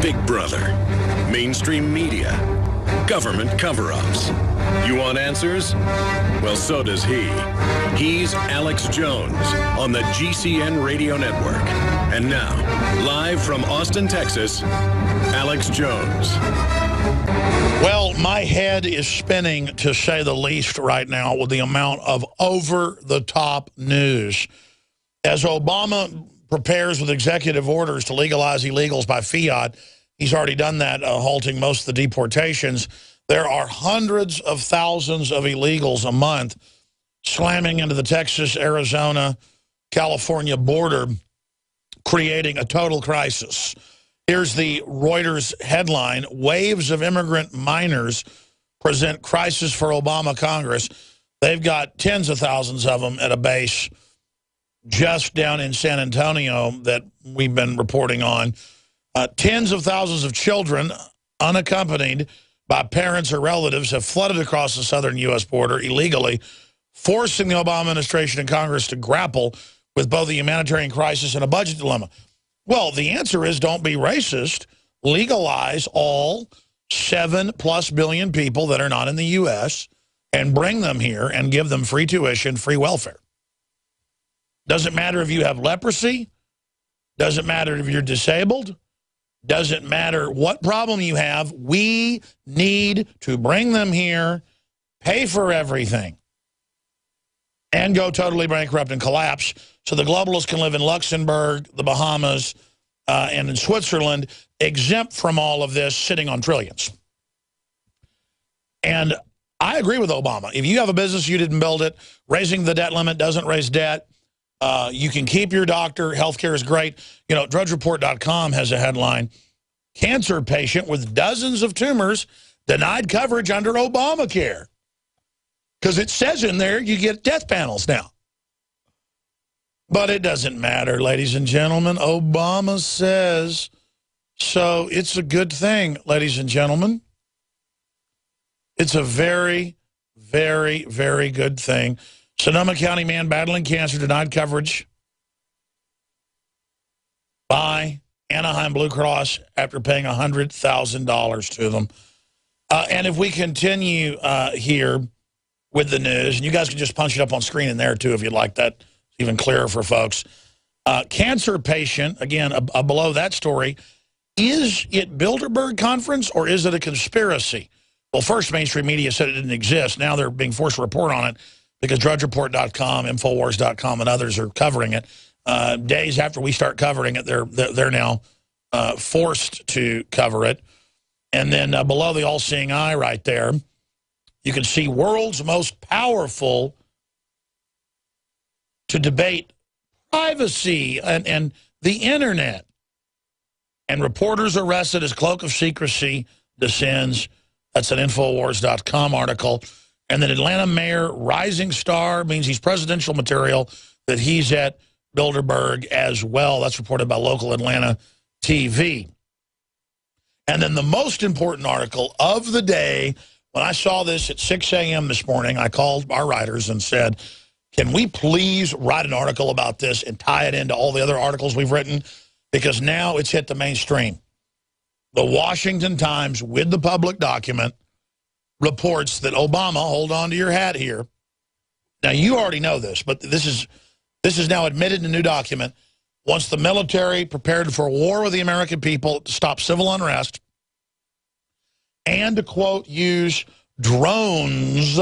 Big Brother, mainstream media, government cover-ups. You want answers? Well, so does he. He's Alex Jones on the GCN Radio Network. And now, live from Austin, Texas, Alex Jones. Well, my head is spinning, to say the least, right now with the amount of over-the-top news. As Obama prepares with executive orders to legalize illegals by fiat, he's already done that, halting most of the deportations. There are hundreds of thousands of illegals a month slamming into the Texas, Arizona, California border, creating a total crisis. Here's the Reuters headline: waves of immigrant minors present crisis for Obama Congress. They've got tens of thousands of them at a base just down in San Antonio that we've been reporting on. Tens of thousands of children unaccompanied by parents or relatives have flooded across the southern U.S. border illegally, forcing the Obama administration and Congress to grapple with both a humanitarian crisis and a budget dilemma. Well, the answer is don't be racist. Legalize all 7+ billion people that are not in the U.S. and bring them here and give them free tuition, free welfare. Doesn't matter if you have leprosy. Doesn't matter if you're disabled. Doesn't matter what problem you have. We need to bring them here, pay for everything, and go totally bankrupt and collapse so the globalists can live in Luxembourg, the Bahamas, and in Switzerland, exempt from all of this, sitting on trillions. And I agree with Obama. If you have a business, you didn't build it. Raising the debt limit doesn't raise debt. You can keep your doctor. Healthcare is great. You know, DrudgeReport.com has a headline: cancer patient with dozens of tumors denied coverage under Obamacare. Because it says in there you get death panels now. But it doesn't matter, ladies and gentlemen. Obama says so. It's a good thing, ladies and gentlemen. It's a very, very, very good thing. Sonoma County man battling cancer denied coverage by Anaheim Blue Cross after paying $100,000 to them. And if we continue here with the news, and you guys can just punch it up on screen in there, too, if you'd like that. It's even clearer for folks. Cancer patient, again, below that story, is it Bilderberg conference or is it a conspiracy? Well, first, mainstream media said it didn't exist. Now they're being forced to report on it because DrudgeReport.com, Infowars.com, and others are covering it. Days after we start covering it, they're now forced to cover it. And then below the all-seeing eye right there, you can see world's most powerful to debate privacy and the internet. And reporters arrested as cloak of secrecy descends. That's an Infowars.com article. And then Atlanta mayor, rising star, means he's presidential material, that he's at Bilderberg as well. That's reported by local Atlanta TV. And then the most important article of the day, when I saw this at 6 a.m. this morning, I called our writers and said, can we please write an article about this and tie it into all the other articles we've written? Because now it's hit the mainstream. The Washington Times, with the public document, reports that Obama, hold on to your hat here. Now, you already know this, but this is now admitted in a new document. Wants the military prepared for a war with the American people to stop civil unrest and to, quote, use drones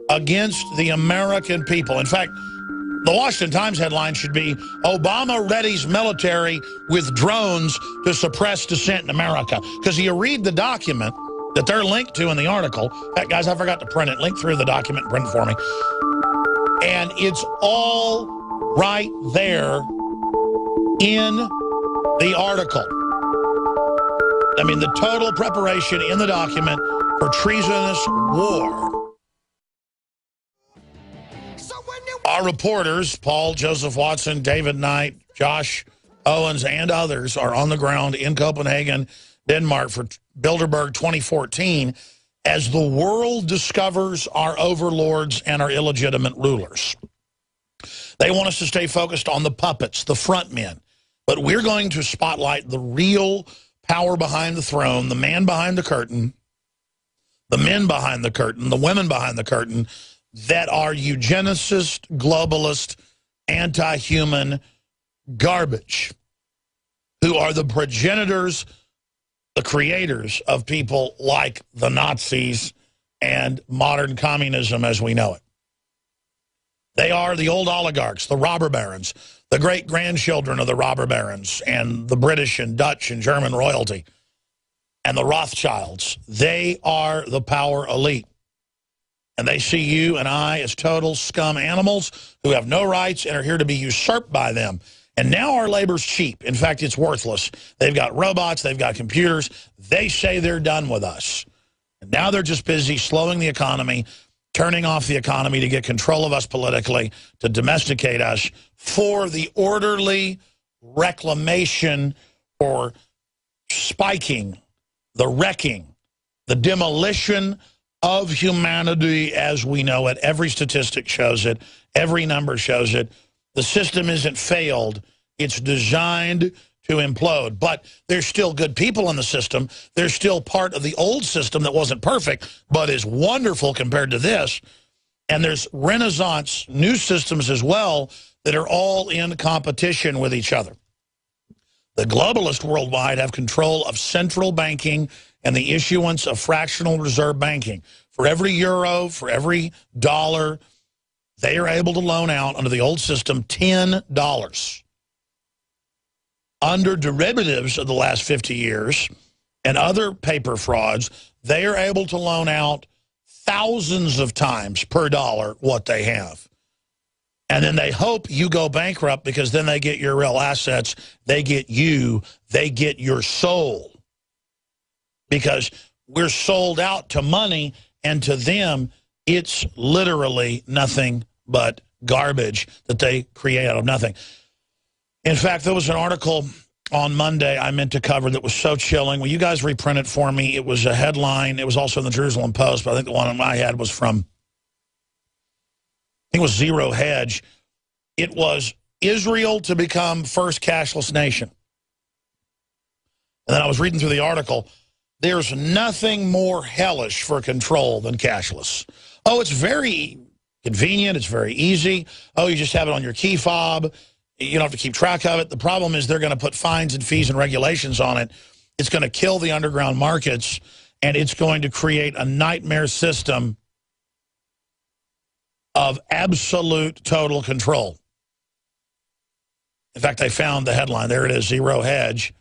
against the American people. In fact, the Washington Times headline should be, Obama readies military with drones to suppress dissent in America. Because you read the document that they're linked to in the article. In fact, guys, I forgot to print it. Link through the document and print it for me. And it's all right there in the article. I mean, the total preparation in the document for treasonous war. Our reporters, Paul Joseph Watson, David Knight, Josh Owens, and others are on the ground in Copenhagen, Denmark for Bilderberg 2014 as the world discovers our overlords and our illegitimate rulers. They want us to stay focused on the puppets, the front men. But we're going to spotlight the real power behind the throne, the man behind the curtain, the men behind the curtain, the women behind the curtain, that are eugenicist, globalist, anti-human garbage, who are the progenitors, the creators of people like the Nazis and modern communism as we know it. They are the old oligarchs, the robber barons, the great-grandchildren of the robber barons and the British and Dutch and German royalty and the Rothschilds. They are the power elite. And they see you and I as total scum animals who have no rights and are here to be usurped by them. And now our labor's cheap. In fact, it's worthless. They've got robots. They've got computers. They say they're done with us. And now they're just busy slowing the economy, turning off the economy to get control of us politically, to domesticate us for the orderly reclamation or spiking, the wrecking, the demolition of humanity as we know it. Every statistic shows it. Every number shows it. The system isn't failed. It's designed to implode. But there's still good people in the system. There's still part of the old system that wasn't perfect, but is wonderful compared to this. And there's Renaissance new systems as well that are all in competition with each other. The globalists worldwide have control of central banking and the issuance of fractional reserve banking. For every euro, for every dollar, they are able to loan out under the old system $10. Under derivatives of the last 50 years and other paper frauds, they are able to loan out thousands of times per dollar what they have. And then they hope you go bankrupt because then they get your real assets. They get you. They get your soul. Because we're sold out to money, and to them, it's literally nothing but garbage that they create out of nothing. In fact, there was an article on Monday I meant to cover that was so chilling. Will you guys reprint it for me? It was a headline. It was also in the Jerusalem Post, but I think the one I had was from, I think it was Zero Hedge. It was Israel to become first cashless nation. And then I was reading through the article. There's nothing more hellish for control than cashless. Oh, it's very convenient. It's very easy. Oh, you just have it on your key fob. You don't have to keep track of it. The problem is they're going to put fines and fees and regulations on it. It's going to kill the underground markets, and it's going to create a nightmare system of absolute total control. In fact, I found the headline. There it is, Zero Hedge.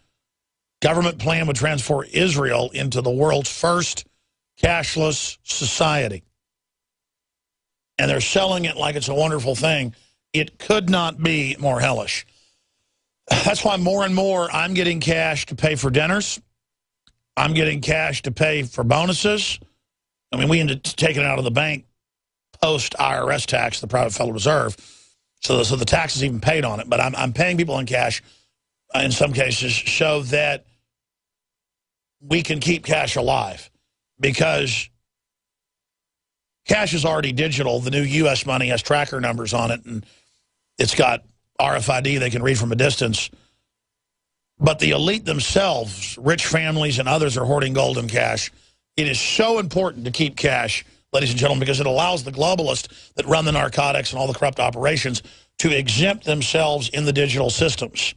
Government plan would transform Israel into the world's first cashless society. And they're selling it like it's a wonderful thing. It could not be more hellish. That's why more and more I'm getting cash to pay for dinners. I'm getting cash to pay for bonuses. I mean, we ended up taking it out of the bank post-IRS tax, the Private Federal Reserve. So the tax is even paid on it. But I'm paying people in cash, in some cases, so that we can keep cash alive. Because cash is already digital. The new U.S. money has tracker numbers on it, and it's got RFID they can read from a distance. But the elite themselves, rich families and others, are hoarding gold and cash. It is so important to keep cash, ladies and gentlemen, because it allows the globalists that run the narcotics and all the corrupt operations to exempt themselves in the digital systems.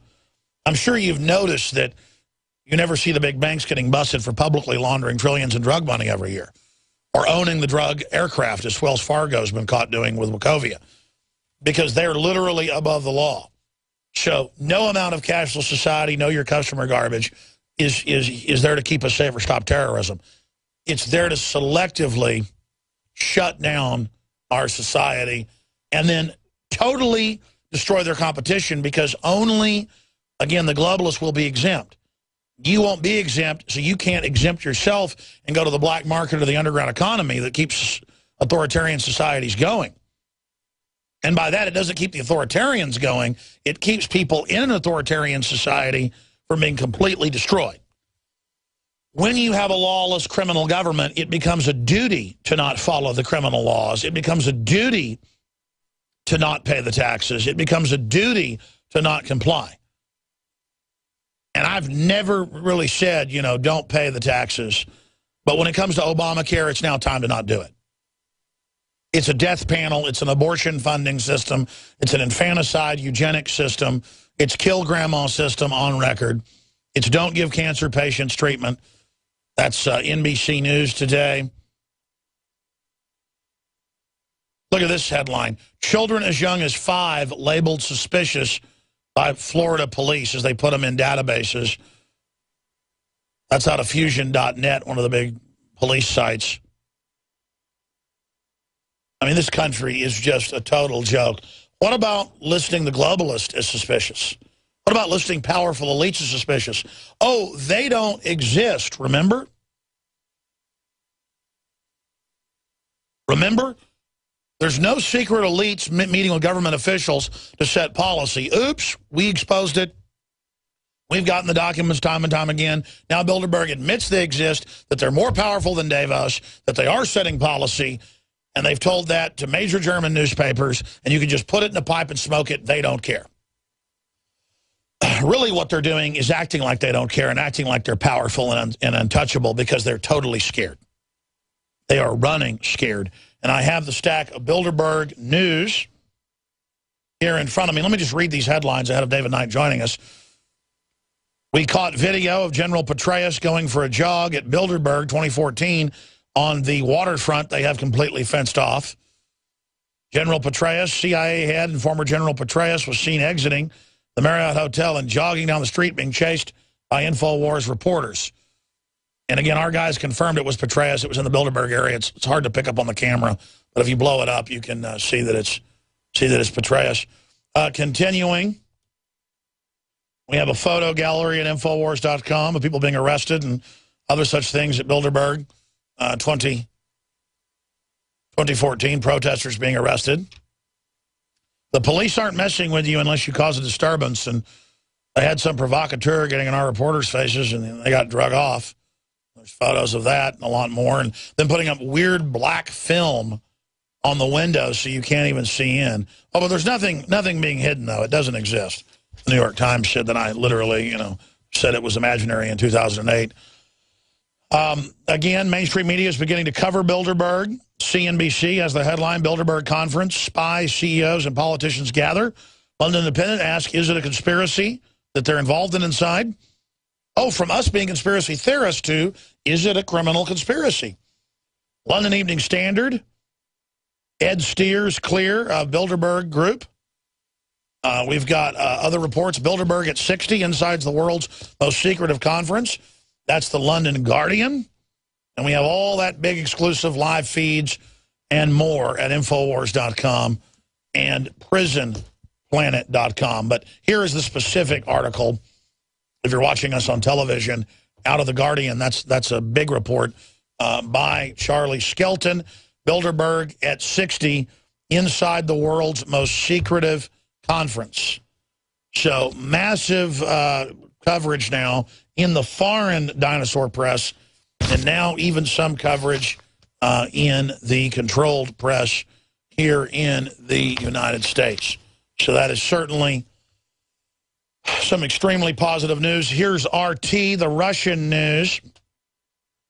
I'm sure you've noticed that you never see the big banks getting busted for publicly laundering trillions in drug money every year, or owning the drug aircraft, as Wells Fargo has been caught doing with Wachovia, because they're literally above the law. So no amount of cashless society, know your customer garbage, is there to keep us safe or stop terrorism. It's there to selectively shut down our society and then totally destroy their competition, because only, again, the globalists will be exempt. You won't be exempt, so you can't exempt yourself and go to the black market or the underground economy that keeps authoritarian societies going. And by that, it doesn't keep the authoritarians going. It keeps people in an authoritarian society from being completely destroyed. When you have a lawless criminal government, it becomes a duty to not follow the criminal laws. It becomes a duty to not pay the taxes. It becomes a duty to not comply. I've never really said, you know, don't pay the taxes. But when it comes to Obamacare, it's now time to not do it. It's a death panel. It's an abortion funding system. It's an infanticide eugenic system. It's kill grandma system on record. It's don't give cancer patients treatment. That's NBC News today. Look at this headline. Children as young as 5 labeled suspicious by Florida police as they put them in databases. That's out of fusion.net, one of the big police sites. I mean, this country is just a total joke. What about listing the globalist as suspicious? What about listing powerful elites as suspicious? Oh, they don't exist, remember? Remember? There's no secret elites meeting with government officials to set policy. Oops, we exposed it. We've gotten the documents time and time again. Now Bilderberg admits they exist, that they're more powerful than Davos, that they are setting policy, and they've told that to major German newspapers, and you can just put it in a pipe and smoke it. They don't care. Really what they're doing is acting like they don't care and acting like they're powerful and untouchable because they're totally scared. They are running scared. And I have the stack of Bilderberg news here in front of me. Let me just read these headlines ahead of David Knight joining us. We caught video of General Petraeus going for a jog at Bilderberg 2014 on the waterfront they have completely fenced off. General Petraeus, CIA head and former General Petraeus, was seen exiting the Marriott Hotel and jogging down the street being chased by Infowars reporters. And again, our guys confirmed it was Petraeus. It was in the Bilderberg area. It's hard to pick up on the camera, but if you blow it up, you can see that it's Petraeus. Continuing, we have a photo gallery at Infowars.com of people being arrested and other such things at Bilderberg. 2014, protesters being arrested. The police aren't messing with you unless you cause a disturbance, and they had some provocateur getting in our reporters' faces, and they got drug off. There's photos of that and a lot more, and then putting up weird black film on the windows so you can't even see in. Oh, but there's nothing being hidden, though. It doesn't exist. The New York Times said that I literally, said it was imaginary in 2008. Again, mainstream media is beginning to cover Bilderberg. CNBC has the headline, Bilderberg Conference, spies, CEOs, and politicians gather. London Independent asks, is it a conspiracy that they're involved in inside? Oh, from us being conspiracy theorists to, is it a criminal conspiracy? London Evening Standard, Ed Steers clear of Bilderberg Group. We've got other reports, Bilderberg at 60, inside the world's most secretive conference. That's the London Guardian. And we have all that big exclusive live feeds and more at Infowars.com and PrisonPlanet.com. But here is the specific article. If you're watching us on television, out of the Guardian, that's a big report by Charlie Skelton. Bilderberg at 60, inside the world's most secretive conference. So massive coverage now in the foreign dinosaur press, and now even some coverage in the controlled press here in the United States. So that is certainly some extremely positive news. Here's RT, the Russian news.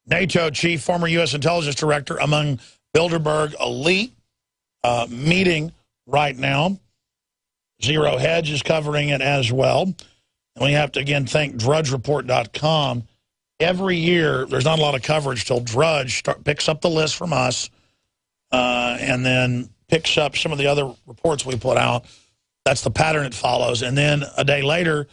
NATO chief, former U.S. intelligence director, among Bilderberg elite, meeting right now. Zero Hedge is covering it as well. And we have to, again, thank DrudgeReport.com. Every year, there's not a lot of coverage till Drudge picks up the list from us and then picks up some of the other reports we put out. That's the pattern it follows. And then a day later,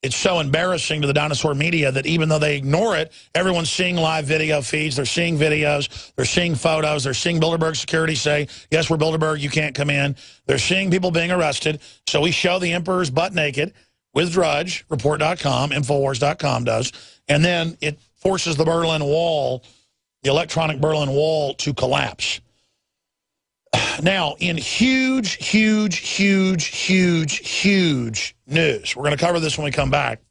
it's so embarrassing to the dinosaur media that even though they ignore it, everyone's seeing live video feeds. They're seeing videos. They're seeing photos. They're seeing Bilderberg security say, yes, we're Bilderberg, you can't come in. They're seeing people being arrested. So we show the emperor's butt naked with DrudgeReport.com, Infowars.com does. And then it forces the Berlin Wall, the electronic Berlin Wall, to collapse. Now, in huge, huge, huge, huge, huge news, we're going to cover this when we come back.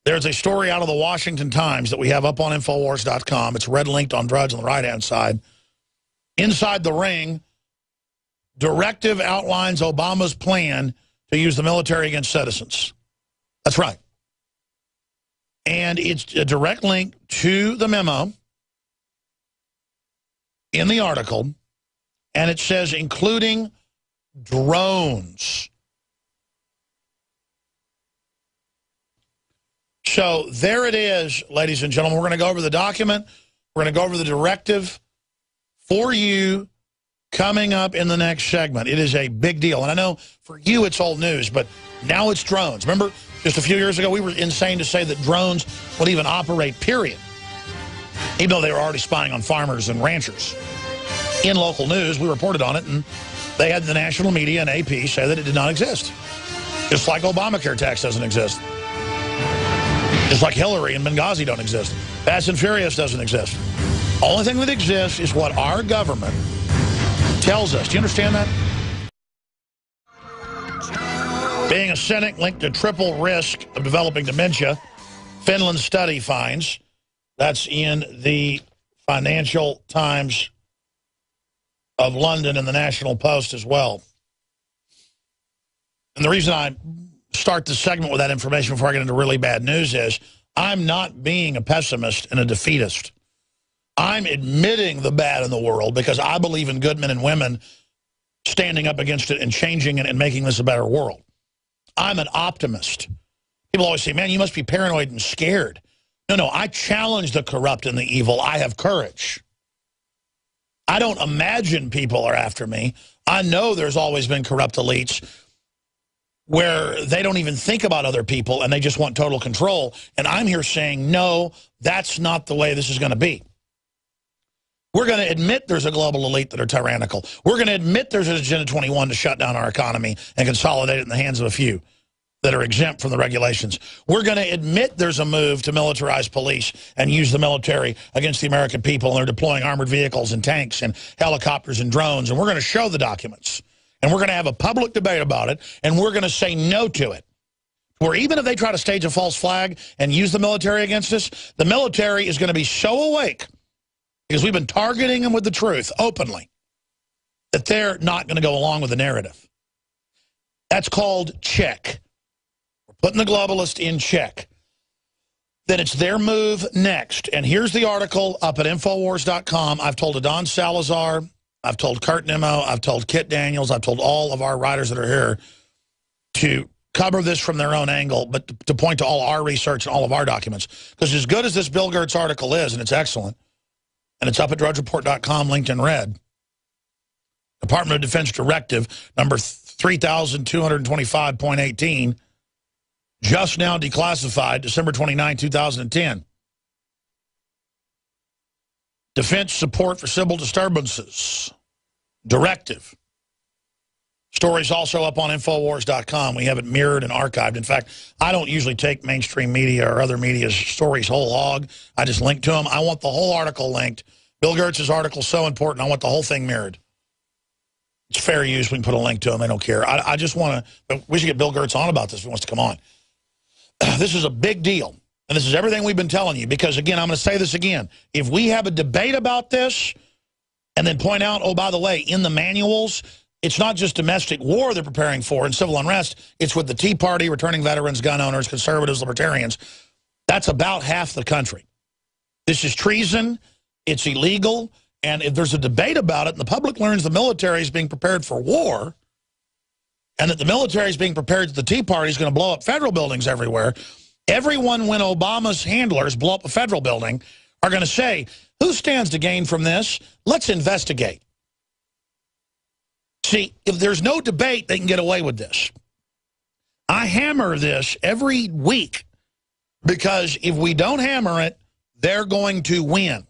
There's a story out of the Washington Times that we have up on Infowars.com. It's red linked on Drudge on the right-hand side. Inside the ring, directive outlines Obama's plan to use the military against citizens. That's right. And it's a direct link to the memo in the article, and it says including drones. So there it is, ladies and gentlemen. We're going to go over the document. We're going to go over the directive for you coming up in the next segment. It is a big deal. And I know for you it's old news, but now it's drones. Remember, just a few years ago, we were insane to say that drones would even operate, period. Even though they were already spying on farmers and ranchers. In local news, we reported on it, and they had the national media and AP say that it did not exist. Just like Obamacare tax doesn't exist. Just like Hillary and Benghazi don't exist. Fast and Furious doesn't exist. Only thing that exists is what our government tells us. Do you understand that? Being a cynic linked to triple risk of developing dementia, Finland's study finds. That's in the Financial Times of London and the National Post as well. And the reason I start this segment with that information before I get into really bad news is I'm not being a pessimist and a defeatist. I'm admitting the bad in the world because I believe in good men and women standing up against it and changing it and making this a better world. I'm an optimist. People always say, man, you must be paranoid and scared. No, I challenge the corrupt and the evil. I have courage. I don't imagine people are after me. I know there's always been corrupt elites where they don't even think about other people and they just want total control. And I'm here saying, no, that's not the way this is going to be. We're going to admit there's a global elite that are tyrannical. We're going to admit there's an Agenda 21 to shut down our economy and consolidate it in the hands of a few that are exempt from the regulations. We're going to admit there's a move to militarize police and use the military against the American people, and they're deploying armored vehicles and tanks and helicopters and drones, and we're going to show the documents. And we're going to have a public debate about it, and we're going to say no to it. Or even if they try to stage a false flag and use the military against us, the military is going to be so awake, because we've been targeting them with the truth openly, that they're not going to go along with the narrative. That's called check. We're putting the globalists in check. Then it's their move next. And here's the article up at Infowars.com. I've told Adon Salazar, I've told Kurt Nimmo, I've told Kit Daniels, I've told all of our writers that are here to cover this from their own angle, but to point to all our research and all of our documents. Because as good as this Bill Gertz article is, and it's excellent, and it's up at drudgereport.com, linked in red. Department of Defense Directive number 3225.18, just now declassified, December 29, 2010. Defense support for civil disturbances. Directive. Story's also up on Infowars.com. We have it mirrored and archived. In fact, I don't usually take mainstream media or other media's stories whole hog. I just link to them. I want the whole article linked. Bill Gertz's article is so important, I want the whole thing mirrored. It's fair use. We can put a link to them. They don't care. I just want to, we should get Bill Gertz on about this if he wants to come on. This is a big deal. And this is everything we've been telling you. Because, again, I'm going to say this again. If we have a debate about this and then point out, oh, by the way, in the manuals, it's not just domestic war they're preparing for and civil unrest. It's with the Tea Party, returning veterans, gun owners, conservatives, libertarians. That's about half the country. This is treason. It's illegal. And if there's a debate about it and the public learns the military is being prepared for war and that the military is being prepared that the Tea Party is going to blow up federal buildings everywhere, everyone, when Obama's handlers blow up a federal building, are going to say, who stands to gain from this? Let's investigate. See, if there's no debate, they can get away with this. I hammer this every week because if we don't hammer it, they're going to win.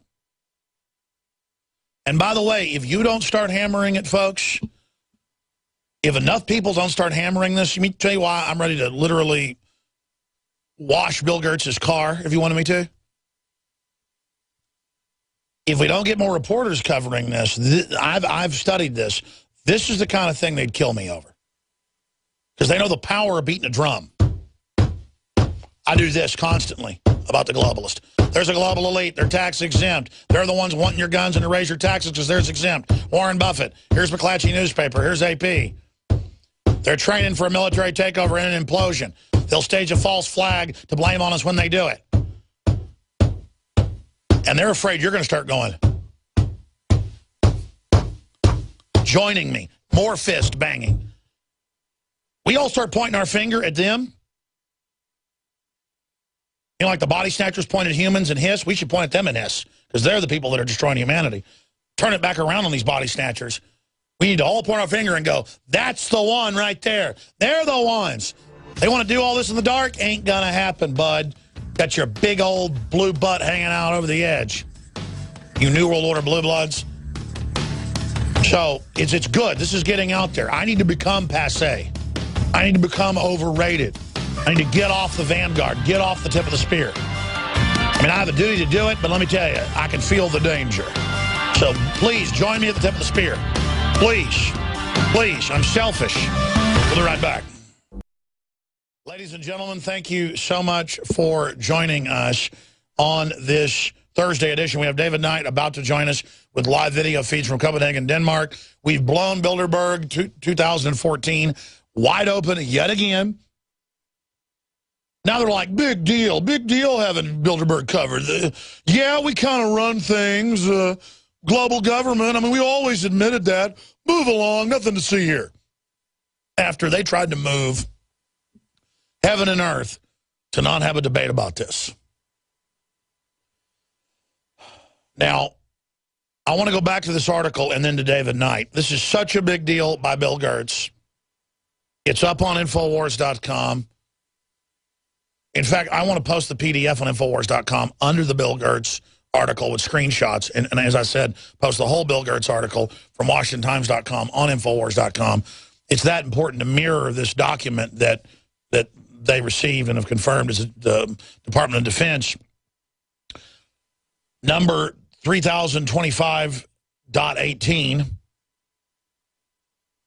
And by the way, if you don't start hammering it, folks, if enough people don't start hammering this, let me tell you why I'm ready to literally wash Bill Gertz's car, if you wanted me to. If we don't get more reporters covering this, I've studied this. This is the kind of thing they'd kill me over. Because they know the power of beating a drum. I do this constantly about the globalist. There's a global elite. They're tax exempt. They're the ones wanting your guns and to raise your taxes because they're exempt. Warren Buffett. Here's McClatchy newspaper. Here's AP. They're training for a military takeover and an implosion. They'll stage a false flag to blame on us when they do it. And they're afraid you're going to start going, joining me, more fist banging. We all start pointing our finger at them. You know, like the body snatchers point at humans and hiss, we should point at them and hiss, because they're the people that are destroying humanity. Turn it back around on these body snatchers. We need to all point our finger and go, that's the one right there. They're the ones. They want to do all this in the dark? Ain't going to happen, bud. Got your big old blue butt hanging out over the edge. You New World Order blue bloods. So it's good. This is getting out there. I need to become passé. I need to become overrated. I need to get off the vanguard, get off the tip of the spear. I mean, I have a duty to do it, but let me tell you, I can feel the danger. So please, join me at the tip of the spear. Please. Please, I'm selfish. We'll be right back. Ladies and gentlemen, thank you so much for joining us on this Thursday edition. We have David Knight about to join us with live video feeds from Copenhagen, Denmark. We've blown Bilderberg 2014 wide open yet again. Now they're like, big deal having Bilderberg covered. Yeah, we kind of run things, global government. I mean, we always admitted that. Move along, nothing to see here. After they tried to move heaven and earth to not have a debate about this. Now, I want to go back to this article and then to David Knight. This is such a big deal by Bill Gertz. It's up on Infowars.com. In fact, I want to post the PDF on Infowars.com under the Bill Gertz article with screenshots. And as I said, post the whole Bill Gertz article from WashingtonTimes.com on Infowars.com. It's that important to mirror this document that they received and have confirmed as the Department of Defense. Number 3025.18.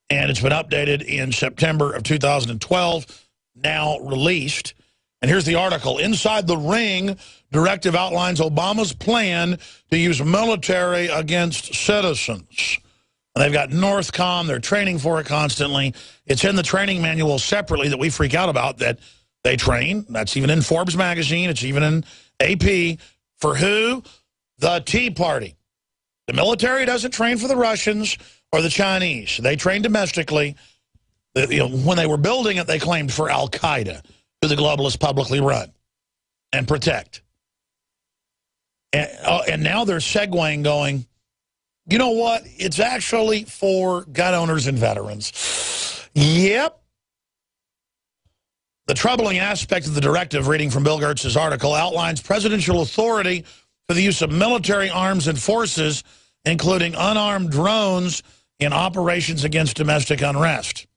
And it's been updated in September of 2012, now released. And here's the article. Inside the Ring, directive outlines Obama's plan to use military against citizens. And they've got Northcom. They're training for it constantly. It's in the training manual separately that we freak out about that they train. That's even in Forbes magazine. It's even in AP. For who? The Tea Party. The military doesn't train for the Russians or the Chinese. They train domestically. When they were building it, they claimed for Al-Qaeda, who the globalists publicly run and protect. And now they're segueing going, you know what? It's actually for gun owners and veterans. Yep. The troubling aspect of the directive, reading from Bill Gertz's article, outlines presidential authority for the use of military arms and forces, including unarmed drones, in operations against domestic unrest.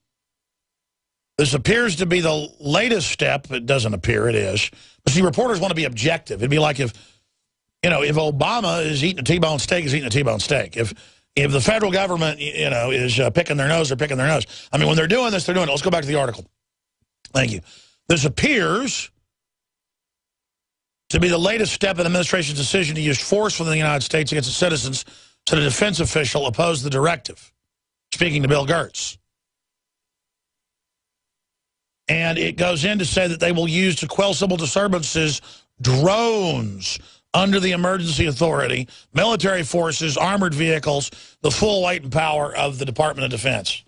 This appears to be the latest step. It doesn't appear, it is. But see, reporters want to be objective. It'd be like if Obama is eating a T-bone steak, he's eating a T-bone steak. If the federal government, is picking their nose, they're picking their nose. I mean, when they're doing this, they're doing it. Let's go back to the article. Thank you. This appears to be the latest step in the administration's decision to use force within the United States against its citizens, so the defense official opposed the directive, speaking to Bill Gertz. And it goes in to say that they will use to quell civil disturbances drones under the emergency authority, military forces, armored vehicles, the full weight and power of the Department of Defense.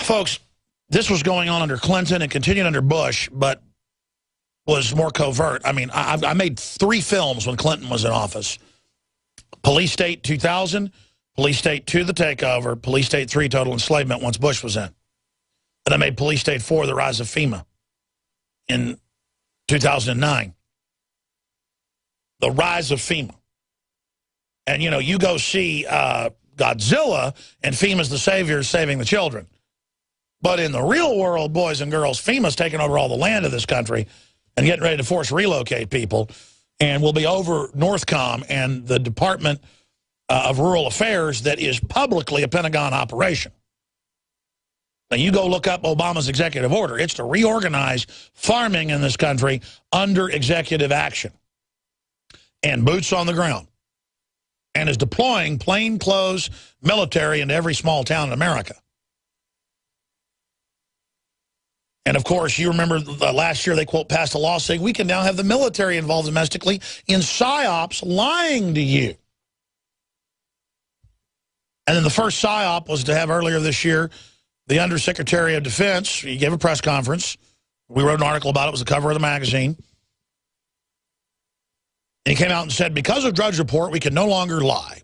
Folks, this was going on under Clinton and continued under Bush, but was more covert. I mean, I made 3 films when Clinton was in office. Police State 2000, Police State 2, The Takeover, Police State 3, Total Enslavement, once Bush was in. And I made Police State 4, The Rise of FEMA, in 2009. The Rise of FEMA. And, you go see Godzilla, and FEMA's the savior saving the children. But in the real world, boys and girls, FEMA's taking over all the land of this country and getting ready to force relocate people. And will be over Northcom and the Department of Rural Affairs that is publicly a Pentagon operation. Now, you go look up Obama's executive order. It's to reorganize farming in this country under executive action and boots on the ground, and is deploying plainclothes military into every small town in America. And, of course, you remember last year they, quote, passed a law saying we can now have the military involved domestically in PSYOPs lying to you. And then the first PSYOP was to have earlier this year the Undersecretary of Defense. He gave a press conference. We wrote an article about it. It was the cover of the magazine. And he came out and said, because of Drudge Report, we can no longer lie.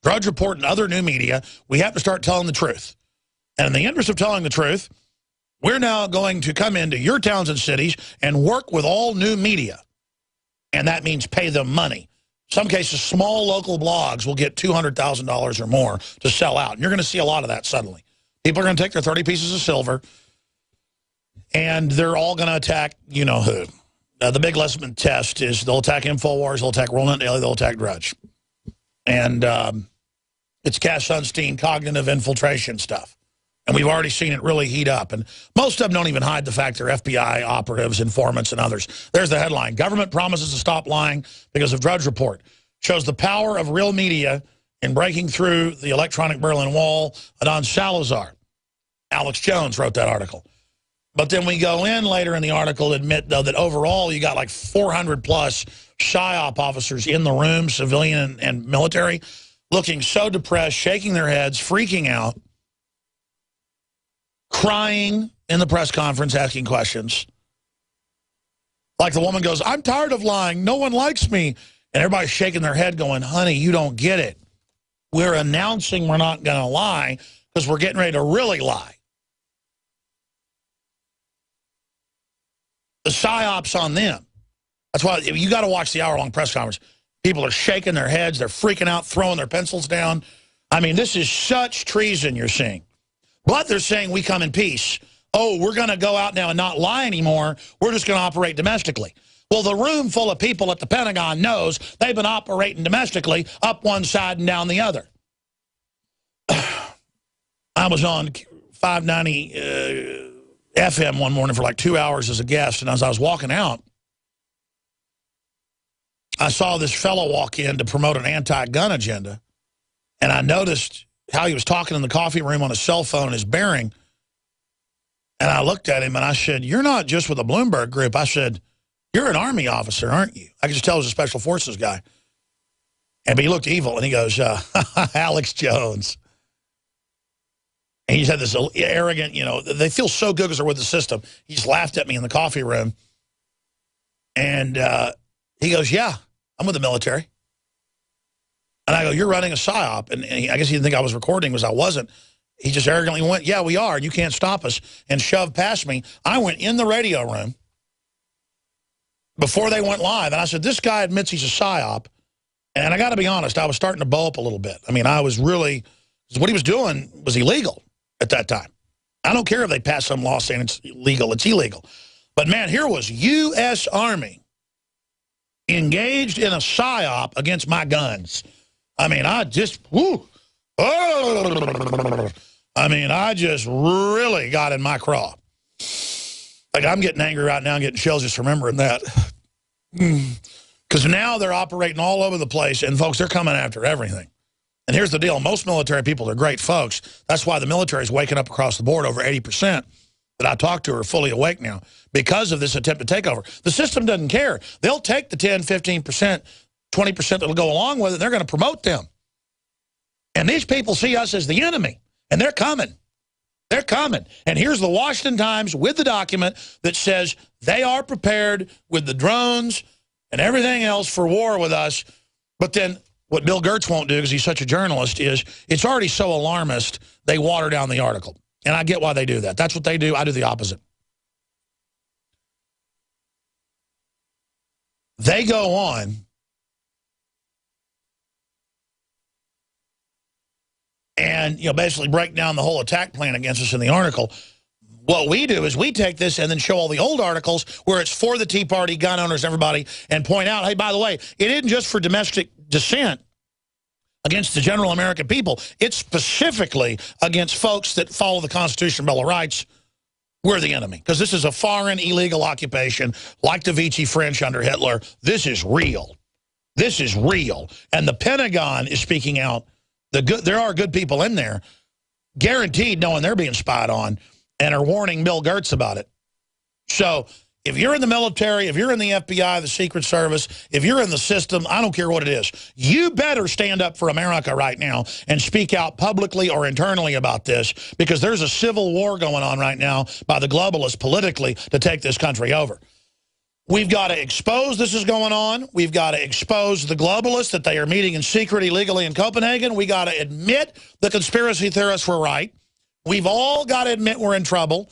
Drudge Report and other new media, we have to start telling the truth. And in the interest of telling the truth, we're now going to come into your towns and cities and work with all new media. And that means pay them money. In some cases, small local blogs will get $200,000 or more to sell out. And you're going to see a lot of that suddenly. People are going to take their 30 pieces of silver, and they're all going to attack you-know-who. The big lesson test is they'll attack Infowars, they'll attack WorldNet Daily, they'll attack Drudge. And it's Cass Sunstein cognitive infiltration stuff. And we've already seen it really heat up. And most of them don't even hide the fact they're FBI operatives, informants, and others. There's the headline. Government promises to stop lying because of Drudge Report. Shows the power of real media in breaking through the electronic Berlin Wall. Adon Salazar. Alex Jones wrote that article. But then we go in later in the article, admit, though, that overall you got like 400-plus PSYOP officers in the room, civilian and military, looking so depressed, shaking their heads, freaking out, crying in the press conference, asking questions. Like the woman goes, I'm tired of lying. No one likes me. And everybody's shaking their head going, honey, you don't get it. We're announcing we're not going to lie because we're getting ready to really lie. The PSYOP's on them. That's why you got to watch the hour-long press conference. People are shaking their heads. They're freaking out, throwing their pencils down. I mean, this is such treason you're seeing. But they're saying we come in peace. Oh, we're going to go out now and not lie anymore. We're just going to operate domestically. Well, the room full of people at the Pentagon knows they've been operating domestically up one side and down the other. I was on 590 FM one morning for like 2 hours as a guest, and as I was walking out, I saw this fellow walk in to promote an anti-gun agenda, and I noticed how he was talking in the coffee room on his cell phone and his bearing. And I looked at him and I said, you're not just with the Bloomberg group. I said, you're an Army officer, aren't you? I could just tell he was a Special Forces guy. But he looked evil, and he goes, Alex Jones. And he said this arrogant, they feel so good because they're with the system. He just laughed at me in the coffee room. And he goes, yeah, I'm with the military. And I go, you're running a PSYOP. And I guess he didn't think I was recording, because I wasn't. He just arrogantly went, yeah, we are. You can't stop us, and shoved past me. I went in the radio room before they went live, and I said, this guy admits he's a PSYOP. And I got to be honest, I was starting to bow up a little bit. I mean, I was really, what he was doing was illegal at that time. I don't care if they pass some law saying it's illegal. It's illegal. But, man, here was U.S. Army engaged in a PSYOP against my guns. I mean, I just, I mean, I just really got in my craw. Like, I'm getting angry right now. I'm getting chills just remembering that. Because now they're operating all over the place, and, folks, they're coming after everything. And here's the deal. Most military people are great folks. That's why the military is waking up across the board. Over 80% that I talk to are fully awake now because of this attempted takeover. The system doesn't care. They'll take the 10, 15%, 20% that will go along with it, and they're going to promote them. And these people see us as the enemy, and they're coming. They're coming. And here's the Washington Times with the document that says they are prepared with the drones and everything else for war with us. But then what Bill Gertz won't do, because he's such a journalist, is it's already so alarmist, they water down the article. And I get why they do that. That's what they do. I do the opposite. They go on and basically break down the whole attack plan against us in the article. What we do is we take this and then show all the old articles where it's for the Tea Party, gun owners, everybody, and point out, hey, by the way, it isn't just for domestic dissent against the general American people. It's specifically against folks that follow the Constitution, Bill of Rights. We're the enemy, because this is a foreign illegal occupation like the Vichy French under Hitler. This is real. This is real. And the Pentagon is speaking out. There are good people in there, guaranteed knowing they're being spied on, and are warning Bill Gertz about it. So if you're in the military, if you're in the FBI, the Secret Service, if you're in the system, I don't care what it is, you better stand up for America right now and speak out publicly or internally about this, because there's a civil war going on right now by the globalists politically to take this country over. We've got to expose this is going on. We've got to expose the globalists, that they are meeting in secret illegally in Copenhagen. We got to admit the conspiracy theorists were right. We've all got to admit we're in trouble.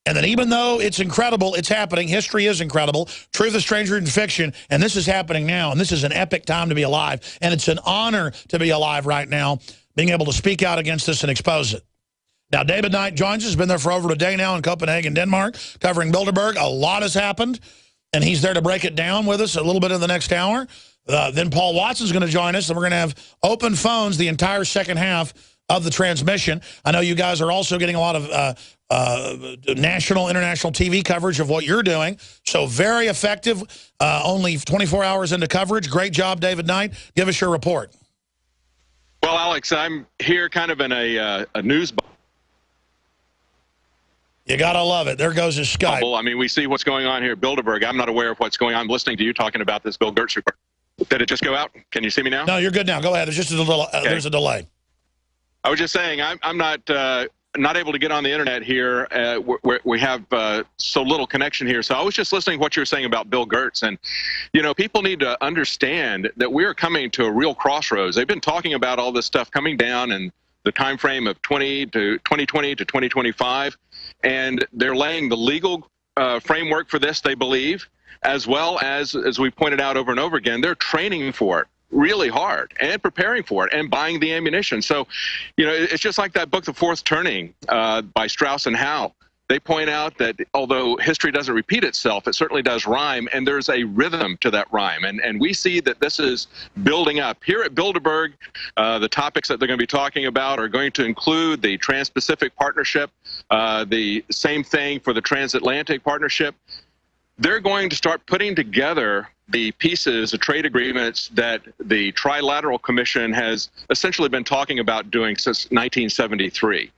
And that even though it's incredible, it's happening. History is incredible. Truth is stranger than fiction. And this is happening now. And this is an epic time to be alive. And it's an honor to be alive right now, being able to speak out against this and expose it. Now, David Knight joins us. He's been there for over a day now in Copenhagen, Denmark, covering Bilderberg. A lot has happened. And he's there to break it down with us a little bit in the next hour. Then Paul Watson's going to join us. And we're going to have open phones the entire second half of the transmission. I know you guys are also getting a lot of national, international TV coverage of what you're doing. So very effective, only 24 hours into coverage. Great job, David Knight. Give us your report. Well, Alex, I'm here kind of in a news bubble. You got to love it. There goes his Skype. I mean, we see what's going on here at Bilderberg. I'm not aware of what's going on. I'm listening to you talking about this Bill Gertz report. Did it just go out? Can you see me now? No, you're good now. Go ahead. There's just a little, okay. There's a delay. I was just saying, I'm not able to get on the internet here. We have so little connection here. So I was just listening to what you were saying about Bill Gertz. And, you know, people need to understand that we are coming to a real crossroads. They've been talking about all this stuff coming down in the time frame of 2020 to 2025. And they're laying the legal framework for this, they believe, as well as we pointed out over and over again, they're training for it really hard and preparing for it and buying the ammunition. So, you know, it's just like that book, The Fourth Turning, by Strauss and Howe. They point out that although history doesn't repeat itself, it certainly does rhyme, and there's a rhythm to that rhyme. And we see that this is building up. Here at Bilderberg, the topics that they're going to be talking about are going to include the Trans-Pacific Partnership, the same thing for the Transatlantic Partnership. They're going to start putting together the pieces, the trade agreements that the Trilateral Commission has essentially been talking about doing since 1973.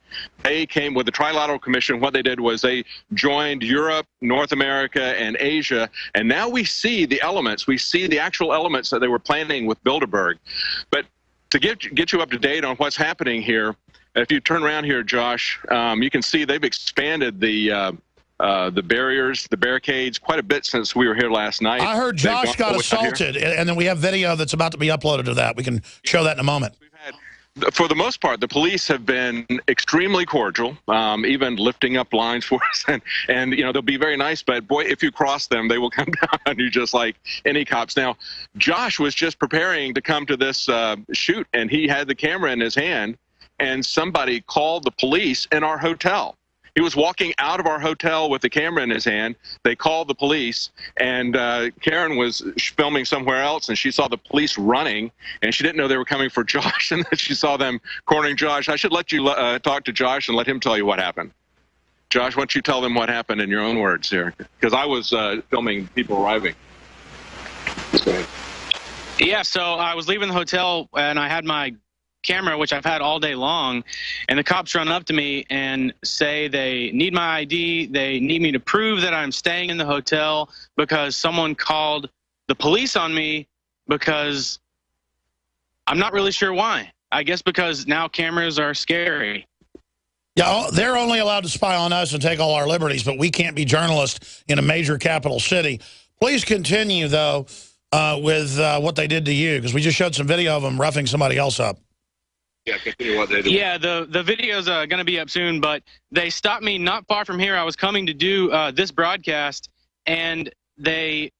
They came with the Trilateral Commission. What they did was they joined Europe, North America, and Asia. And now we see the elements. We see the actual elements that they were planning with Bilderberg. But to get you up to date on what's happening here, if you turn around here, Josh, you can see they've expanded the barriers, the barricades, quite a bit since we were here last night. I heard Josh got assaulted, and then we have video that's about to be uploaded to that. We can show that in a moment. For the most part, the police have been extremely cordial, even lifting up lines for us. And you know, they'll be very nice, but boy, if you cross them, they will come down on you just like any cops. Now, Josh was just preparing to come to this shoot, and he had the camera in his hand, and somebody called the police in our hotel. He was walking out of our hotel with the camera in his hand. They called the police, and Karen was filming somewhere else, and she saw the police running, and she didn't know they were coming for Josh, and then she saw them cornering Josh. I should let you talk to Josh and let him tell you what happened. Josh, why don't you tell them what happened in your own words here? Because I was filming people arriving. Yeah, so I was leaving the hotel, and I had my camera, which I've had all day long, and the cops run up to me and say they need my ID. They need me to prove that I'm staying in the hotel because someone called the police on me, because I'm not really sure why. I guess because now cameras are scary. Yeah, they're only allowed to spy on us and take all our liberties, but we can't be journalists in a major capital city. Please continue, though, with what they did to you, because we just showed some video of them roughing somebody else up. Yeah, continue what they do. Yeah, the video's going to be up soon, but they stopped me not far from here. I was coming to do this broadcast, and they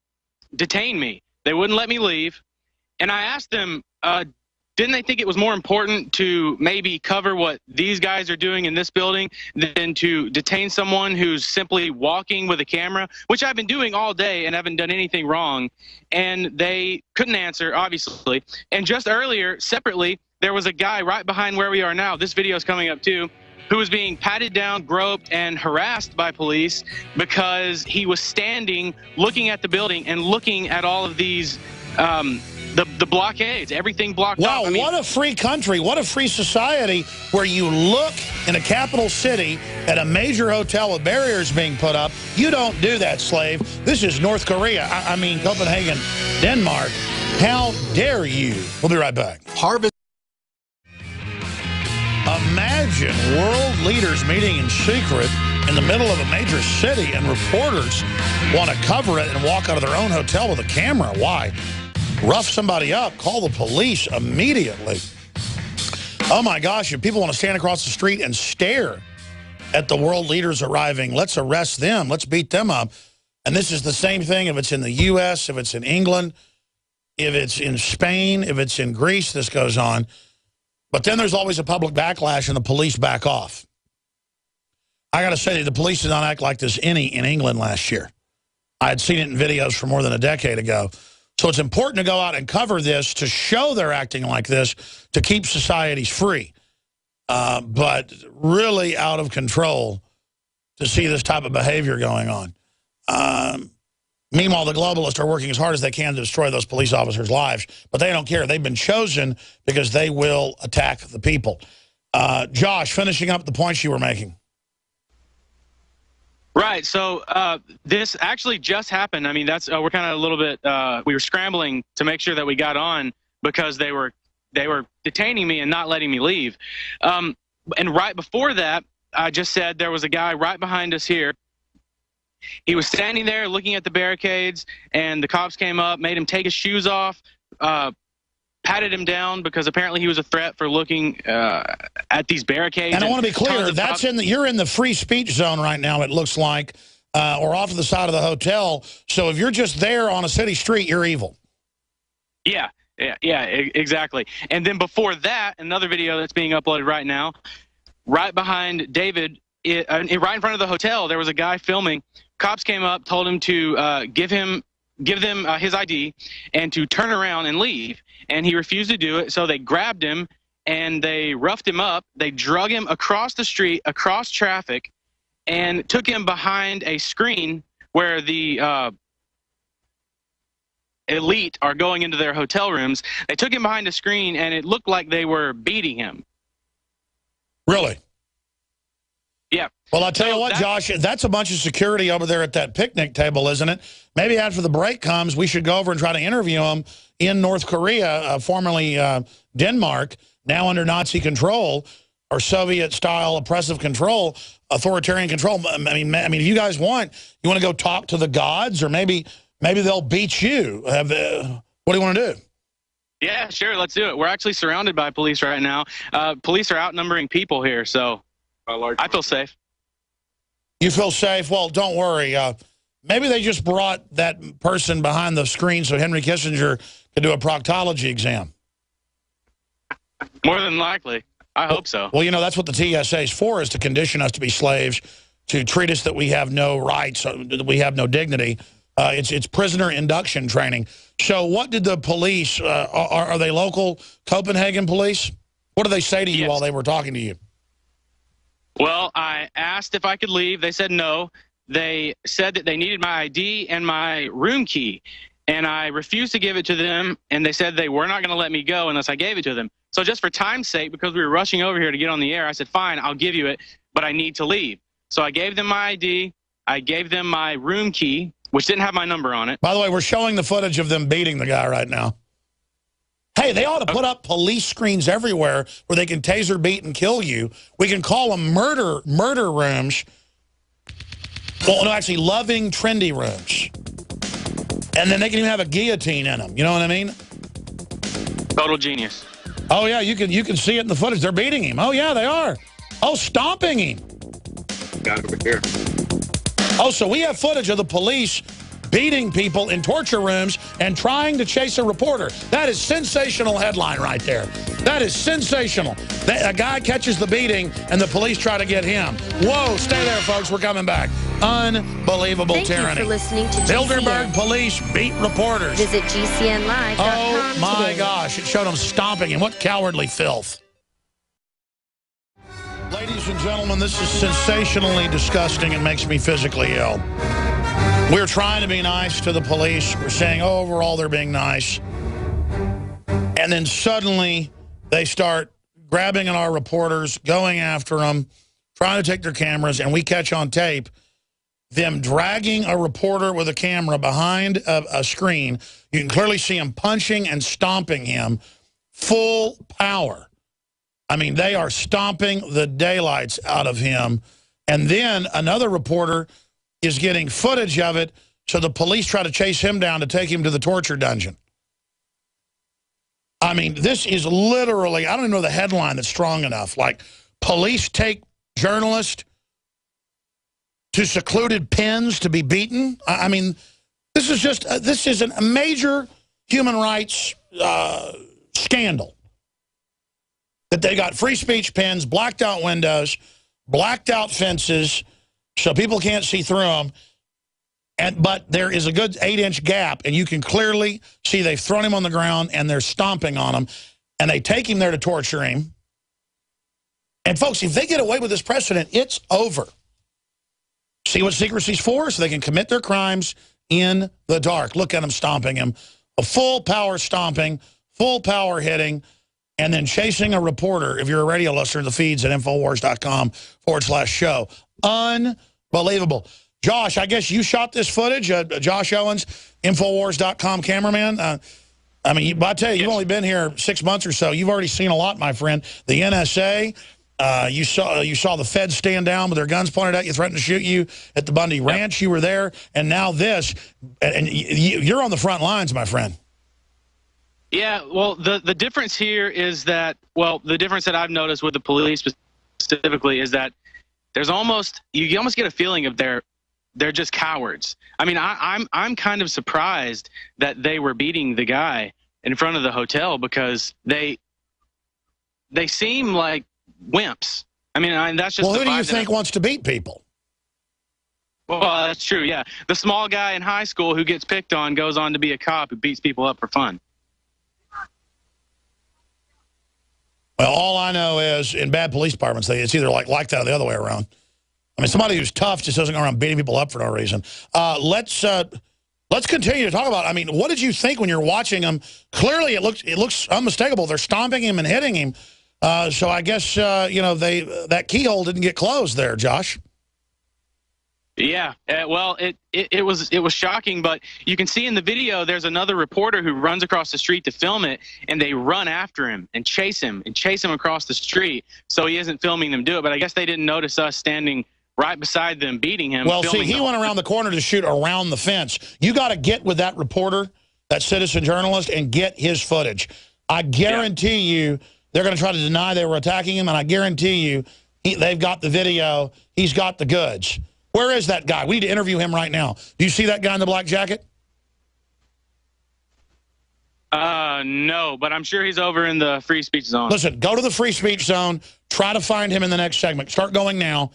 detained me. They wouldn't let me leave. And I asked them, didn't they think it was more important to maybe cover what these guys are doing in this building than to detain someone who's simply walking with a camera, which I've been doing all day and haven't done anything wrong? And they couldn't answer, obviously. And just earlier, separately, there was a guy right behind where we are now, this video is coming up too, who was being patted down, groped, and harassed by police because he was standing, looking at the building and looking at all of these the blockades, everything blocked Wow, off. I mean, what a free country, what a free society where you look in a capital city at a major hotel with barriers being put up. You don't do that, slave. This is North Korea. I mean, Copenhagen, Denmark. How dare you? We'll be right back. Harvest. Imagine world leaders meeting in secret in the middle of a major city, and reporters want to cover it and walk out of their own hotel with a camera. Why? Rough somebody up, call the police immediately. Oh my gosh, if people want to stand across the street and stare at the world leaders arriving, let's arrest them, let's beat them up. And this is the same thing if it's in the U.S., if it's in England, if it's in Spain, if it's in Greece, this goes on. But then there's always a public backlash and the police back off. I got to say, the police did not act like this in England last year. I had seen it in videos from more than a decade ago. So it's important to go out and cover this to show they're acting like this to keep societies free. But really out of control to see this type of behavior going on. Meanwhile, the globalists are working as hard as they can to destroy those police officers' lives. But they don't care. They've been chosen because they will attack the people. Josh, finishing up the points you were making. Right. So this actually just happened. I mean, that's we're kind of a little bit. We were scrambling to make sure that we got on because they were detaining me and not letting me leave. And right before that, I just said there was a guy right behind us here. He was standing there looking at the barricades, and the cops came up, made him take his shoes off, patted him down because apparently he was a threat for looking at these barricades. And I want to be clear, that's you're in the free speech zone right now, it looks like, or off to the side of the hotel. So if you're just there on a city street, you're evil. Yeah, exactly. And then before that, another video that's being uploaded right now, right behind David, right in front of the hotel, there was a guy filming. Cops came up, told him to give them his ID and to turn around and leave. And he refused to do it, so they grabbed him and they roughed him up. They drug him across the street, across traffic, and took him behind a screen where the elite are going into their hotel rooms. They took him behind a screen, and it looked like they were beating him. Really? Yeah. Well, I'll tell you what, Josh, that's a bunch of security over there at that picnic table, isn't it? Maybe after the break comes, we should go over and try to interview them in North Korea, formerly Denmark, now under Nazi control, or Soviet-style oppressive control, authoritarian control. I mean, if you guys want to go talk to the gods, or maybe they'll beat you. What do you want to do? Yeah, sure, let's do it. We're actually surrounded by police right now. Police are outnumbering people here, so I feel safe. You feel safe? Well, don't worry. Maybe they just brought that person behind the screen so Henry Kissinger could do a proctology exam. More than likely. I hope so. Well, you know, that's what the TSA is for, is to condition us to be slaves, to treat us that we have no rights, that we have no dignity. It's prisoner induction training. So what did the police, are they local Copenhagen police? What did they say to you while they were talking to you? Well, I asked if I could leave. They said no. They said that they needed my ID and my room key, and I refused to give it to them, and they said they were not going to let me go unless I gave it to them. So just for time's sake, because we were rushing over here to get on the air, I said, fine, I'll give you it, but I need to leave. So I gave them my ID. I gave them my room key, which didn't have my number on it. By the way, we're showing the footage of them beating the guy right now. Hey, they ought to put up police screens everywhere where they can taser, beat, and kill you. We can call them murder rooms. Well, no, actually, loving, trendy rooms. And then they can even have a guillotine in them. You know what I mean? Total genius. Oh, yeah, you can see it in the footage. They're beating him. Oh, yeah, they are. Oh, stomping him. Got over here. Oh, so we have footage of the police beating people in torture rooms and trying to chase a reporter. That is sensational headline right there. That is sensational. A guy catches the beating and the police try to get him. Whoa, stay there, folks. We're coming back. Unbelievable tyranny. Thank you for listening to Bilderberg GCN. police beat reporters. Visit GCNlive.com Oh, my today. gosh. It showed them stomping him. What cowardly filth. Ladies and gentlemen, this is sensationally disgusting and makes me physically ill. We're trying to be nice to the police. We're saying, oh, overall, they're being nice. And then suddenly they start grabbing at our reporters, going after them, trying to take their cameras, and we catch on tape them dragging a reporter with a camera behind a screen. You can clearly see him punching and stomping him full power. I mean, they are stomping the daylights out of him. And then another reporter is getting footage of it, so the police try to chase him down to take him to the torture dungeon. I mean, this is literally, I don't even know the headline that's strong enough. Like, police take journalists to secluded pens to be beaten. I mean, this is just, this is a major human rights scandal. That they got free speech pens, blacked out windows, blacked out fences, so people can't see through them. But there is a good 8-inch gap, and you can clearly see they've thrown him on the ground, and they're stomping on him, and they take him there to torture him. And, folks, if they get away with this precedent, it's over. See what secrecy's for? So they can commit their crimes in the dark. Look at them stomping him. A full power stomping, full power hitting, and then chasing a reporter. If you're a radio listener, the feeds at Infowars.com/show. Unbelievable. Josh, I guess you shot this footage. Josh Owens, Infowars.com cameraman. I mean, I tell you, you've only been here 6 months or so. You've already seen a lot, my friend. The NSA, you saw the feds stand down with their guns pointed at you, threatening to shoot you at the Bundy Ranch. You were there, and now this. And you're on the front lines, my friend. Yeah, well, the difference here is that, well, the difference that I've noticed with the police specifically is that there's almost, you almost get a feeling of they're just cowards. I mean, I'm kind of surprised that they were beating the guy in front of the hotel, because they seem like wimps. I mean, that's just. Well, who do you think wants to beat people? Well, that's true. Yeah, the small guy in high school who gets picked on goes on to be a cop who beats people up for fun. Well, all I know is in bad police departments, it's either like that or the other way around. I mean, somebody who's tough just doesn't go around beating people up for no reason. Let's continue to talk about it. I mean, what did you think when you're watching them? Clearly, it looks unmistakable. They're stomping him and hitting him. So I guess you know, that keyhole didn't get closed there, Josh. Yeah, well, it was shocking, but you can see in the video there's another reporter who runs across the street to film it, and they run after him and chase him across the street, so he isn't filming them do it. But I guess they didn't notice us standing right beside them beating him. Well, see, he went around the corner to shoot around the fence. You got to get with that reporter, that citizen journalist, and get his footage. I guarantee you they're going to try to deny they were attacking him, and I guarantee you they've got the video. He's got the goods. Where is that guy? We need to interview him right now. Do you see that guy in the black jacket? No, but I'm sure he's over in the free speech zone. Listen, go to the free speech zone. Try to find him in the next segment. Start going now.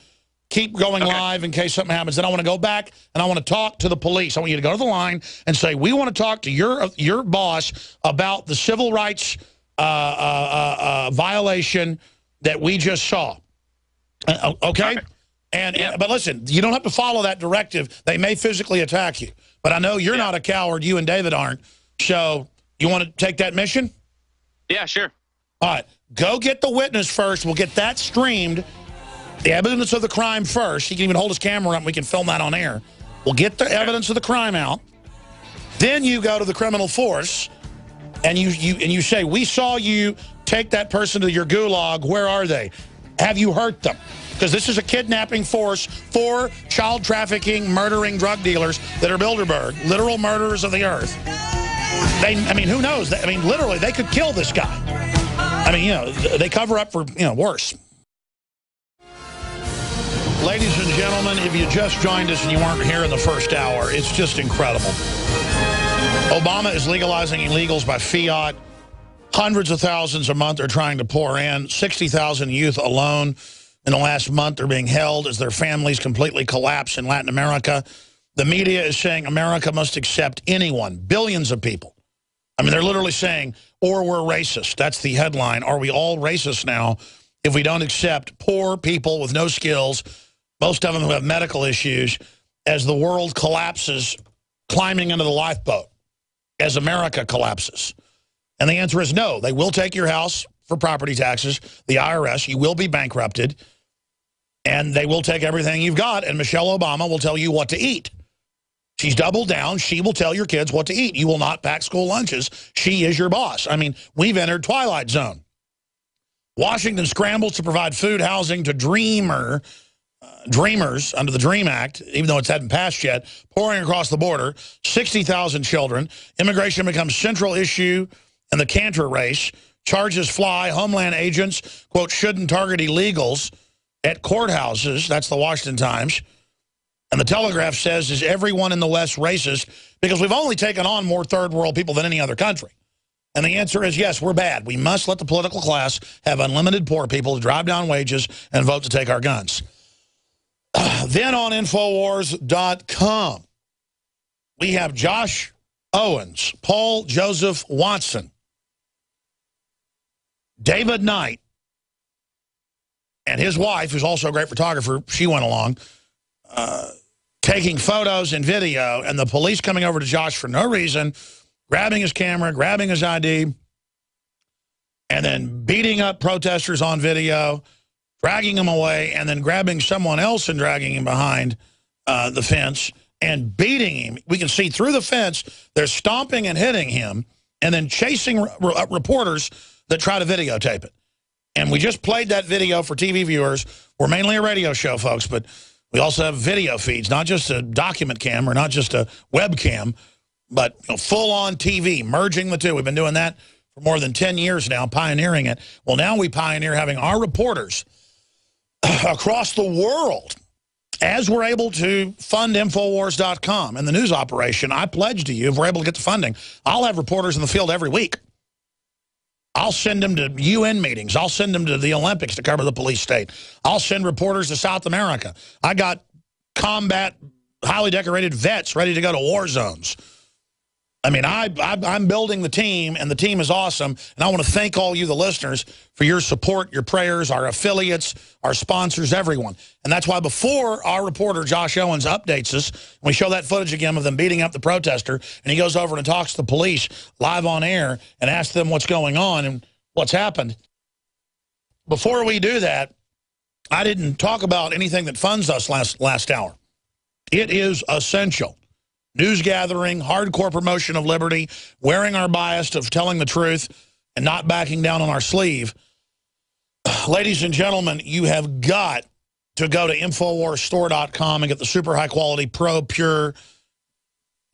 Keep going live in case something happens. Then I want to go back, and I want to talk to the police. I want you to go to the line and say, we want to talk to your boss about the civil rights violation that we just saw. Okay? But listen, you don't have to follow that directive. They may physically attack you. But I know you're not a coward. You and David aren't. So you want to take that mission? Yeah, sure. All right. Go get the witness first. We'll get that streamed. The evidence of the crime first. He can even hold his camera up, and we can film that on air. We'll get the evidence of the crime out. Then you go to the criminal force, and you say, we saw you take that person to your gulag. Where are they? Have you hurt them? Because this is a kidnapping force for child trafficking, murdering drug dealers that are Bilderberg, literal murderers of the earth. I mean, who knows? I mean, literally, they could kill this guy. I mean, you know, they cover up for, you know, worse. Ladies and gentlemen, if you just joined us and you weren't here in the first hour, it's just incredible. Obama is legalizing illegals by fiat. Hundreds of thousands a month are trying to pour in. 60,000 youth alone in the last month are being held as their families completely collapse in Latin America. The media is saying America must accept anyone, billions of people. I mean, they're literally saying, or we're racist. That's the headline. Are we all racist now if we don't accept poor people with no skills, most of them who have medical issues, as the world collapses, climbing into the lifeboat, as America collapses? And the answer is no. They will take your house for property taxes, the IRS. You will be bankrupted. And they will take everything you've got, and Michelle Obama will tell you what to eat. She's doubled down. She will tell your kids what to eat. You will not pack school lunches. She is your boss. I mean, we've entered Twilight Zone. Washington scrambles to provide food, housing to dreamers under the DREAM Act, even though it hadn't passed yet, pouring across the border, 60,000 children. Immigration becomes central issue in the Cantor race. Charges fly. Homeland agents, quote, shouldn't target illegals at courthouses. That's the Washington Times. And the Telegraph says, is everyone in the West racist? Because we've only taken on more third world people than any other country. And the answer is yes, we're bad. We must let the political class have unlimited poor people to drive down wages and vote to take our guns. Then on Infowars.com, we have Josh Owens, Paul Joseph Watson, David Knight, and his wife, who's also a great photographer, she went along, taking photos and video, and the police coming over to Josh for no reason, grabbing his camera, grabbing his ID, and then beating up protesters on video, dragging him away, and then grabbing someone else and dragging him behind the fence and beating him. We can see through the fence, they're stomping and hitting him, and then chasing reporters that try to videotape it. And we just played that video for TV viewers. We're mainly a radio show, folks, but we also have video feeds, not just a document cam or not just a webcam, but full-on TV, merging the two. We've been doing that for more than 10 years now, pioneering it. Well, now we pioneer having our reporters across the world. As we're able to fund Infowars.com and the news operation, I pledge to you, if we're able to get the funding, I'll have reporters in the field every week. I'll send them to UN meetings. I'll send them to the Olympics to cover the police state. I'll send reporters to South America. I got combat, highly decorated vets ready to go to war zones. I mean, I'm building the team, and the team is awesome. And I want to thank all you, the listeners, for your support, your prayers, our affiliates, our sponsors, everyone. And that's why before our reporter, Josh Owens, updates us, we show that footage again of them beating up the protester, and he goes over and talks to the police live on air and asks them what's going on and what's happened. Before we do that, I didn't talk about anything that funds us last hour. It is essential. News gathering, hardcore promotion of liberty, wearing our bias of telling the truth and not backing down on our sleeve. Ladies and gentlemen, you have got to go to InfoWarsStore.com and get the super high quality Pro Pure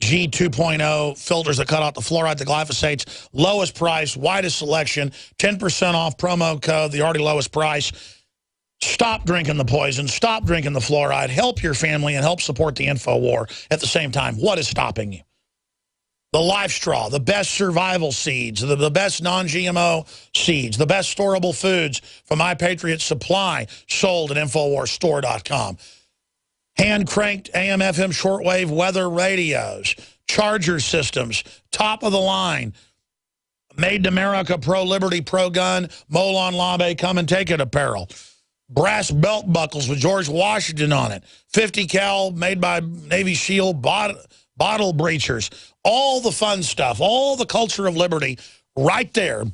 G 2.0 filters that cut out the fluoride, the glyphosates, lowest price, widest selection, 10% off promo code, the already lowest price. Stop drinking the poison. Stop drinking the fluoride. Help your family and help support the InfoWar at the same time. What is stopping you? The Life Straw, the best survival seeds, the best non-GMO seeds, the best storable foods from My Patriot Supply, sold at InfoWarsStore.com. Hand-cranked AM/FM shortwave weather radios, charger systems, top of the line, Made in America, pro-liberty, pro-gun, Molon Labe, come and take it apparel. Brass belt buckles with George Washington on it. 50 cal made by Navy SEAL bottle breachers. All the fun stuff, all the culture of liberty right there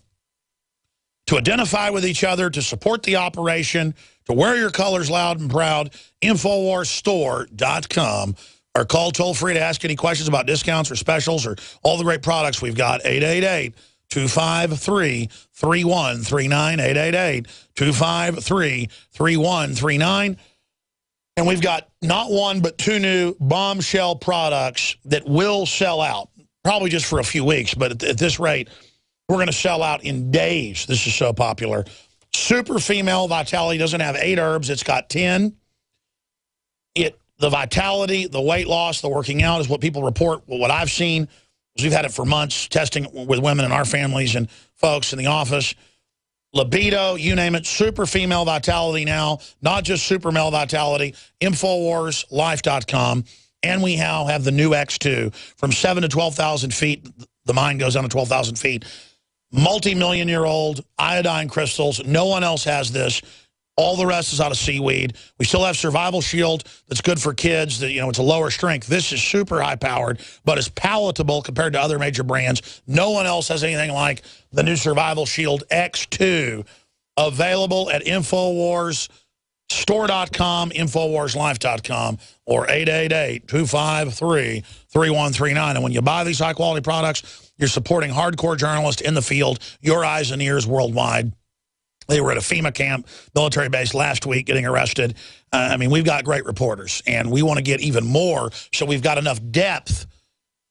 to identify with each other, to support the operation, to wear your colors loud and proud. InfoWarsStore.com, or call toll-free to ask any questions about discounts or specials or all the great products we've got. 888-253-3139, 888-253-3139. And we've got not one but two new bombshell products that will sell out, probably just for a few weeks, but at this rate, we're going to sell out in days. This is so popular. Super Female Vitality doesn't have 8 herbs. It's got 10. The vitality, the weight loss, the working out is what people report. What I've seen, we've had it for months, testing with women in our families and folks in the office. Libido, you name it, Super Female Vitality now, not just Super Male Vitality, InfoWarsLife.com. And we now have the new X2 from 7,000 to 12,000 feet. The mine goes down to 12,000 feet. Multi-million-year-old iodine crystals. No one else has this. All the rest is out of seaweed. We still have Survival Shield that's good for kids. That, you know, it's a lower strength. This is super high-powered, but it's palatable compared to other major brands. No one else has anything like the new Survival Shield X2, available at InfoWarsStore.com, InfoWarsLife.com, or 888-253-3139. And when you buy these high-quality products, you're supporting hardcore journalists in the field, your eyes and ears worldwide. They were at a FEMA camp, military base, last week getting arrested. I mean, we've got great reporters, and we want to get even more, so we've got enough depth,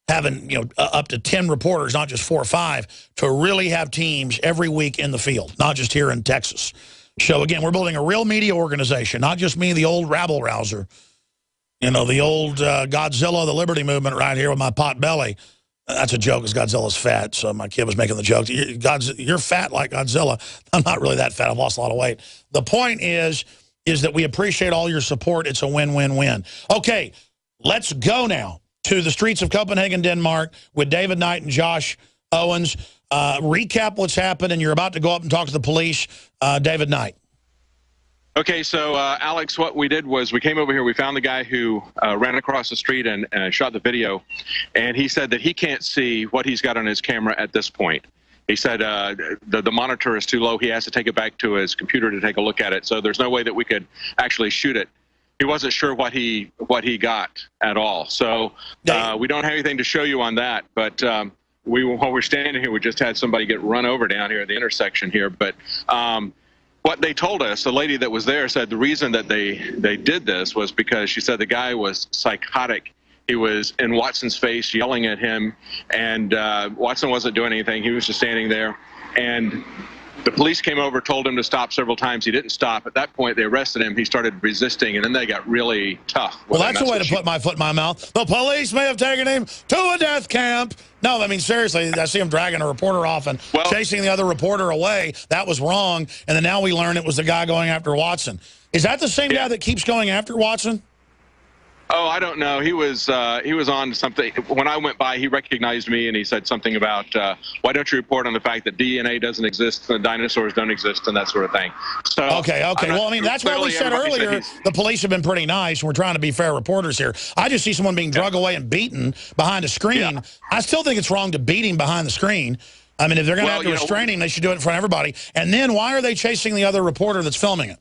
having, you know, up to 10 reporters, not just 4 or 5, to really have teams every week in the field, not just here in Texas. So, again, we're building a real media organization, not just me, the old rabble-rouser, you know, the old Godzilla of the Liberty Movement right here with my pot belly. That's a joke, because Godzilla's fat, so my kid was making the joke. You're fat like Godzilla. I'm not really that fat. I've lost a lot of weight. The point is that we appreciate all your support. It's a win-win-win. Okay, let's go now to the streets of Copenhagen, Denmark, with David Knight and Josh Owens. Recap what's happened, and you're about to go up and talk to the police. David Knight. Okay, so Alex, what we did was we came over here. We found the guy who ran across the street and shot the video, and he said that he can't see what he's got on his camera at this point. He said the monitor is too low. He has to take it back to his computer to take a look at it. So there's no way that we could actually shoot it. He wasn't sure what he got at all. So we don't have anything to show you on that. But while we're standing here, we just had somebody get run over down here at the intersection here. But what they told us, the lady that was there said the reason that they did this was because she said the guy was psychotic. He was in Watson's face yelling at him, and Watson wasn't doing anything. He was just standing there. And the police came over, told him to stop several times. He didn't stop. At that point, they arrested him. He started resisting, and then they got really tough. Well, that's a way to put my foot in my mouth. The police may have taken him to a death camp. No, I mean, seriously, I see him dragging a reporter off and chasing the other reporter away. That was wrong. And then now we learn it was the guy going after Watson. Is that the same guy that keeps going after Watson? Oh, I don't know. He was on something. When I went by, he recognized me, and he said something about, why don't you report on the fact that DNA doesn't exist, the dinosaurs don't exist, and that sort of thing. So Okay. Well, I mean, that's what we said earlier. The police have been pretty nice. We're trying to be fair reporters here. I just see someone being drug away and beaten behind a screen. Yeah. I still think it's wrong to beat him behind the screen. I mean, if they're going to have to restrain him, they should do it in front of everybody. And then why are they chasing the other reporter that's filming it?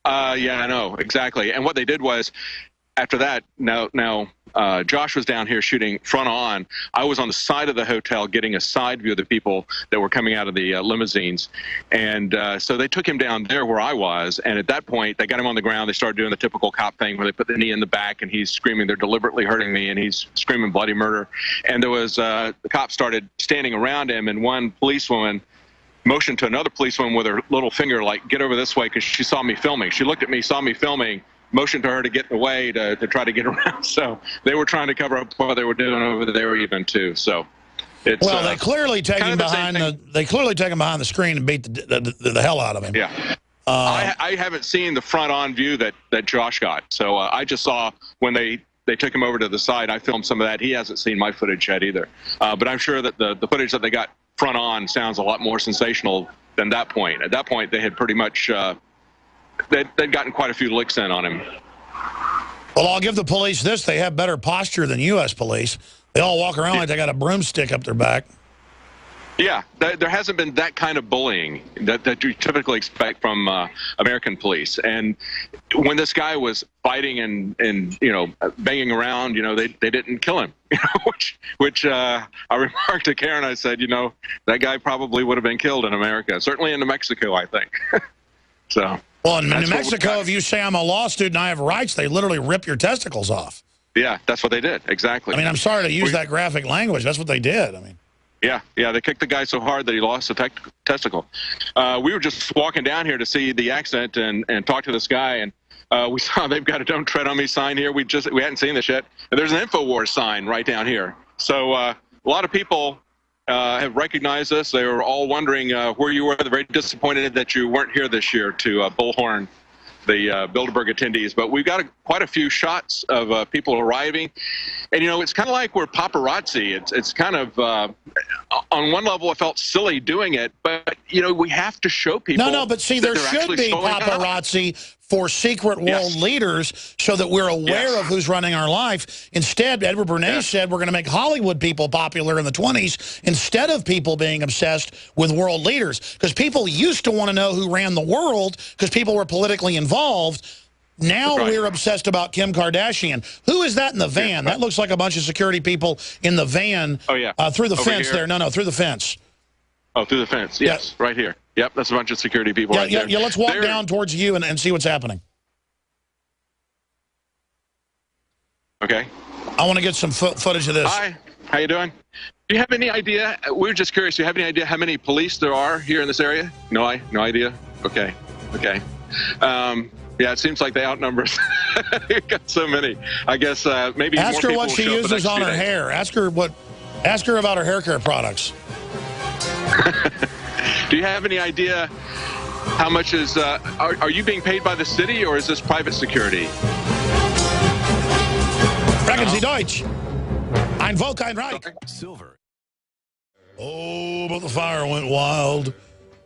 Yeah, I know. Exactly. And what they did was, after that, now Josh was down here shooting front on. I was on the side of the hotel getting a side view of the people that were coming out of the limousines. And so they took him down there where I was. And at that point, they got him on the ground. They started doing the typical cop thing where they put the knee in the back and he's screaming, they're deliberately hurting me, and he's screaming bloody murder. And there was the cops started standing around him, and one policewoman motioned to another policewoman with her little finger, like, get over this way, because she saw me filming. She looked at me, saw me filming, motioned to her to get away to try to get around. So they were trying to cover up what they were doing over there even too. So it's they clearly take him behind the screen and beat the hell out of him. Yeah. I haven't seen the front on view that Josh got. So I just saw when they took him over to the side. I filmed some of that. He hasn't seen my footage yet either. But I'm sure that the footage that they got front on sounds a lot more sensational than that point. At that point, they had pretty much they'd gotten quite a few licks in on him. Well, I'll give the police this. They have better posture than U.S. police. They all walk around like they got a broomstick up their back. Yeah, there hasn't been that kind of bullying that you typically expect from American police. And when this guy was fighting and you know, banging around, you know, they didn't kill him. You know, which I remarked to Karen. I said, you know, that guy probably would have been killed in America, certainly in New Mexico, I think. So. Well, in New Mexico, if you say I'm a law student, I have rights, they literally rip your testicles off. Yeah, that's what they did. Exactly. I mean, I'm sorry to use that graphic language. That's what they did. I mean. Yeah, they kicked the guy so hard that he lost a testicle. We were just walking down here to see the accident and talk to this guy, and we saw they've got a "Don't Tread on Me" sign here. We hadn't seen this yet. And there's an Infowars sign right down here. So a lot of people have recognized us. They were all wondering where you were. They're very disappointed that you weren't here this year to bullhorn the Bilderberg attendees. But we've got quite a few shots of people arriving. And, you know, it's kind of like we're paparazzi. It's kind of, on one level, I felt silly doing it. But, you know, we have to show people. No, but see, there should be paparazzi for secret world leaders so that we're aware of who's running our life. Instead, Edward Bernays said we're going to make Hollywood people popular in the 20s instead of people being obsessed with world leaders. Because people used to want to know who ran the world because people were politically involved. Now we're obsessed about Kim Kardashian. Who is that in the van? That looks like a bunch of security people in the van through the fence there. No, through the fence. Oh, through the fence. Yes, right here. Yep, that's a bunch of security people right there. Yeah, let's walk down towards you and see what's happening. Okay. I want to get some footage of this. Hi, how you doing? Do you have any idea? We're just curious. Do you have any idea how many police there are here in this area? No idea? Okay. Yeah, it seems like they outnumber us. We've got so many. I guess maybe ask more her what she uses on her hair. Ask her about her hair care products. Do you have any idea how much is, are you being paid by the city or is this private security? Sprechen Sie Deutsch. Ein Volk, ein Reich. Silver. Oh, but the fire went wild.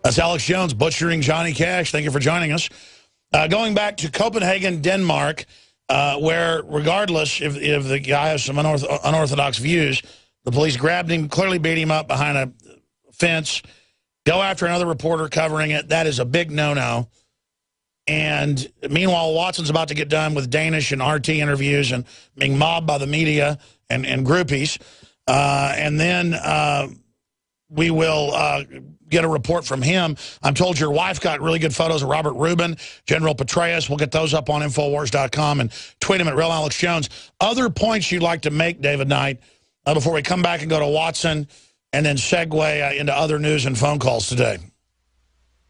That's Alex Jones butchering Johnny Cash. Thank you for joining us. Going back to Copenhagen, Denmark, where regardless if the guy has some unorthodox views, the police grabbed him, clearly beat him up behind a fence, go after another reporter covering it. That is a big no-no. And meanwhile, Watson's about to get done with Danish and RT interviews and being mobbed by the media and groupies. And then we will get a report from him. I'm told your wife got really good photos of Robert Rubin, General Petraeus. We'll get those up on Infowars.com and tweet him at Real Alex Jones. Other points you'd like to make, David Knight, before we come back and go to Watson and then segue into other news and phone calls today?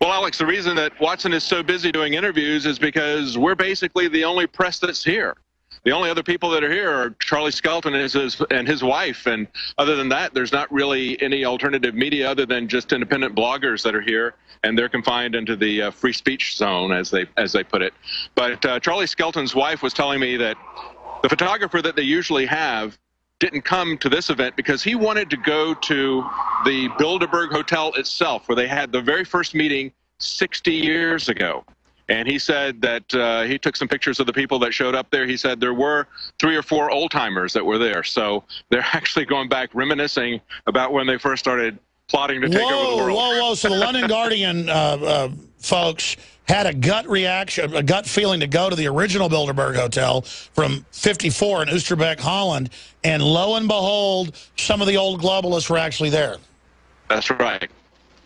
Well, Alex, the reason that Watson is so busy doing interviews is because we're basically the only press that's here. The only other people that are here are Charlie Skelton and his wife. And other than that, there's not really any alternative media other than just independent bloggers that are here. And they're confined into the free speech zone, as they put it. But Charlie Skelton's wife was telling me that the photographer that they usually have didn't come to this event because he wanted to go to the Bilderberg Hotel itself, where they had the very first meeting 60 years ago. And he said that he took some pictures of the people that showed up there. He said there were 3 or 4 old-timers that were there. So they're actually going back reminiscing about when they first started plotting to take over the world. Whoa. So the London Guardian folks had a gut reaction, a gut feeling to go to the original Bilderberg Hotel from '54 in Oosterbeek, Holland. And lo and behold, some of the old globalists were actually there. That's right.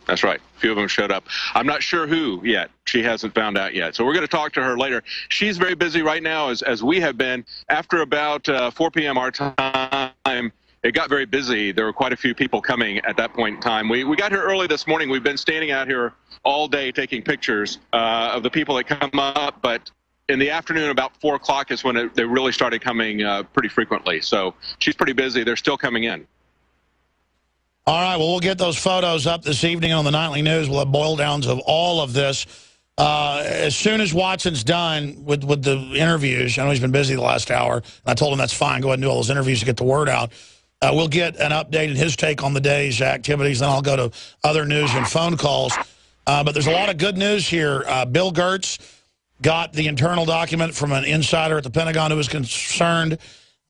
That's right. A few of them showed up. I'm not sure who yet. She hasn't found out yet. So we're going to talk to her later. She's very busy right now, as we have been. After about 4 p.m. our time, it got very busy. There were quite a few people coming at that point in time. We got here early this morning. We've been standing out here all day taking pictures of the people that come up. But in the afternoon, about 4 o'clock is when they really started coming pretty frequently. So she's pretty busy. They're still coming in. All right, well, we'll get those photos up this evening on the Nightly News. We'll have boil downs of all of this. As soon as Watson's done with the interviews, I know he's been busy the last hour, and I told him that's fine. Go ahead and do all those interviews to get the word out. We'll get an update and his take on the day's activities, then I'll go to other news and phone calls. But there's a lot of good news here. Bill Gertz got the internal document from an insider at the Pentagon who was concerned.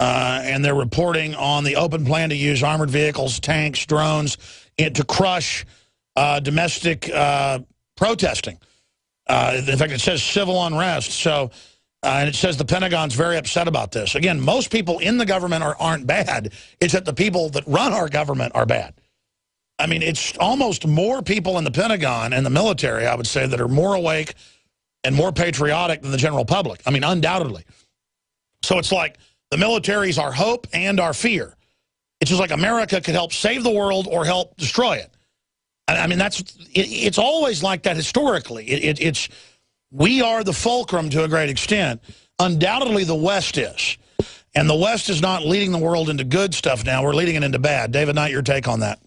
And they're reporting on the open plan to use armored vehicles, tanks, drones to crush domestic protesting. In fact, it says civil unrest. So, and it says the Pentagon's very upset about this. Again, most people in the government aren't bad. It's that the people that run our government are bad. I mean, it's almost more people in the Pentagon and the military, I would say, that are more awake and more patriotic than the general public. I mean, undoubtedly. So it's like the military's our hope and our fear. It's just like America could help save the world or help destroy it. I mean, it's always like that historically. We are the fulcrum to a great extent. Undoubtedly, the West is. And the West is not leading the world into good stuff now. We're leading it into bad. David Knight, your take on that?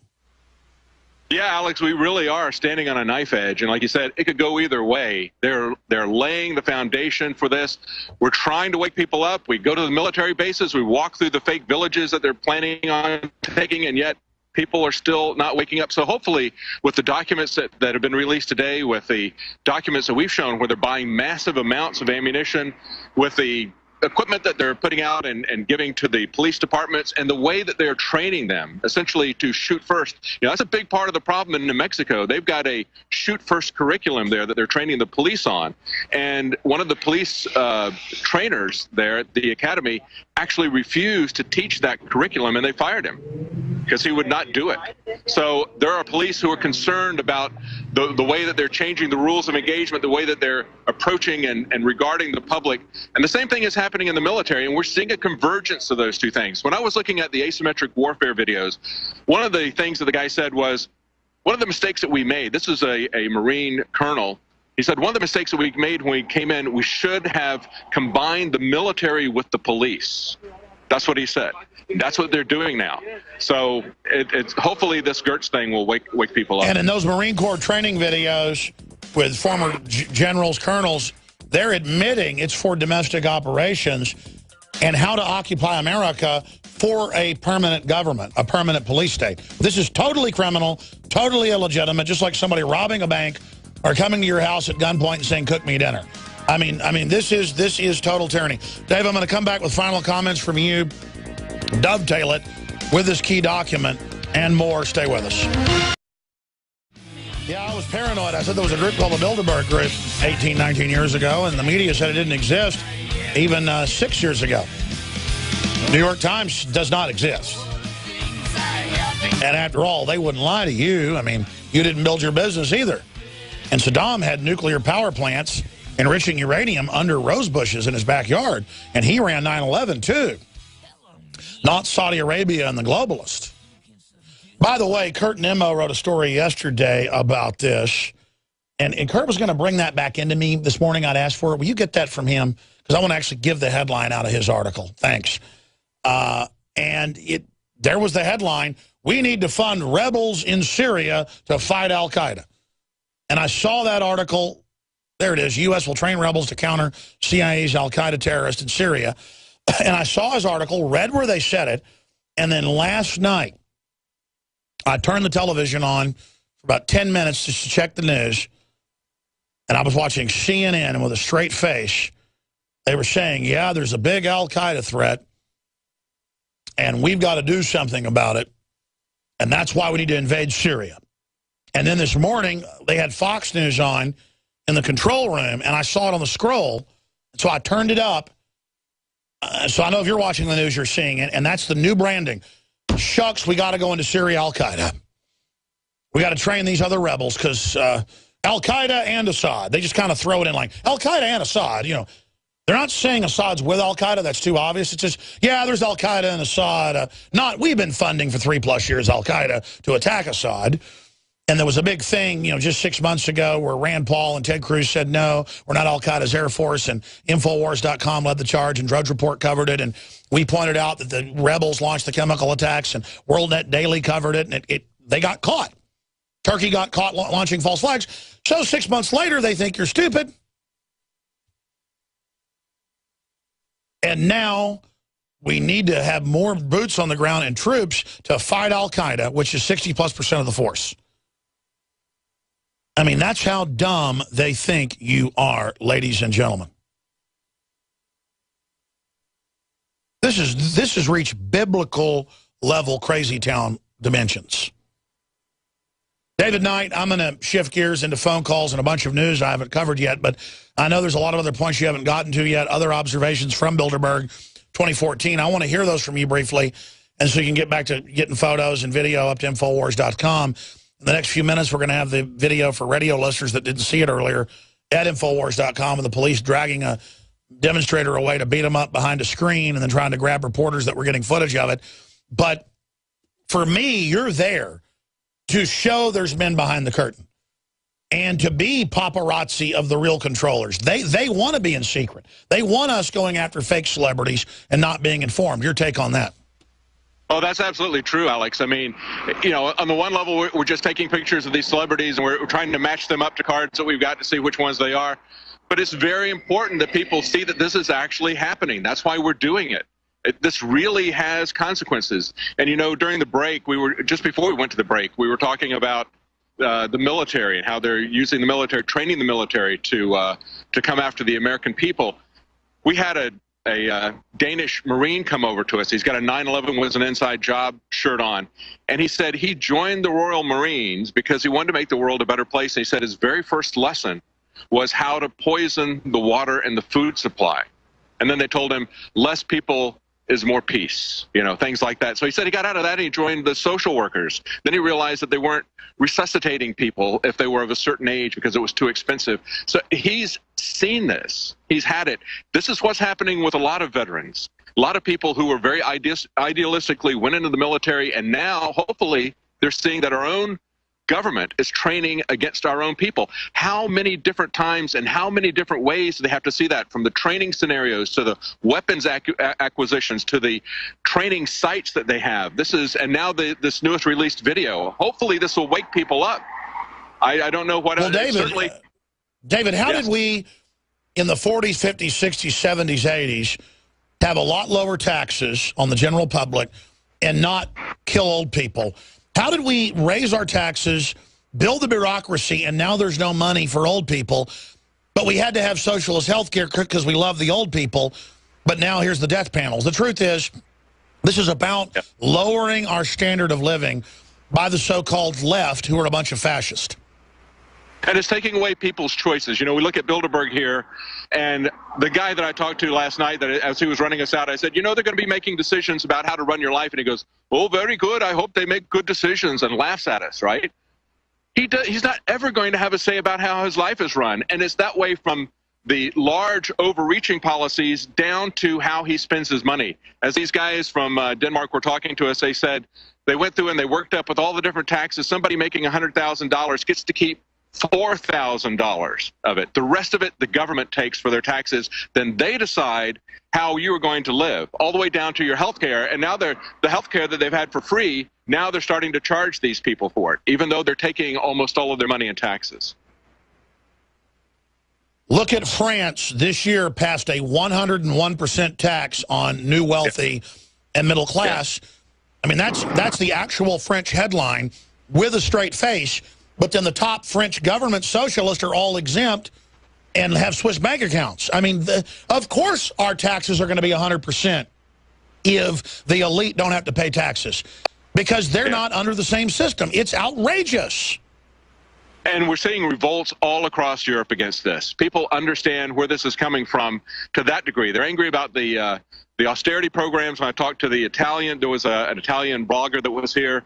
Yeah, Alex, we really are standing on a knife edge. And like you said, it could go either way. They're laying the foundation for this. We're trying to wake people up. We go to the military bases. We walk through the fake villages that they're planning on taking, and yet people are still not waking up. So hopefully with the documents that have been released today, with the documents that we've shown where they're buying massive amounts of ammunition, with the equipment that they're putting out and giving to the police departments, and the way that they're training them essentially to shoot first. That's a big part of the problem in New Mexico. They've got a shoot first curriculum there that they're training the police on. And one of the police trainers there at the academy actually refused to teach that curriculum, and they fired him because he would not do it. So there are police who are concerned about the way that they're changing the rules of engagement, the way that they're approaching and regarding the public. And the same thing is happening in the military, and we're seeing a convergence of those two things. When I was looking at the asymmetric warfare videos, one of the things that the guy said was, one of the mistakes that we made, this is a Marine colonel, he said, one of the mistakes that we made when we came in, we should have combined the military with the police. That's what he said. That's what they're doing now. So it's hopefully this Gertz thing will wake people up. And in those Marine Corps training videos with former generals, colonels, they're admitting it's for domestic operations and how to occupy America for a permanent government, a permanent police state. This is totally criminal, totally illegitimate, just like somebody robbing a bank or coming to your house at gunpoint and saying, cook me dinner. I mean, this is total tyranny. Dave, I'm going to come back with final comments from you. Dovetail it with this key document and more. Stay with us. Yeah, I was paranoid. I said there was a group called the Bilderberg Group 18, 19 years ago, and the media said it didn't exist even 6 years ago. New York Times does not exist. And after all, they wouldn't lie to you. I mean, you didn't build your business either. And Saddam had nuclear power plants enriching uranium under rose bushes in his backyard, and he ran 9/11 too. Not Saudi Arabia and the globalists. By the way, Kurt Nimmo wrote a story yesterday about this, and Kurt was going to bring that back into me this morning. I'd asked for it. Will you get that from him? Because I want to actually give the headline out of his article. Thanks. And there was the headline, "We need to fund rebels in Syria to fight al-Qaeda." And I saw that article. There it is. U.S. will train rebels to counter CIA's al-Qaeda terrorists in Syria. And I saw his article, read where they said it, and then last night, I turned the television on for about 10 minutes just to check the news, and I was watching CNN, and with a straight face, they were saying, yeah, there's a big al-Qaeda threat, and we've got to do something about it, and that's why we need to invade Syria. And then this morning, they had Fox News on in the control room, and I saw it on the scroll, so I turned it up. So I know if you're watching the news, you're seeing it, and that's the new branding. Shucks, we got to go into Syria, al-Qaeda. We got to train these other rebels because al-Qaeda and Assad, they just kind of throw it in like, al-Qaeda and Assad, you know. They're not saying Assad's with al-Qaeda. That's too obvious. It's just, yeah, there's al-Qaeda and Assad. We've been funding for 3+ years al-Qaeda to attack Assad. And there was a big thing, you know, just 6 months ago where Rand Paul and Ted Cruz said, no, we're not al-Qaeda's Air Force, and Infowars.com led the charge, and Drudge Report covered it, and we pointed out that the rebels launched the chemical attacks, and WorldNet Daily covered it, and they got caught. Turkey got caught launching false flags. So 6 months later, they think you're stupid. And now we need to have more boots on the ground and troops to fight al-Qaeda, which is 60+% of the force. I mean, that's how dumb they think you are, ladies and gentlemen. This has reached biblical level crazy town dimensions. David Knight, I'm going to shift gears into phone calls and a bunch of news I haven't covered yet, but I know there's a lot of other points you haven't gotten to yet, other observations from Bilderberg 2014. I want to hear those from you briefly, and so you can get back to getting photos and video up to Infowars.com. In the next few minutes, we're going to have the video for radio listeners that didn't see it earlier at Infowars.com of the police dragging a demonstrator away to beat him up behind a screen and then trying to grab reporters that were getting footage of it. But for me, you're there to show there's men behind the curtain and to be paparazzi of the real controllers. They want to be in secret. They want us going after fake celebrities and not being informed. Your take on that? Oh, that's absolutely true, Alex. I mean, you know, on the one level, we're just taking pictures of these celebrities and we're trying to match them up to cards that we've got to see which ones they are. But it's very important that people see that this is actually happening. That's why we're doing it. This really has consequences. And, you know, during the break, just before we went to the break, we were talking about the military and how they're using the military, training the military to come after the American people. We had a Danish Marine come over to us. He's got a 9/11 was an inside job shirt on. And he said he joined the Royal Marines because he wanted to make the world a better place. And he said his very first lesson was how to poison the water and the food supply. And then they told him less people is more peace, you know, things like that. So he said he got out of that and he joined the social workers. Then he realized that they weren't resuscitating people if they were of a certain age because it was too expensive. So he's seen this. He's had it. This is what's happening with a lot of veterans. A lot of people who were very idealistically went into the military, and now hopefully they're seeing that our own government is training against our own people. How many different times and how many different ways do they have to see that, from the training scenarios to the weapons acquisitions to the training sites that they have? And now this newest released video. Hopefully this will wake people up. I don't know what. Well, David, how did we in the 40s, 50s, 60s, 70s, 80s have a lot lower taxes on the general public and not kill old people? How did we raise our taxes, build the bureaucracy, and now there's no money for old people, but we had to have socialist health care because we love the old people, but now here's the death panels? The truth is, this is about lowering our standard of living by the so-called left, who are a bunch of fascists. And it's taking away people's choices. You know, we look at Bilderberg here, and the guy that I talked to last night, that as he was running us out, I said, you know, they're going to be making decisions about how to run your life. And he goes, oh, very good. I hope they make good decisions, and laughs at us, right? He's not ever going to have a say about how his life is run. And it's that way from the large overreaching policies down to how he spends his money. As these guys from Denmark were talking to us, they said they went through and they worked up with all the different taxes. Somebody making $100,000 gets to keep $4,000 of it. The rest of it, the government takes for their taxes. Then they decide how you are going to live, all the way down to your health care. And now the health care that they've had for free, now they're starting to charge these people for it, even though they're taking almost all of their money in taxes. Look at France this year passed a 101% tax on new wealthy and middle class. I mean, that's the actual French headline with a straight face. But then the top French government socialists are all exempt and have Swiss bank accounts. I mean, of course our taxes are going to be 100% if the elite don't have to pay taxes, because they're not under the same system. It's outrageous. And we're seeing revolts all across Europe against this. People understand where this is coming from to that degree. They're angry about the austerity programs. When I talked to the Italian, there was an Italian blogger that was here.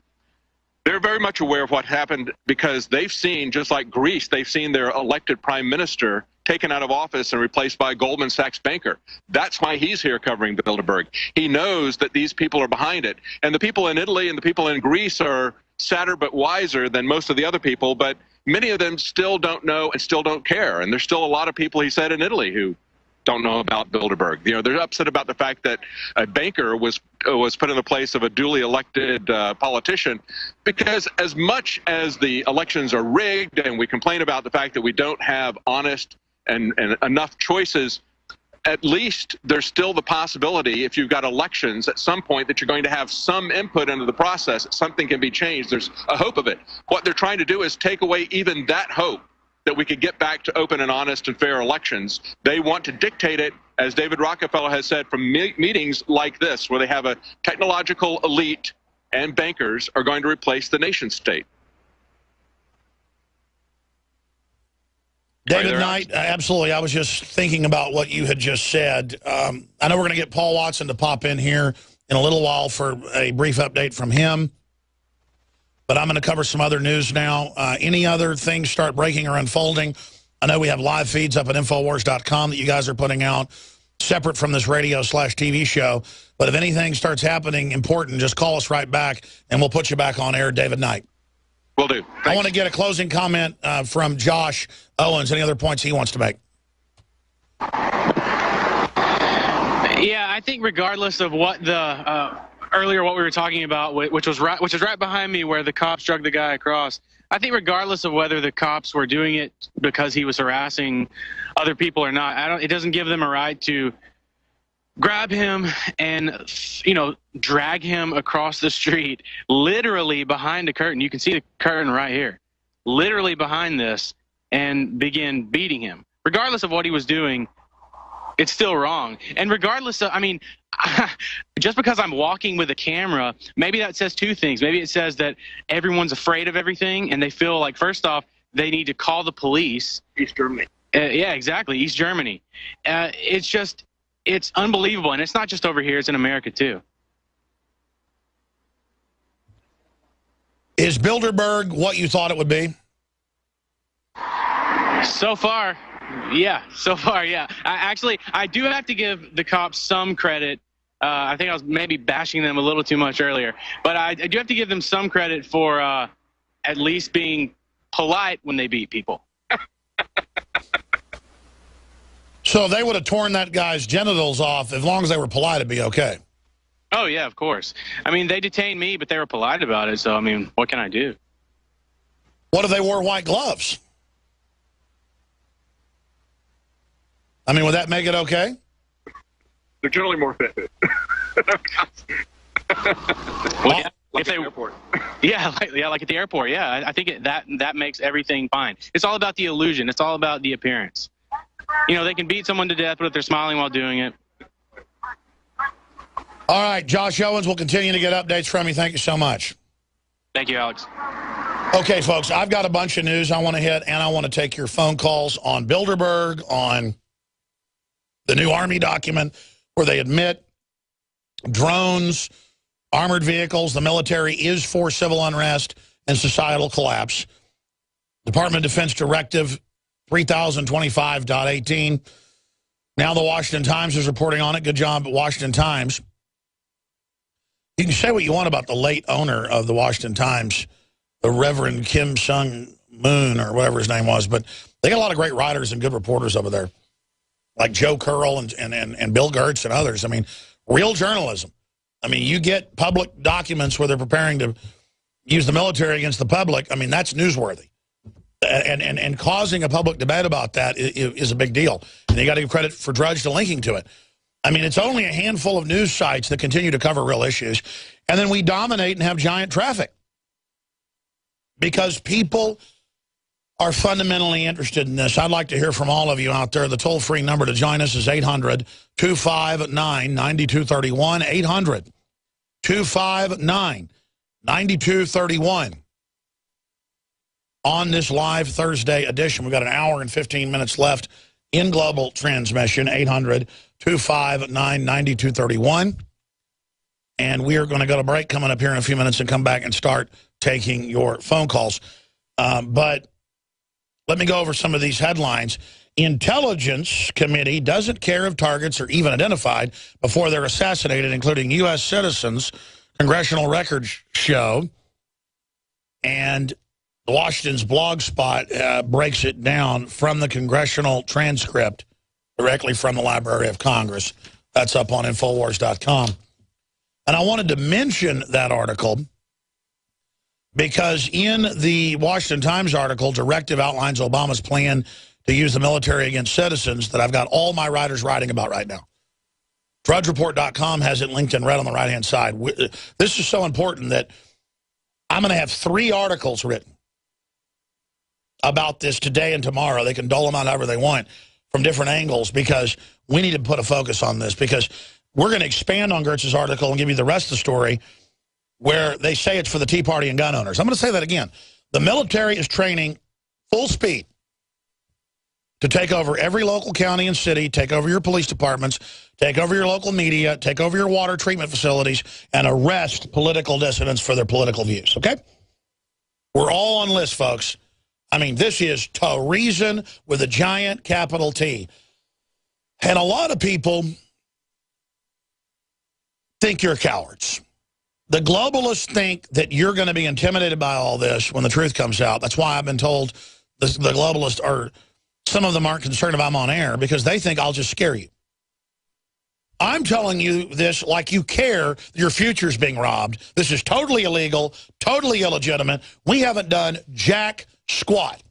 They're very much aware of what happened because they've seen, just like Greece, they've seen their elected prime minister taken out of office and replaced by a Goldman Sachs banker. That's why he's here covering Bilderberg. He knows that these people are behind it. And the people in Italy and the people in Greece are sadder but wiser than most of the other people, but many of them still don't know and still don't care. And there's still a lot of people, he said, in Italy who don't know about Bilderberg. You know, they're upset about the fact that a banker was put in the place of a duly elected politician, because as much as the elections are rigged and we complain about the fact that we don't have honest and enough choices, at least there's still the possibility, if you've got elections at some point, that you're going to have some input into the process. Something can be changed. There's a hope of it. What they're trying to do is take away even that hope that we could get back to open and honest and fair elections. They want to dictate it, as David Rockefeller has said, from meetings like this, where they have a technological elite and bankers are going to replace the nation state. David Knight, absolutely. I was just thinking about what you had just said. I know we're going to get Paul Watson to pop in here in a little while for a brief update from him. But I'm going to cover some other news now. Any other things start breaking or unfolding? I know we have live feeds up at Infowars.com that you guys are putting out, separate from this radio/TV show. But if anything starts happening important, just call us right back, and we'll put you back on air. David Knight. Will do. Thanks. I want to get a closing comment from Josh Owens. Any other points he wants to make? Yeah, I think regardless of what the earlier what we were talking about, which is right behind me, where the cops drug the guy across. I think regardless of whether the cops were doing it because he was harassing other people or not, it doesn't give them a right to grab him and, drag him across the street, literally behind a curtain. You can see the curtain right here, literally behind this, and begin beating him. Regardless of what he was doing, it's still wrong. And regardless of, just because I'm walking with a camera, maybe that says two things. Maybe it says that everyone's afraid of everything, and they feel like, first off, they need to call the police. East Germany. Yeah, exactly, East Germany. It's unbelievable, and it's not just over here, it's in America too. Is Bilderberg what you thought it would be? So far, yeah. I do have to give the cops some credit. I think I was maybe bashing them a little too much earlier, but I do have to give them some credit for at least being polite when they beat people. So they would have torn that guy's genitals off. As long as they were polite, it'd be okay. Oh, yeah, of course. They detained me, but they were polite about it, so, what can I do? What if they wore white gloves? Would that make it okay? They're generally more fit. Well, yeah, like at the airport. Like at the airport. Yeah, I think that makes everything fine. It's all about the illusion. It's all about the appearance. They can beat someone to death, but if they're smiling while doing it. All right, Josh Owens, we'll continue to get updates from you. Thank you so much. Thank you, Alex. Okay, folks, I've got a bunch of news I want to hit, and I want to take your phone calls on Bilderberg, on the new Army document where they admit drones, armored vehicles, the military is for civil unrest and societal collapse. Department of Defense Directive 3025.18. Now the Washington Times is reporting on it. Good job, Washington Times. You can say what you want about the late owner of the Washington Times, the Reverend Kim Sung-moon, or whatever his name was, but they got a lot of great writers and good reporters over there, like Joe Curl and Bill Gertz and others. Real journalism. You get public documents where they're preparing to use the military against the public. That's newsworthy. And causing a public debate about that is a big deal. And you got to give credit for Drudge to linking to it. It's only a handful of news sites that continue to cover real issues. And then we dominate and have giant traffic. Because people are fundamentally interested in this. I'd like to hear from all of you out there. The toll-free number to join us is 800-259-9231. 800-259-9231. On this live Thursday edition, we've got an hour and 15 minutes left in global transmission, 800-259-9231. And we are going to go to break coming up here in a few minutes and come back and start taking your phone calls. But let me go over some of these headlines. Intelligence Committee doesn't care if targets are even identified before they're assassinated, including U.S. citizens, congressional records show. And Washington's blog spot breaks it down from the congressional transcript directly from the Library of Congress. That's up on Infowars.com. And I wanted to mention that article because in the Washington Times article, Directive outlines Obama's plan to use the military against citizens that I've got all my writers writing about right now. DrudgeReport.com has it linked in red on the right-hand side. This is so important that I'm going to have 3 articles written about this today and tomorrow. They can dole them out however they want from different angles because we need to put a focus on this because we're going to expand on Gertz's article and give you the rest of the story where they say it's for the Tea Party and gun owners. I'm going to say that again. The military is training full speed to take over every local county and city, take over your police departments, take over your local media, take over your water treatment facilities, and arrest political dissidents for their political views, okay? We're all on list, folks. This is treason with a giant capital T. And a lot of people think you're cowards. The globalists think that you're going to be intimidated by all this when the truth comes out. That's why I've been told the globalists are, some of them aren't concerned if I'm on air because they think I'll just scare you. I'm telling you this like you care your future's being robbed. This is totally illegal, totally illegitimate. We haven't done jack squat.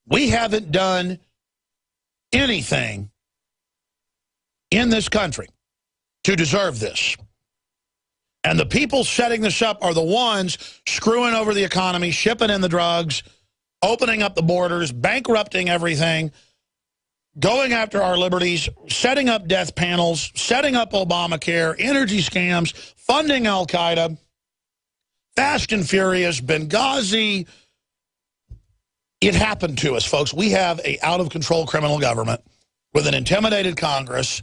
We haven't done anything in this country to deserve this. And the people setting this up are the ones screwing over the economy, shipping in the drugs, opening up the borders, bankrupting everything, going after our liberties, setting up death panels, setting up Obamacare, energy scams, funding Al-Qaeda, Fast and Furious, Benghazi. It happened to us, folks. We have an out-of-control criminal government with an intimidated Congress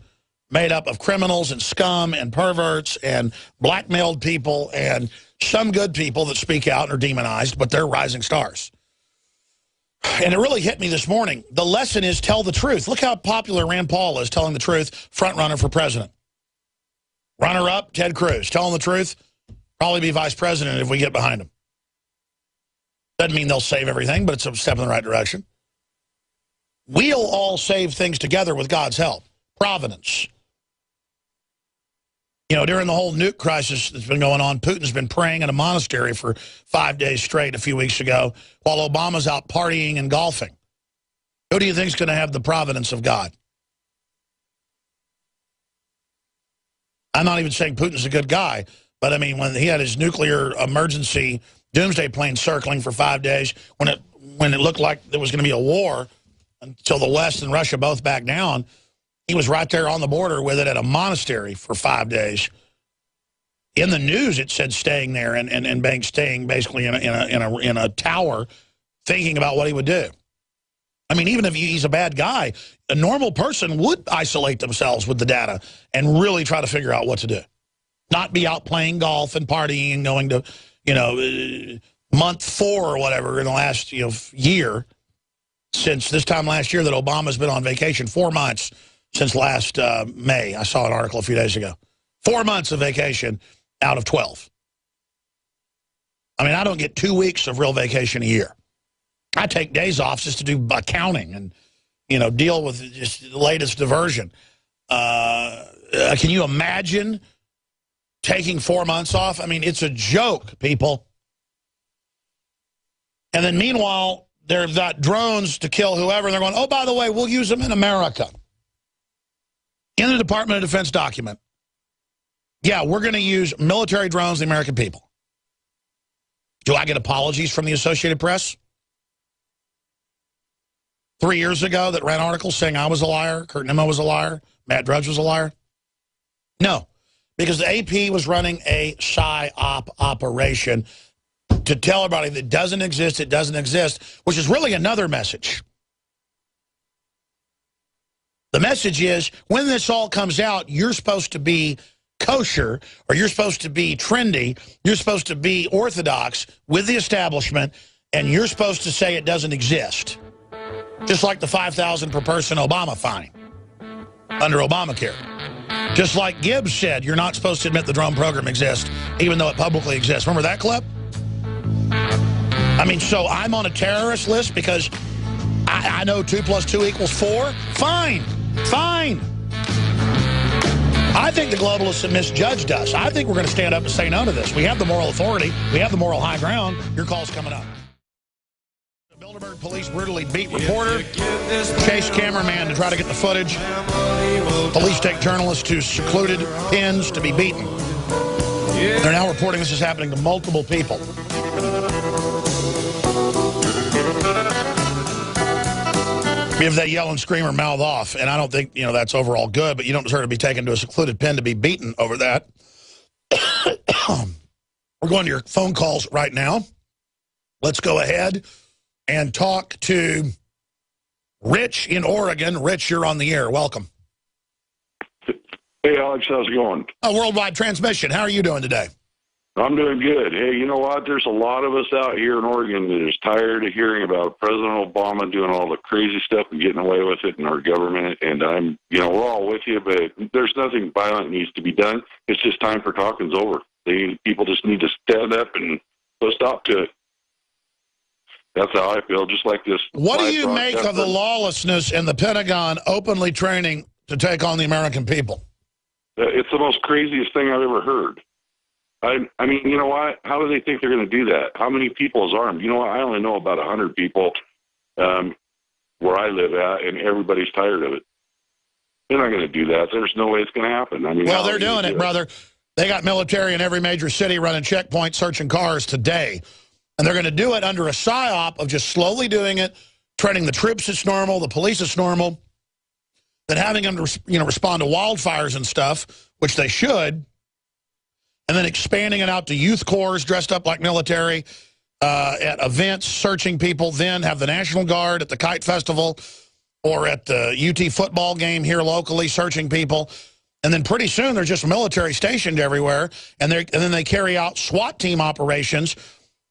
made up of criminals and scum and perverts and blackmailed people and some good people that speak out and are demonized, but they're rising stars. And it really hit me this morning. The lesson is tell the truth. Look how popular Rand Paul is telling the truth, front runner for president. Runner-up, Ted Cruz. Telling the truth, probably be vice president if we get behind him. Doesn't mean they'll save everything, but it's a step in the right direction. We'll all save things together with God's help. Providence. You know, during the whole nuke crisis that's been going on, Putin's been praying in a monastery for 5 days straight a few weeks ago while Obama's out partying and golfing. Who do you think is going to have the providence of God? I'm not even saying Putin's a good guy, but I mean, when he had his nuclear emergency doomsday plane circling for 5 days, when it looked like there was going to be a war until the West and Russia both backed down, he was right there on the border with it at a monastery for 5 days. In the news, it said staying there and staying basically in a tower, thinking about what he would do. I mean, even if he's a bad guy, a normal person would isolate themselves with the data and really try to figure out what to do. Not be out playing golf and partying and going to, you know, month 4 or whatever in the last year. Since this time last year that Obama's been on vacation, 4 months. Since last May. I saw an article a few days ago. 4 months of vacation out of 12. I mean, I don't get 2 weeks of real vacation a year. I take days off just to do accounting and, you know, deal with just the latest diversion. Can you imagine taking 4 months off? I mean, it's a joke, people. And then meanwhile, they've got drones to kill whoever, and they're going, oh, by the way, we'll use them in America. In the Department of Defense document, yeah, we're going to use military drones, the American people. Do I get apologies from the Associated Press? 3 years ago that ran articles saying I was a liar, Kurt Nimmo was a liar, Matt Drudge was a liar? No, because the AP was running a PSYOP operation to tell everybody that it doesn't exist, which is really another message. The message is, when this all comes out, you're supposed to be kosher, or you're supposed to be trendy, you're supposed to be orthodox with the establishment, and you're supposed to say it doesn't exist. Just like the $5,000 per person Obama fine under Obamacare. Just like Gibbs said, you're not supposed to admit the drone program exists, even though it publicly exists. Remember that clip? I mean, so I'm on a terrorist list because I know 2 + 2 = 4? Fine. Fine. I think the globalists have misjudged us. I think we're going to stand up and say no to this. We have the moral authority. We have the moral high ground. Your call's coming up. The Bilderberg police brutally beat reporter, chase cameraman to try to get the footage. Police take journalists to secluded pens to be beaten. They're now reporting this is happening to multiple people. If they yell and scream or mouth off, and I don't think, that's overall good, but you don't deserve to be taken to a secluded pen to be beaten over that. We're going to your phone calls right now. Let's go ahead and talk to Rich in Oregon. Rich, you're on the air. Welcome. Hey, Alex, how's it going? A worldwide transmission. How are you doing today? I'm doing good. Hey, you know what? There's a lot of us out here in Oregon that is tired of hearing about President Obama doing all the crazy stuff and getting away with it in our government. And we're all with you, but there's nothing violent needs to be done. It's just time for talking's over. People just need to stand up and put a stop to it. That's how I feel, just like this. What do live you make broadcast of the lawlessness in the Pentagon openly training to take on the American people? It's the most craziest thing I've ever heard. I mean, you know what? How do they think they're going to do that? How many people is armed? You know what? I only know about 100 people where I live at, and everybody's tired of it. They're not going to do that. There's no way it's going to happen. I mean, well, they're doing it, brother. They got military in every major city running checkpoints, searching cars today. And they're going to do it under a psyop of just slowly doing it, training the troops as normal, the police as normal, then having them respond to wildfires and stuff, which they should, and then expanding it out to youth corps dressed up like military at events, searching people, then have the National Guard at the Kite Festival or at the UT football game here locally searching people. And then pretty soon there's just military stationed everywhere, and then they carry out SWAT team operations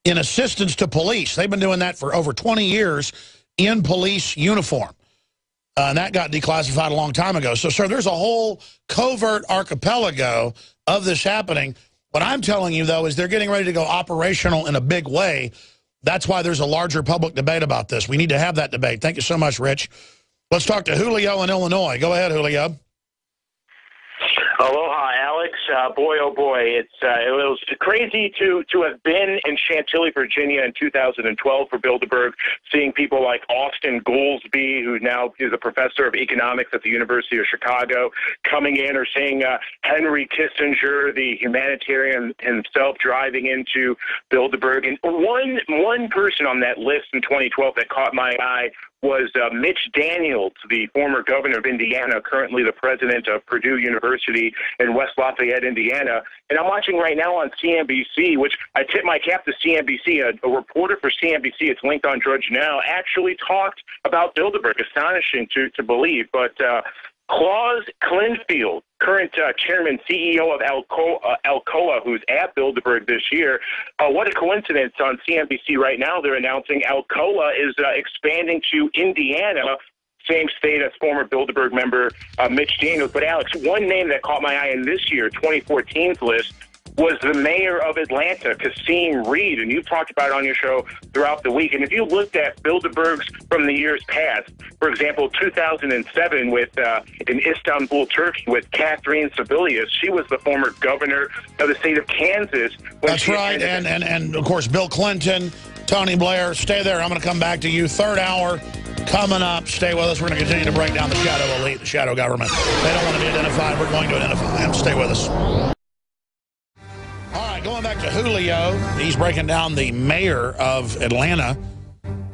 in assistance to police. They've been doing that for over 20 years in police uniform. And that got declassified a long time ago. So, sir, there's a whole covert archipelago of this happening. What I'm telling you, though, is they're getting ready to go operational in a big way. That's why there's a larger public debate about this. We need to have that debate. Thank you so much, Rich. Let's talk to Julio in Illinois. Go ahead, Julio. Aloha, Alex. Boy, oh boy, it was crazy to have been in Chantilly, Virginia in 2012 for Bilderberg, seeing people like Austin Goolsbee, who now is a professor of economics at the University of Chicago, coming in, or seeing Henry Kissinger, the humanitarian himself, driving into Bilderberg. And one person on that list in 2012 that caught my eye was Mitch Daniels, the former governor of Indiana, currently the president of Purdue University in West Lafayette, Indiana. And I'm watching right now on CNBC, which I tip my cap to CNBC. A reporter for CNBC, it's linked on Drudge Now, actually talked about Bilderberg. Astonishing to believe. But Claus Clinfield, current chairman, CEO of Alcoa, who's at Bilderberg this year. What a coincidence. On CNBC right now, they're announcing Alcoa is expanding to Indiana, same state as former Bilderberg member Mitch Daniels. But, Alex, one name that caught my eye in this year, 2014's list, was the mayor of Atlanta, Kasim Reed, and you've talked about it on your show throughout the week. And if you looked at Bilderberg's from the years past, for example, 2007 in Istanbul, Turkey, with Catherine Sebelius, she was the former governor of the state of Kansas. That's right, and of course, Bill Clinton, Tony Blair. Stay there. I'm going to come back to you. Third hour coming up. Stay with us. We're going to continue to break down the shadow elite, the shadow government. They don't want to be identified. We're going to identify them. Stay with us. All right, going back to Julio, he's breaking down the mayor of Atlanta,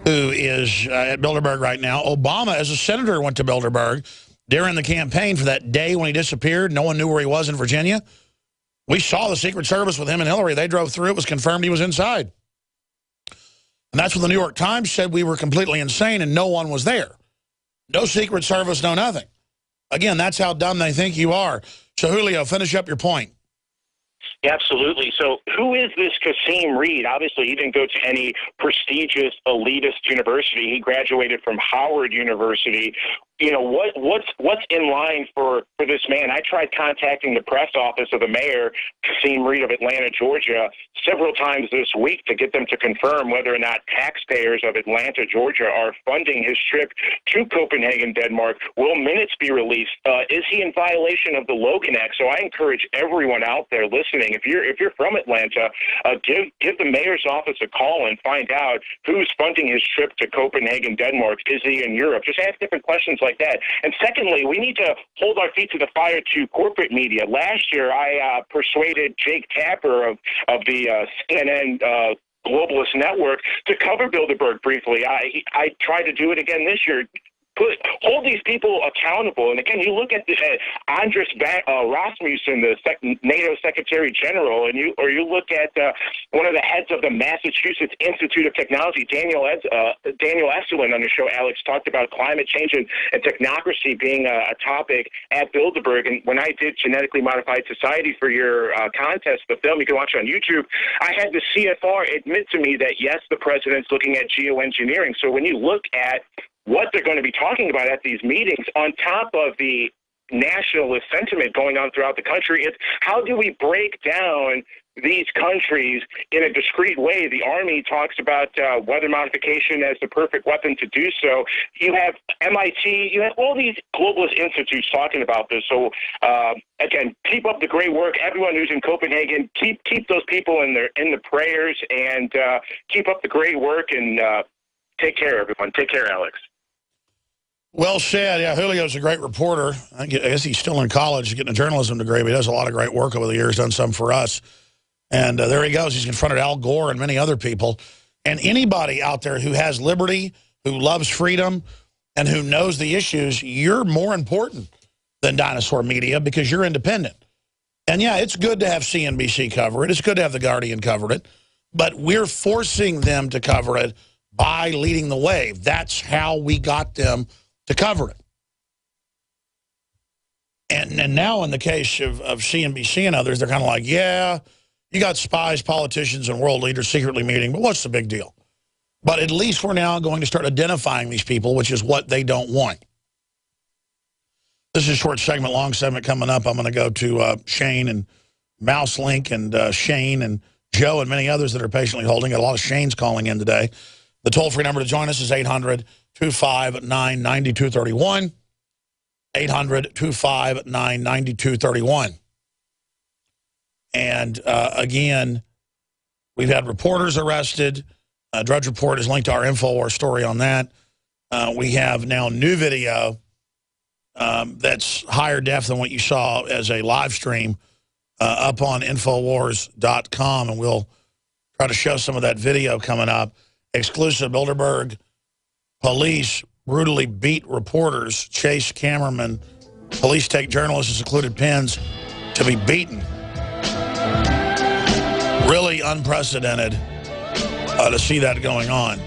who is at Bilderberg right now. Obama, as a senator, went to Bilderberg during the campaign for that day when he disappeared. No one knew where he was in Virginia. We saw the Secret Service with him and Hillary. They drove through. It was confirmed he was inside. And that's when the New York Times said we were completely insane and no one was there. No Secret Service, no nothing. Again, that's how dumb they think you are. So, Julio, finish up your point. Absolutely. So who is this Kasim Reed? Obviously, he didn't go to any prestigious elitist university. He graduated from Howard University. You know, what's in line for this man? I tried contacting the press office of the mayor, Kasim Reed of Atlanta, Georgia, several times this week to get them to confirm whether or not taxpayers of Atlanta, Georgia are funding his trip to Copenhagen, Denmark. Will minutes be released? Is he in violation of the Logan Act? So I encourage everyone out there listening, if you're from Atlanta, give the mayor's office a call and find out who's funding his trip to Copenhagen, Denmark. Is he in Europe? Just ask different questions like that. And secondly, we need to hold our feet to the fire to corporate media. Last year, I persuaded Jake Tapper of the CNN Globalist Network to cover Bilderberg briefly. I tried to do it again this year. Hold these people accountable. And again, you look at Andres Rasmussen, the NATO Secretary General, and you look at one of the heads of the Massachusetts Institute of Technology, Daniel Esselin, on the show. Alex talked about climate change and technocracy being a topic at Bilderberg. And when I did Genetically Modified Society for your contest, the film you can watch on YouTube, I had the CFR admit to me that yes, the president's looking at geoengineering. So when you look at what they're going to be talking about at these meetings, on top of the nationalist sentiment going on throughout the country, is how do we break down these countries in a discrete way. The Army talks about weather modification as the perfect weapon to do so. You have MIT, you have all these globalist institutes talking about this. So, again, keep up the great work. Everyone who's in Copenhagen, keep those people in the prayers, and keep up the great work, and take care, everyone. Take care, Alex. Well said. Yeah, Julio's a great reporter. I guess he's still in college getting a journalism degree, but he does a lot of great work over the years, done some for us. And there he goes. He's confronted Al Gore and many other people. And anybody out there who has liberty, who loves freedom, and who knows the issues, you're more important than dinosaur media because you're independent. And, yeah, it's good to have CNBC cover it. It's good to have The Guardian cover it. But we're forcing them to cover it by leading the way. That's how we got them to cover it. And now in the case of CNBC and others, they're kind of like, yeah, you got spies, politicians, and world leaders secretly meeting, but what's the big deal? But at least we're now going to start identifying these people, which is what they don't want. This is a short segment, long segment coming up. I'm going to go to Shane and Mouselink and Shane and Joe and many others that are patiently holding. Got a lot of Shanes calling in today. The toll-free number to join us is 800-259-9231. 800-259-9231. And, again, we've had reporters arrested. Drudge Report is linked to our Infowars story on that. We have now new video that's higher def than what you saw as a live stream up on Infowars.com, and we'll try to show some of that video coming up. Exclusive. Bilderberg police brutally beat reporters, chase cameramen. Police take journalists with secluded pens to be beaten. Really unprecedented to see that going on.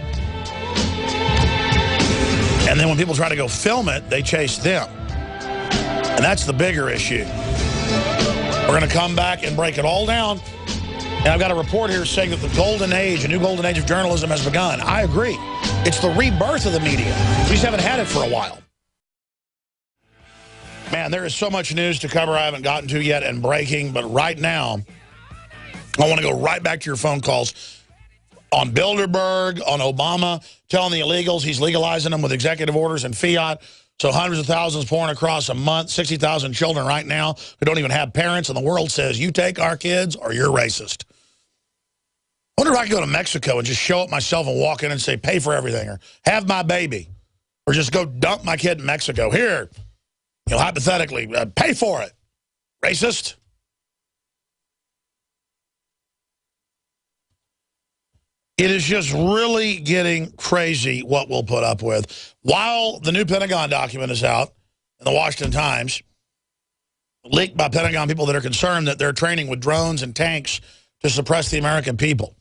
And then when people try to go film it, they chase them. And that's the bigger issue. We're going to come back and break it all down. And I've got a report here saying that the golden age, a new golden age of journalism has begun. I agree. It's the rebirth of the media. We just haven't had it for a while. Man, there is so much news to cover I haven't gotten to yet and breaking, but right now, I want to go right back to your phone calls on Bilderberg, on Obama, telling the illegals he's legalizing them with executive orders and fiat. So hundreds of thousands pouring across a month, 60,000 children right now who don't even have parents, and the world says, you take our kids or you're racist. I wonder if I could go to Mexico and just show up myself and walk in and say, pay for everything, or have my baby, or just go dump my kid in Mexico. Here, you know, hypothetically, pay for it. Racist. It is just really getting crazy what we'll put up with. While the new Pentagon document is out in the Washington Times, leaked by Pentagon people that are concerned that they're training with drones and tanks to suppress the American people.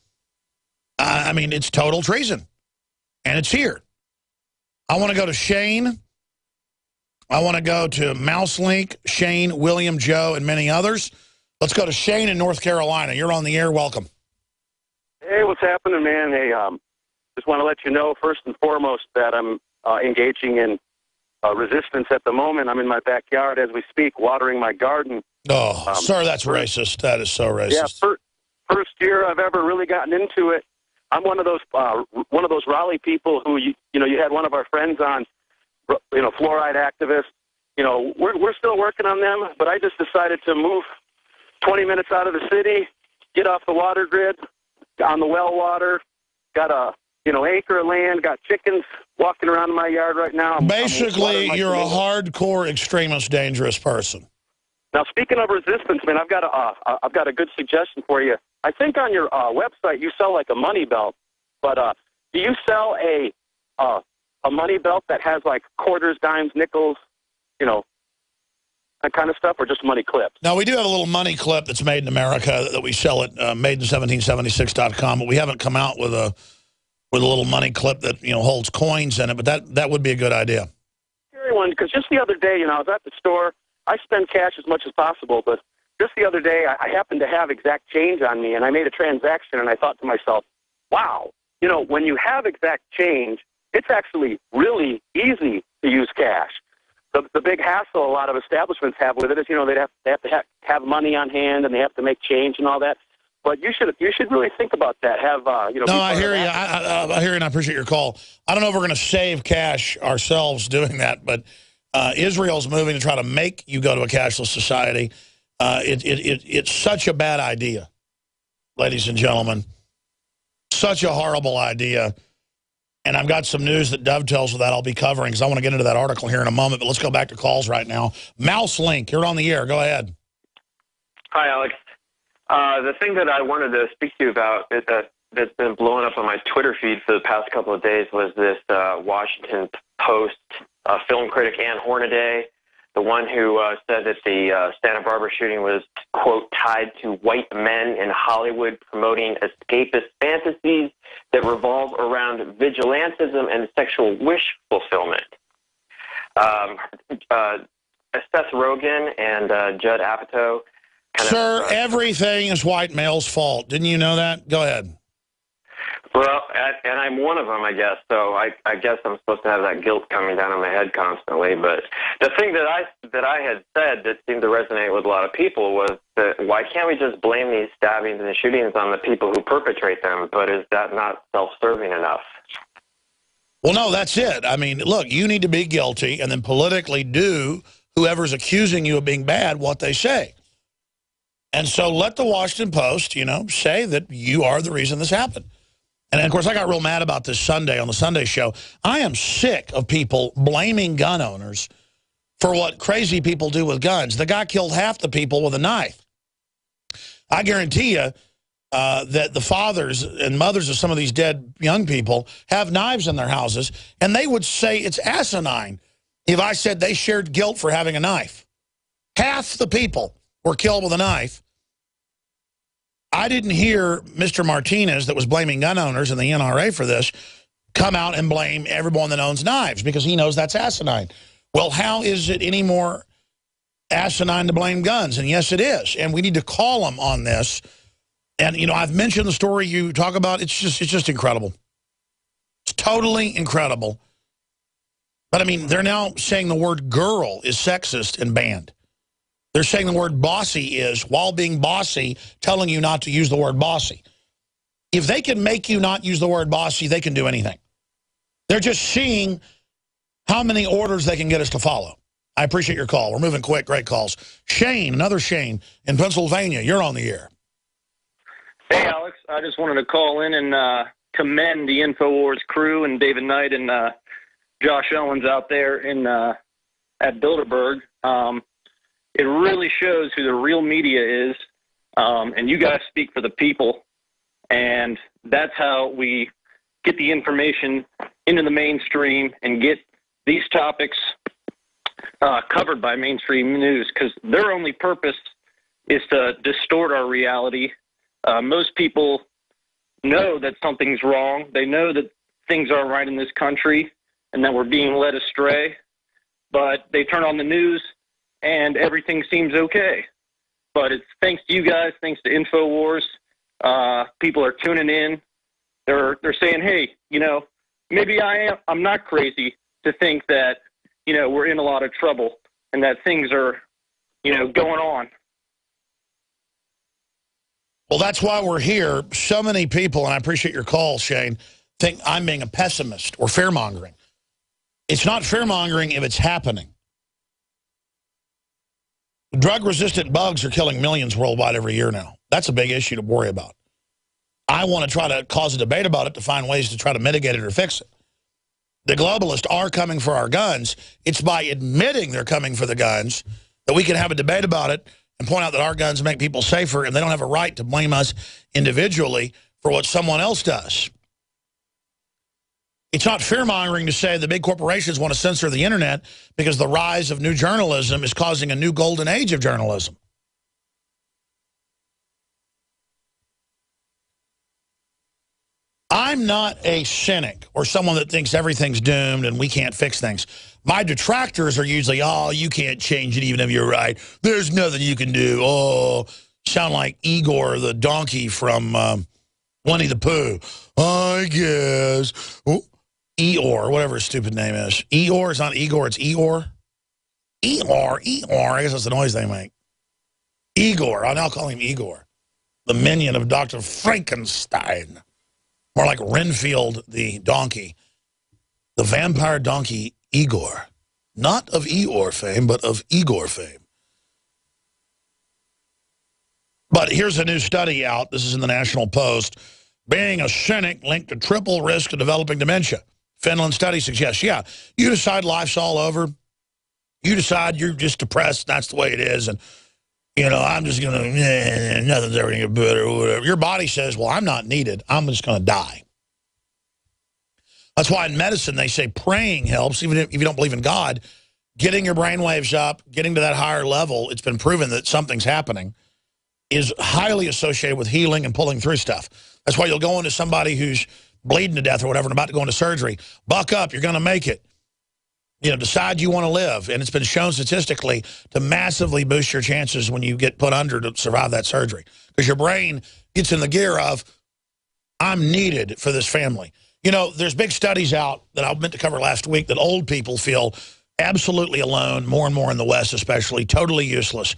I mean, it's total treason. And it's here. I want to go to Shane. I want to go to Mouselink, Shane, William, Joe, and many others. Let's go to Shane in North Carolina. You're on the air. Welcome. Hey, what's happening, man? Hey, just want to let you know, first and foremost, that I'm engaging in resistance at the moment. I'm in my backyard as we speak, watering my garden. Oh, sir, that's racist. That is so racist. Yeah, first year I've ever really gotten into it. I'm one of those Raleigh people who you had one of our friends on, fluoride activists. We're still working on them, but I just decided to move 20 minutes out of the city, get off the water grid, on the well water, got a acre of land, got chickens walking around in my yard right now. Basically, you're a hardcore, extremist, dangerous person. Now, speaking of resistance, man, I've got a good suggestion for you. I think on your website you sell like a money belt, but do you sell a money belt that has like quarters, dimes, nickels, that kind of stuff, or just money clips? Now, we do have a little money clip that's made in America that we sell at made1776.com, but we haven't come out with a little money clip that holds coins in it. But that would be a good idea. Carry one, because just the other day, I was at the store. I spend cash as much as possible, but just the other day, I happened to have exact change on me, and I made a transaction, and I thought to myself, wow, when you have exact change, it's actually really easy to use cash. The big hassle a lot of establishments have with it is, they have to have money on hand, and they have to make change and all that. But you should really think about that. Have you know? No, I hear you. I hear you, and I appreciate your call. I don't know if we're going to save cash ourselves doing that, but Israel's moving to try to make you go to a cashless society. It's such a bad idea, ladies and gentlemen. Such a horrible idea. And I've got some news that dovetails with that I'll be covering because I want to get into that article here in a moment. But let's go back to calls right now. Mouse Link, you're on the air. Go ahead. Hi, Alex. The thing that I wanted to speak to you about that's been blowing up on my Twitter feed for the past couple of days was this Washington Post film critic, Ann Hornaday, the one who said that the Santa Barbara shooting was, quote, tied to white men in Hollywood promoting escapist fantasies that revolve around vigilantism and sexual wish fulfillment. Seth Rogen and Judd Apatow. Sir, everything is white male's fault. Didn't you know that? Go ahead. Well, and I'm one of them, I guess. So I guess I'm supposed to have that guilt coming down on my head constantly. But the thing that I had said that seemed to resonate with a lot of people was that why can't we just blame these stabbings and shootings on the people who perpetrate them? But is that not self-serving enough? Well, no, that's it. I mean, look, you need to be guilty and then politically do whoever's accusing you of being bad what they say. And so let the Washington Post, you know, say that you are the reason this happened. And, of course, I got real mad about this Sunday on the Sunday show. I am sick of people blaming gun owners for what crazy people do with guns. The guy killed half the people with a knife. I guarantee you that the fathers and mothers of some of these dead young people have knives in their houses, and they would say it's asinine if I said they shared guilt for having a knife. Half the people were killed with a knife. I didn't hear Mr. Martinez, that was blaming gun owners and the NRA for this, come out and blame everyone that owns knives because he knows that's asinine. Well, how is it any more asinine to blame guns? And yes, it is. And we need to call them on this. And, you know, I've mentioned the story you talk about. It's just incredible. It's totally incredible. But, I mean, they're now saying the word girl is sexist and banned. They're saying the word bossy is, while being bossy, telling you not to use the word bossy. If they can make you not use the word bossy, they can do anything. They're just seeing how many orders they can get us to follow. I appreciate your call. We're moving quick. Great calls. Shane, another Shane in Pennsylvania. You're on the air. Hey, Alex. I just wanted to call in and commend the Infowars crew and David Knight and Josh Owens out there in at Bilderberg. It really shows who the real media is, and you guys speak for the people, and that's how we get the information into the mainstream and get these topics covered by mainstream news, because their only purpose is to distort our reality. Most people know that something's wrong. They know that things aren't right in this country and that we're being led astray, but they turn on the news and everything seems okay. But it's thanks to you guys, thanks to Infowars. People are tuning in. They're saying, hey, you know, maybe I'm not crazy to think that, you know, we're in a lot of trouble and that things are, you know, going on. Well, that's why we're here. So many people, and I appreciate your call, Shane, think I'm being a pessimist or fear-mongering. It's not fear-mongering if it's happening. Drug-resistant bugs are killing millions worldwide every year now. That's a big issue to worry about. I want to try to cause a debate about it to find ways to try to mitigate it or fix it. The globalists are coming for our guns. It's by admitting they're coming for the guns that we can have a debate about it and point out that our guns make people safer and they don't have a right to blame us individually for what someone else does. It's not fear-mongering to say the big corporations want to censor the internet because the rise of new journalism is causing a new golden age of journalism. I'm not a cynic or someone that thinks everything's doomed and we can't fix things. My detractors are usually, oh, you can't change it even if you're right. There's nothing you can do. Oh, sound like Igor the donkey from Winnie the Pooh. I guess. Oh, Eeyore, whatever his stupid name is. Eeyore, it's not Igor, it's Eeyore. Eeyore. I guess that's the noise they make. Igor, I'll now call him Igor. the minion of Dr. Frankenstein. More like Renfield the donkey. The vampire donkey Igor. Not of Eeyore fame, but of Igor fame. But here's a new study out. This is in the National Post. Being a cynic linked to triple risk of developing dementia. Finland study suggests, yeah, you decide life's all over. You decide you're just depressed. That's the way it is. And, you know, I'm just going to, nothing's ever going to get better or whatever. Your body says, well, I'm not needed. I'm just going to die. That's why in medicine they say praying helps, even if you don't believe in God. Getting your brain waves up, getting to that higher level, it's been proven that something's happening, is highly associated with healing and pulling through stuff. That's why you'll go into somebody who's bleeding to death or whatever and about to go into surgery. Buck up, you're going to make it. You know, decide you want to live. And it's been shown statistically to massively boost your chances when you get put under to survive that surgery. Because your brain gets in the gear of, I'm needed for this family. You know, there's big studies out that I meant to cover last week that old people feel absolutely alone, more and more in the West especially, totally useless.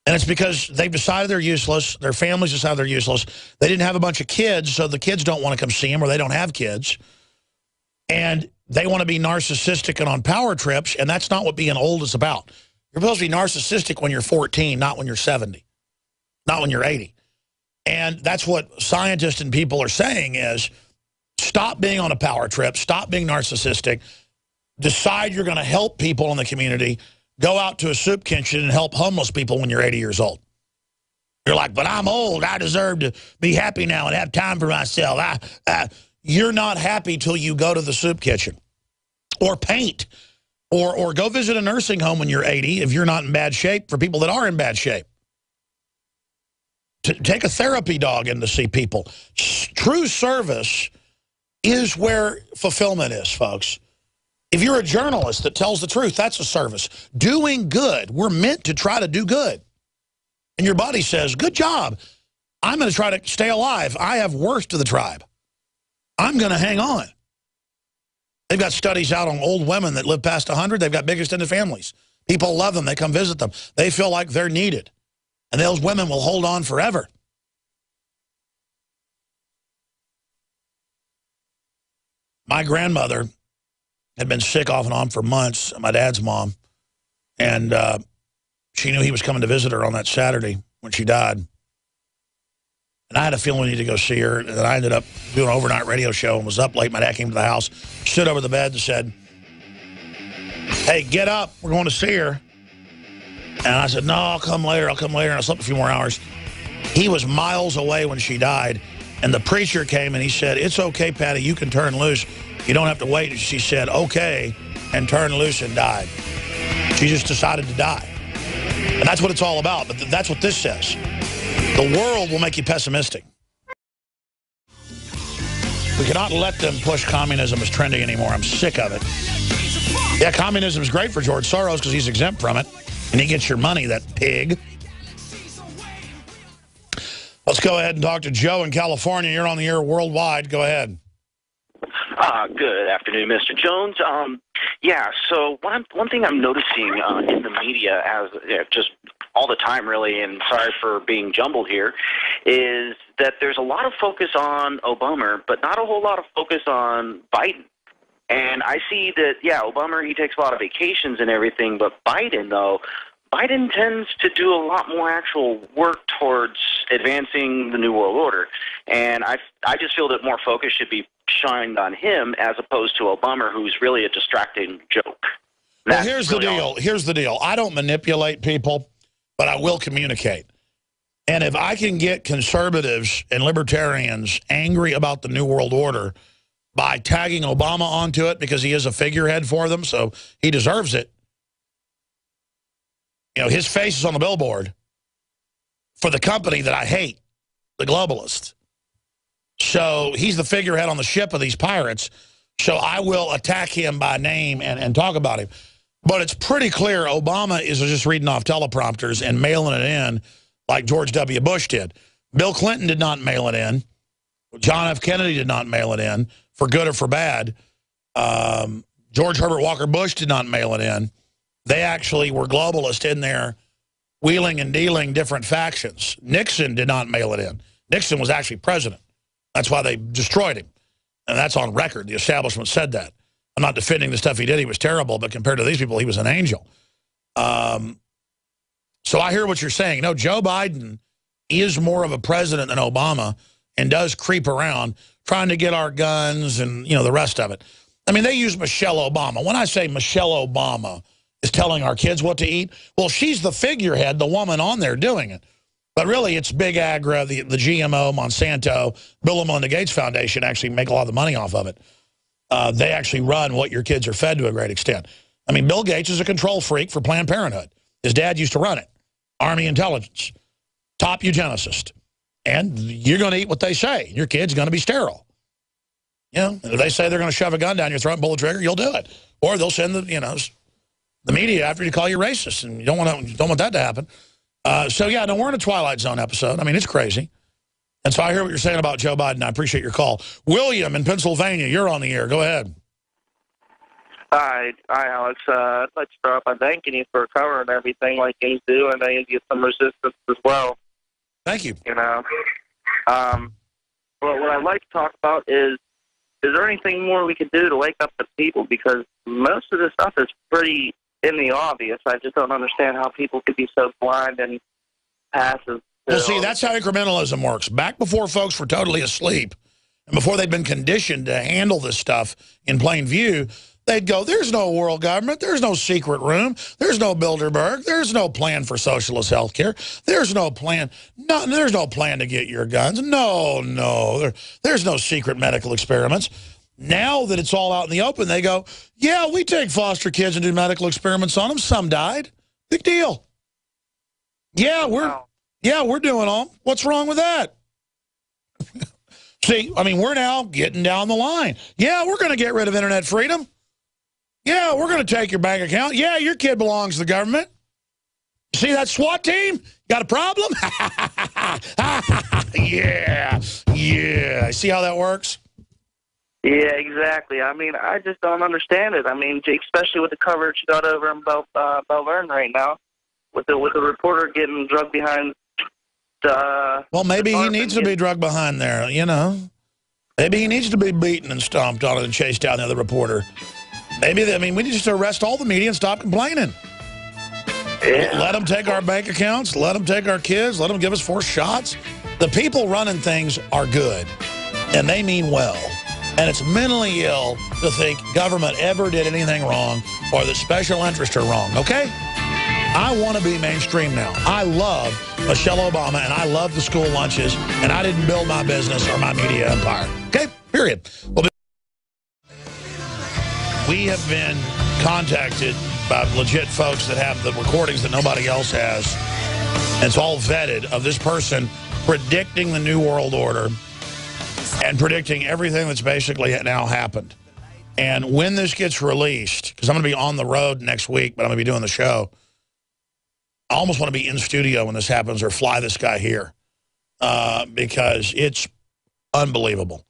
And it's because they've decided they're useless. Their families decided they're useless. They didn't have a bunch of kids, so the kids don't want to come see them, or they don't have kids. And they want to be narcissistic and on power trips, and that's not what being old is about. You're supposed to be narcissistic when you're 14, not when you're 70, not when you're 80. And that's what scientists and people are saying is, stop being on a power trip, stop being narcissistic, decide you're going to help people in the community. Go out to a soup kitchen and help homeless people when you're 80 years old. You're like, but I'm old. I deserve to be happy now and have time for myself. You're not happy till you go to the soup kitchen or paint or go visit a nursing home when you're 80 if you're not in bad shape for people that are in bad shape. Take a therapy dog in to see people. True service is where fulfillment is, folks. If you're a journalist that tells the truth, that's a service. Doing good. We're meant to try to do good. And your body says, good job. I'm going to try to stay alive. I have worth to the tribe. I'm going to hang on. They've got studies out on old women that live past 100. They've got big extended families. People love them. They come visit them. They feel like they're needed. And those women will hold on forever. My grandmother had been sick off and on for months, my dad's mom, and she knew he was coming to visit her on that Saturday when she died. And I had a feeling we needed to go see her, and then I ended up doing an overnight radio show and was up late. My dad came to the house, stood over the bed and said, hey, get up, we're going to see her. And I said, no, I'll come later, and I slept a few more hours. He was miles away when she died, and the preacher came and he said, it's okay, Patty, you can turn loose. You don't have to wait. And she said, okay, and turned loose and died. She just decided to die. And that's what it's all about. But that's what this says. The world will make you pessimistic. We cannot let them push communism as trendy anymore. I'm sick of it. Yeah, communism is great for George Soros because he's exempt from it. And he gets your money, that pig. Let's go ahead and talk to Joe in California. You're on the air worldwide. Go ahead. Good afternoon, Mr. Jones. Yeah, so one thing I'm noticing in the media, as just all the time, really, and sorry for being jumbled here, is that there's a lot of focus on Obama, but not a whole lot of focus on Biden. And I see that, yeah, Obama, he takes a lot of vacations and everything, but Biden, though, Biden tends to do a lot more actual work towards advancing the New World Order. And I just feel that more focus should be shined on him as opposed to Obama, who's really a distracting joke. Well, here's the deal. Here's the deal. I don't manipulate people, but I will communicate. And if I can get conservatives and libertarians angry about the New World Order by tagging Obama onto it because he is a figurehead for them, so he deserves it. You know, his face is on the billboard for the company that I hate, the globalists. So he's the figurehead on the ship of these pirates. So I will attack him by name and talk about him. But it's pretty clear Obama is just reading off teleprompters and mailing it in like George W. Bush did. Bill Clinton did not mail it in. John F. Kennedy did not mail it in, for good or for bad. George Herbert Walker Bush did not mail it in. They actually were globalists in there wheeling and dealing different factions. Nixon did not mail it in. Nixon was actually president. That's why they destroyed him. And that's on record. The establishment said that. I'm not defending the stuff he did. He was terrible. But compared to these people, he was an angel. So I hear what you're saying. No, Joe Biden is more of a president than Obama and does creep around trying to get our guns and, you know, the rest of it. I mean, they use Michelle Obama. When I say Michelle Obama is telling our kids what to eat, well, she's the figurehead, the woman on there doing it. But really, it's Big Agra, the GMO, Monsanto, Bill and Melinda Gates Foundation actually make a lot of the money off of it. They actually run what your kids are fed to a great extent. I mean, Bill Gates is a control freak for Planned Parenthood. His dad used to run it. Army intelligence. Top eugenicist. And you're going to eat what they say. Your kid's going to be sterile. You know, if they say they're going to shove a gun down your throat and pull the trigger, you'll do it. Or they'll send the media after you to call you racist, and you don't want that to happen. So, yeah, no, we're in a Twilight Zone episode. I mean, it's crazy. And so I hear what you're saying about Joe Biden. I appreciate your call. William in Pennsylvania, you're on the air. Go ahead. Hi, Alex. I'd like to start by thanking you for covering everything like you do, and I get some resistance as well. Thank you. You know, well, what I'd like to talk about is there anything more we could do to wake up the people? Because most of this stuff is pretty in the obvious. I just don't understand how people could be so blind and passive. Well, see, that's how incrementalism works. Back before folks were totally asleep and before they'd been conditioned to handle this stuff in plain view, they'd go, there's no world government. There's no secret room. There's no Bilderberg. There's no plan for socialist health care. There's no plan. No, there's no plan to get your guns. No. There's no secret medical experiments. Now that it's all out in the open, they go, yeah, we take foster kids and do medical experiments on them. Some died. Big deal. Yeah, we're doing them. What's wrong with that? See, I mean, we're now getting down the line. Yeah, we're going to get rid of internet freedom. Yeah, we're going to take your bank account. Yeah, your kid belongs to the government. See that SWAT team? Got a problem? Yeah. See how that works? Yeah, exactly. I mean, I just don't understand it. I mean, especially with the coverage you got over in Belvern right now, with the reporter getting drugged behind. Well, maybe he needs to be drugged behind there. You know, maybe he needs to be beaten and stomped on it and chased down the other reporter. Maybe we need to just arrest all the media and stop complaining. Yeah. Let them take our bank accounts. Let them take our kids. Let them give us forced shots. The people running things are good, and they mean well. And it's mentally ill to think government ever did anything wrong or that special interests are wrong, okay? I want to be mainstream now. I love Michelle Obama, and I love the school lunches, and I didn't build my business or my media empire, okay? Period. Well, we have been contacted by legit folks that have the recordings that nobody else has. And it's all vetted of this person predicting the New World Order and predicting everything that's basically now happened. And when this gets released, because I'm going to be on the road next week, but I'm going to be doing the show, I almost want to be in studio when this happens or fly this guy here because it's unbelievable.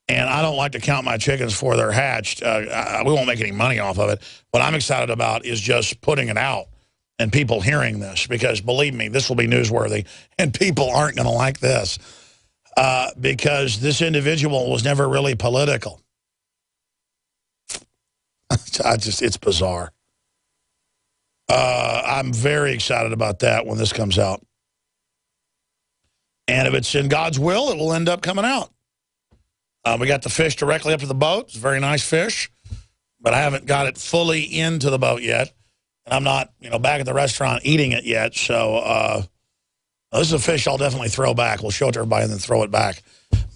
And I don't like to count my chickens before they're hatched. We won't make any money off of it. What I'm excited about is just putting it out and people hearing this because, believe me, this will be newsworthy and people aren't going to like this because this individual was never really political. It's bizarre. I'm very excited about that when this comes out. And if it's in God's will, it will end up coming out. We got the fish directly up to the boat. It's a very nice fish, but I haven't got it fully into the boat yet. And I'm not, back at the restaurant eating it yet. So this is a fish I'll definitely throw back. We'll show it to everybody and then throw it back.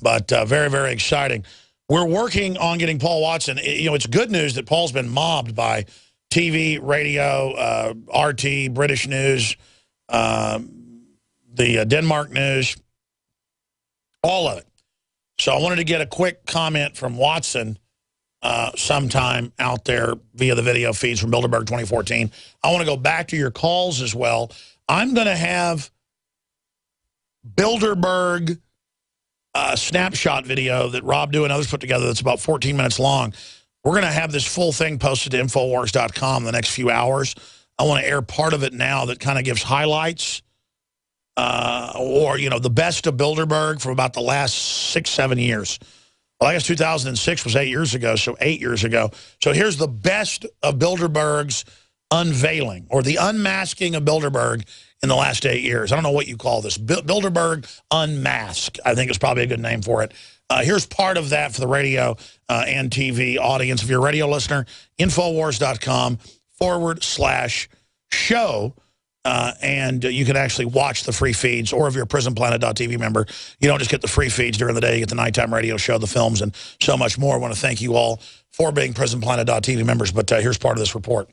But very, very exciting. We're working on getting Paul Watson. It's good news that Paul's been mobbed by TV, radio, RT, British News, the Denmark News, all of it. So I wanted to get a quick comment from Watson sometime out there via the video feeds from Bilderberg 2014. I want to go back to your calls as well. I'm going to have Bilderberg snapshot video that Rob Do and others put together that's about 14 minutes long. We're going to have this full thing posted to Infowars.com in the next few hours. I want to air part of it now that kind of gives highlights or, you know, the best of Bilderberg from about the last 6-7 years. Well, I guess 2006 was 8 years ago, so 8 years ago. So here's the best of Bilderberg's unveiling, or the unmasking of Bilderberg in the last 8 years. I don't know what you call this. Bilderberg Unmasked, I think is probably a good name for it. Here's part of that for the radio and TV audience. If you're a radio listener, Infowars.com/show. And you can actually watch the free feeds, or if you're a PrisonPlanet.tv member, you don't just get the free feeds during the day, you get the nighttime radio show, the films, and so much more. I want to thank you all for being PrisonPlanet.tv members, but here's part of this report.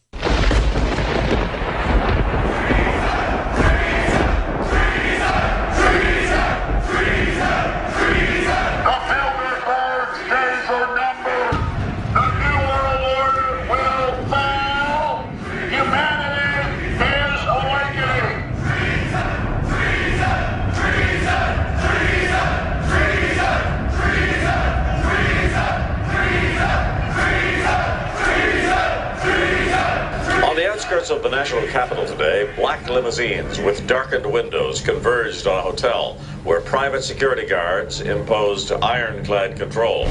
Of the national capital today, black limousines with darkened windows converged on a hotel where private security guards imposed ironclad control.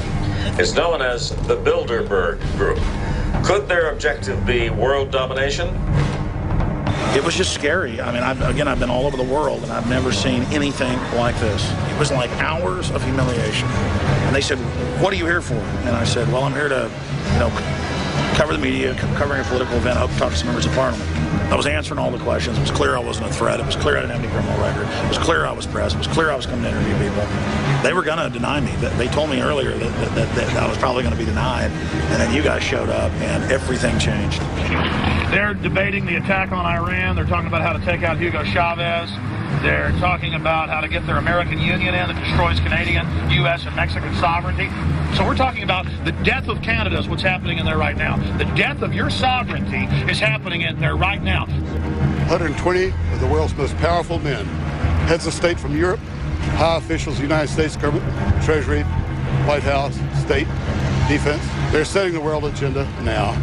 It's known as the Bilderberg Group. Could their objective be world domination? It was just scary. I mean, I've been all over the world, and I've never seen anything like this. It was like hours of humiliation. And they said, "What are you here for?" And I said, "Well, I'm here to, you know, cover the media, covering a political event, I hope to talk to some members of parliament." I was answering all the questions. It was clear I wasn't a threat. It was clear I didn't have any criminal record. It was clear I was pressed. It was clear I was coming to interview people. They were going to deny me. They told me earlier that I was probably going to be denied, and then you guys showed up, and everything changed. They're debating the attack on Iran. They're talking about how to take out Hugo Chavez. They're talking about how to get their American Union in that destroys Canadian, U.S., and Mexican sovereignty. So we're talking about the death of Canada is what's happening in there right now. The death of your sovereignty is happening in there right now. 120 of the world's most powerful men, heads of state from Europe, high officials of the United States government, Treasury, White House, state, defense. They're setting the world agenda now.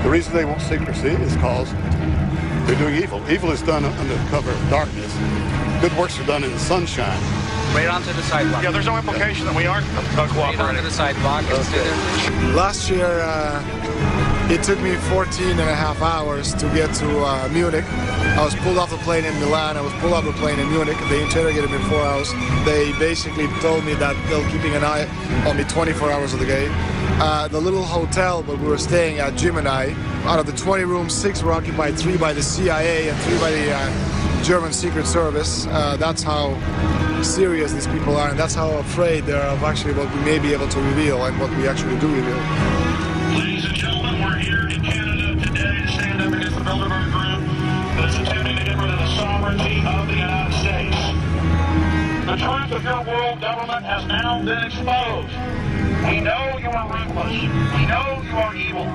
The reason they want secrecy is because they're doing evil. Evil is done under the cover of darkness. Good works are done in the sunshine. Right onto the sidewalk. Yeah, there's no implication that we aren't cooperating. Right onto the sidewalk. Okay. Last year, it took me 14 and a half hours to get to Munich. I was pulled off the plane in Milan. I was pulled off the plane in Munich. They interrogated me 4 hours. They basically told me that they're keeping an eye on me 24 hours of the day. The little hotel where we were staying at, Jim and I, out of the 20 rooms, 6 were occupied, 3 by the CIA and 3 by the German Secret Service. That's how serious these people are, and that's how afraid they are of actually what we may be able to reveal and what we actually do reveal. Ladies and gentlemen, we're here in Canada today to stand up against the Bilderberg Group that's attempting to get rid of the sovereignty of the United States. The truth of your world government has now been exposed. We know you are ruthless. We know you are evil.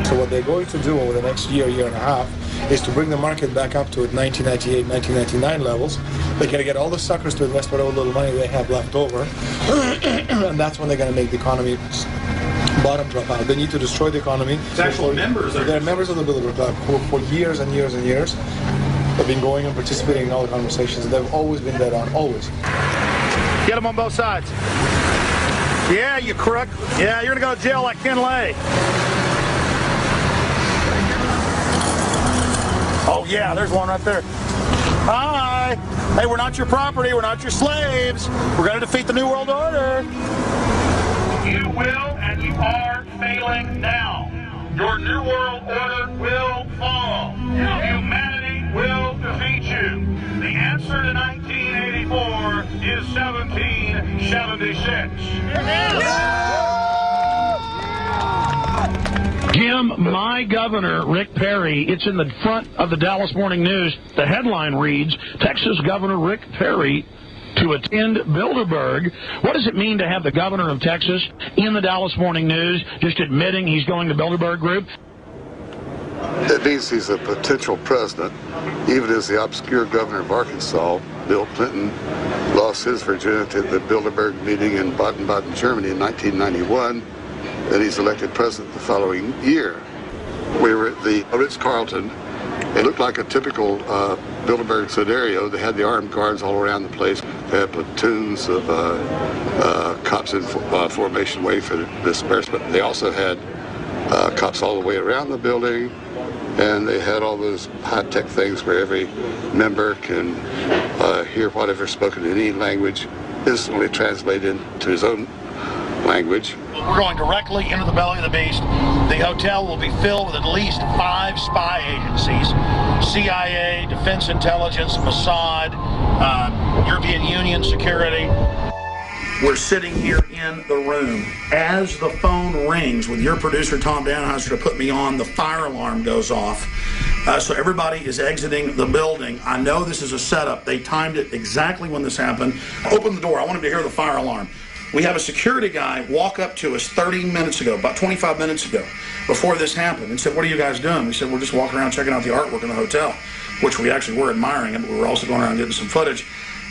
So what they're going to do over the next year, year and a half, is to bring the market back up to 1998, 1999 levels. They're going to get all the suckers to invest whatever little money they have left over, and that's when they're going to make the economy bottom drop out. They need to destroy the economy. It's actual members. They're members of the Bilderberg Club who, for years and years and years, have been going and participating in all the conversations, and they've always been dead on, always. Get them on both sides. Yeah, you crook. Yeah, you're going to go to jail like Ken Lay. Oh, yeah, there's one right there. Hi. Hey, we're not your property. We're not your slaves. We're going to defeat the New World Order. You will and you are failing now. Your New World Order will fall. Humanity will defeat you. The answer to 1984 is 1776. Jim, my governor, Rick Perry, it's in the front of the Dallas Morning News. The headline reads, Texas Governor Rick Perry to attend Bilderberg. What does it mean to have the governor of Texas in the Dallas Morning News just admitting he's going to Bilderberg Group? It means he's a potential president, even as the obscure governor of Arkansas, Bill Clinton, lost his virginity at the Bilderberg meeting in Baden-Baden, Germany in 1991, and he's elected president the following year. We were at the Ritz-Carlton. It looked like a typical Bilderberg scenario. They had the armed guards all around the place. They had platoons of cops in formation waiting for the disbursement. They also had cops all the way around the building, and they had all those high-tech things where every member can hear whatever's spoken in any language, instantly translated into his own language. We're going directly into the belly of the beast. The hotel will be filled with at least 5 spy agencies: CIA, Defense Intelligence, Mossad, European Union Security. We're sitting here in the room. As the phone rings with your producer, Tom Danheiser, to put me on, the fire alarm goes off. So everybody is exiting the building. I know this is a setup. They timed it exactly when this happened. Open the door. I wanted to hear the fire alarm. We have a security guy walk up to us 30 minutes ago, about 25 minutes ago, before this happened, and said, "What are you guys doing?" We said, "We're just walking around checking out the artwork in the hotel," which we actually were admiring it, but we were also going around getting some footage.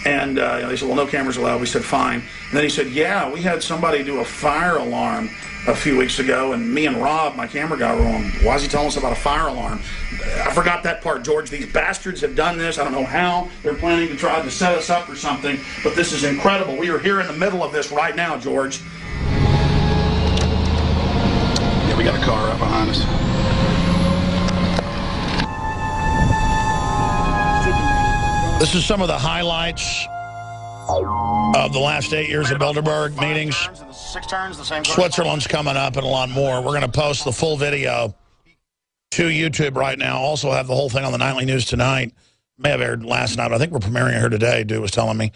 And they said, "Well, no cameras allowed." We said, "Fine." And then he said, "Yeah, we had somebody do a fire alarm a few weeks ago, and me and Rob, my camera guy, were on. Why is he telling us about a fire alarm?" I forgot that part, George. These bastards have done this. I don't know how. They're planning to try to set us up for something, but this is incredible. We are here in the middle of this right now, George. Yeah, we got a car right behind us. This is some of the highlights of the last 8 years of Bilderberg meetings. Switzerland's coming up and a lot more. We're going to post the full video to YouTube right now. Also have the whole thing on the Nightly News tonight. May have aired last night. I think we're premiering it here today, Dude was telling me.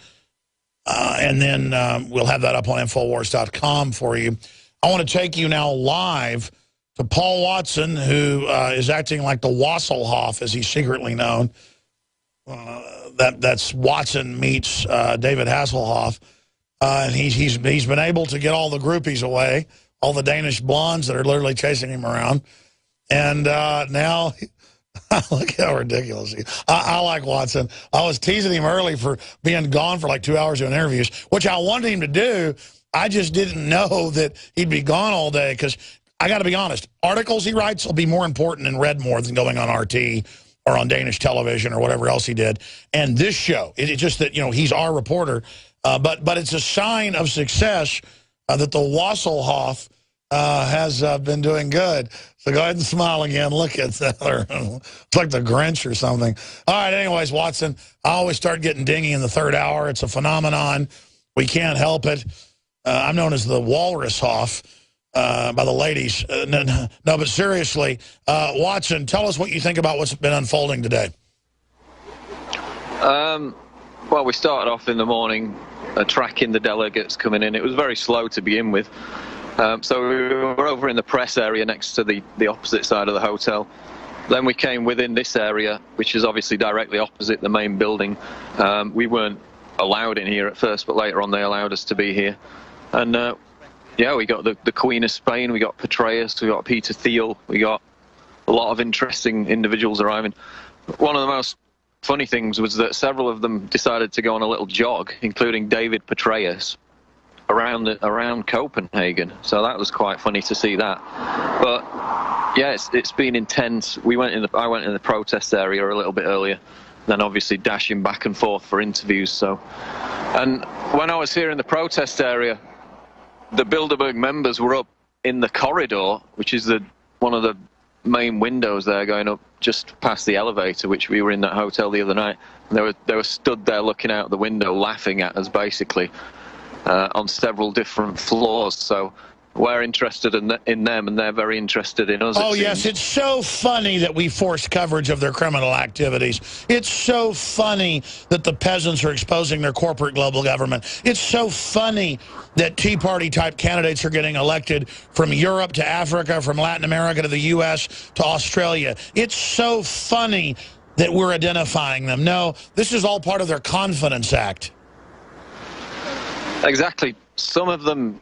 And then we'll have that up on Infowars.com for you. I want to take you now live to Paul Watson, who is acting like the Wasselhoff, as he's secretly known. That's Watson meets David Hasselhoff. And he's been able to get all the groupies away, all the Danish blondes that are literally chasing him around. And now, look how ridiculous he is. I like Watson. I was teasing him early for being gone for like 2 hours doing interviews, which I wanted him to do. I just didn't know that he'd be gone all day, because I got to be honest, articles he writes will be more important and read more than going on RT or on Danish television or whatever else he did. And this show, it's just that, he's our reporter. But it's a sign of success that the Wasselhoff has been doing good. So go ahead and smile again. Look at that. It's like the Grinch or something. All right, anyways, Watson, I always start getting dingy in the third hour. It's a phenomenon. We can't help it. I'm known as the Walrus Hoff by the ladies. No, but seriously, Watson, tell us what you think about what's been unfolding today. Well, we started off in the morning tracking the delegates coming in. It was very slow to begin with. So we were over in the press area next to the opposite side of the hotel. Then we came within this area, which is obviously directly opposite the main building. We weren't allowed in here at first, but later on they allowed us to be here. And yeah, we got the Queen of Spain, we got Petraeus, we got Peter Thiel, we got a lot of interesting individuals arriving. One of the most funny things was that several of them decided to go on a little jog, including David Petraeus, around Copenhagen. So that was quite funny to see that. But yeah, it's been intense. I went in the protest area a little bit earlier, then obviously dashing back and forth for interviews. So, and when I was here in the protest area, the Bilderberg members were up in the corridor, which is one of the main windows there going up just past the elevator, which we were in that hotel the other night. And they were stood there looking out the window, laughing at us basically on several different floors. So we're interested in them, and they're very interested in us. Oh, yes, it's so funny that we force coverage of their criminal activities. It's so funny that the peasants are exposing their corporate global government. It's so funny that Tea Party-type candidates are getting elected from Europe to Africa, from Latin America to the U.S. to Australia. It's so funny that we're identifying them. No, this is all part of their confidence act. Exactly. Some of them,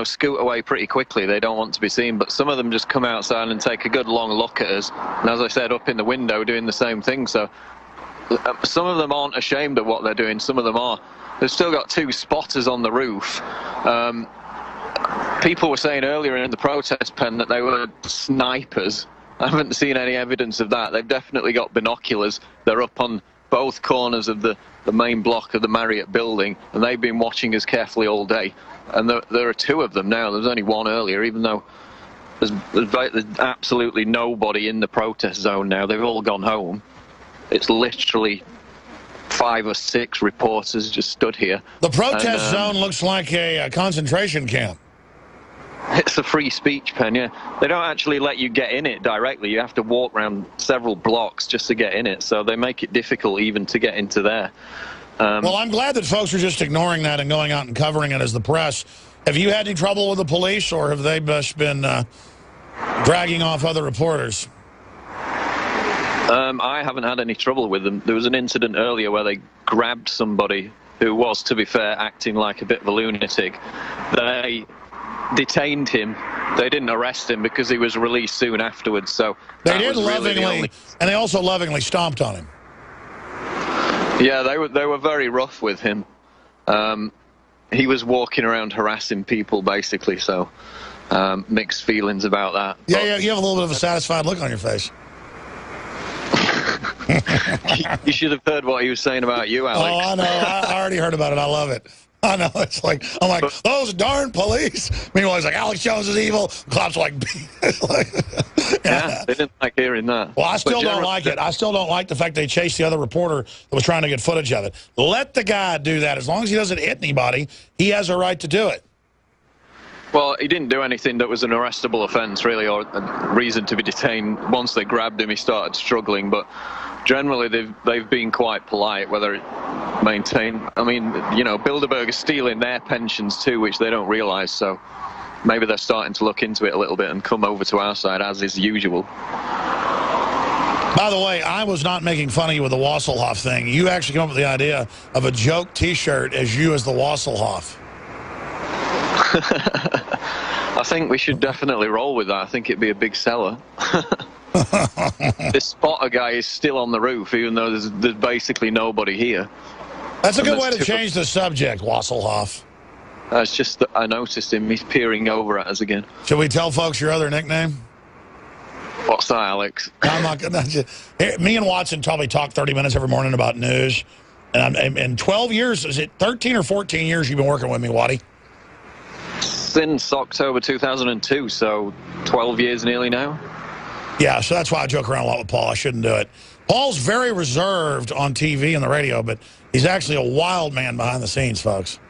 scoot away pretty quickly. They don't want to be seen, but some of them just come outside and take a good long look at us. And as I said, up in the window doing the same thing. So some of them aren't ashamed of what they're doing. Some of them are. They've still got 2 spotters on the roof. People were saying earlier in the protest pen that they were snipers. I haven't seen any evidence of that. They've definitely got binoculars. They're up on both corners of the main block of the Marriott building, and they've been watching us carefully all day. And there are two of them now. There was only one earlier, even though there's absolutely nobody in the protest zone now. They've all gone home. It's literally 5 or 6 reporters just stood here. The protest zone looks like a concentration camp. It's a free speech pen, yeah. They don't actually let you get in it directly. You have to walk around several blocks just to get in it, so they make it difficult even to get into there. Well, I'm glad that folks are just ignoring that and going out and covering it as the press. Have you had any trouble with the police, or have they just been dragging off other reporters? I haven't had any trouble with them. There was an incident earlier where they grabbed somebody who was, to be fair, acting like a bit of a lunatic. They detained him. They didn't arrest him because he was released soon afterwards. So they did lovingly, and they also lovingly stomped on him. Yeah, they were very rough with him. He was walking around harassing people, basically. So mixed feelings about that. Yeah, you have a little bit of a satisfied look on your face. You should have heard what he was saying about you, Alex. Oh, I know. I already heard about it. I love it. I know. It's like, I'm like, those darn police. Meanwhile, he's like, Alex Jones is evil. Cops like, yeah, they didn't like hearing that. Well, I still don't like it. I still don't like the fact they chased the other reporter that was trying to get footage of it. Let the guy do that. As long as he doesn't hit anybody, he has a right to do it. Well, he didn't do anything that was an arrestable offence, really, or a reason to be detained. Once they grabbed him, he started struggling, but generally they've been quite polite, whether it maintain. I mean, you know, Bilderberg is stealing their pensions too, which they don't realise, so maybe they're starting to look into it a little bit and come over to our side, as is usual. By the way, I was not making fun of you with the Wasselhoff thing. You actually came up with the idea of a joke T-shirt as you as the Wasselhoff. I think we should definitely roll with that. I think it'd be a big seller. This spotter guy is still on the roof, even though there's basically nobody here. That's a good way to change the subject, Wasselhoff. It's just that I noticed him. He's peering over at us again. Should we tell folks your other nickname? What's that, Alex? I'm not gonna. Me and Watson probably talk 30 minutes every morning about news. And in 12 years, is it 13 or 14 years you've been working with me, Waddy? Since October 2002, so 12 years nearly now. Yeah, so that's why I joke around a lot with Paul. I shouldn't do it. Paul's very reserved on TV and the radio, but he's actually a wild man behind the scenes, folks.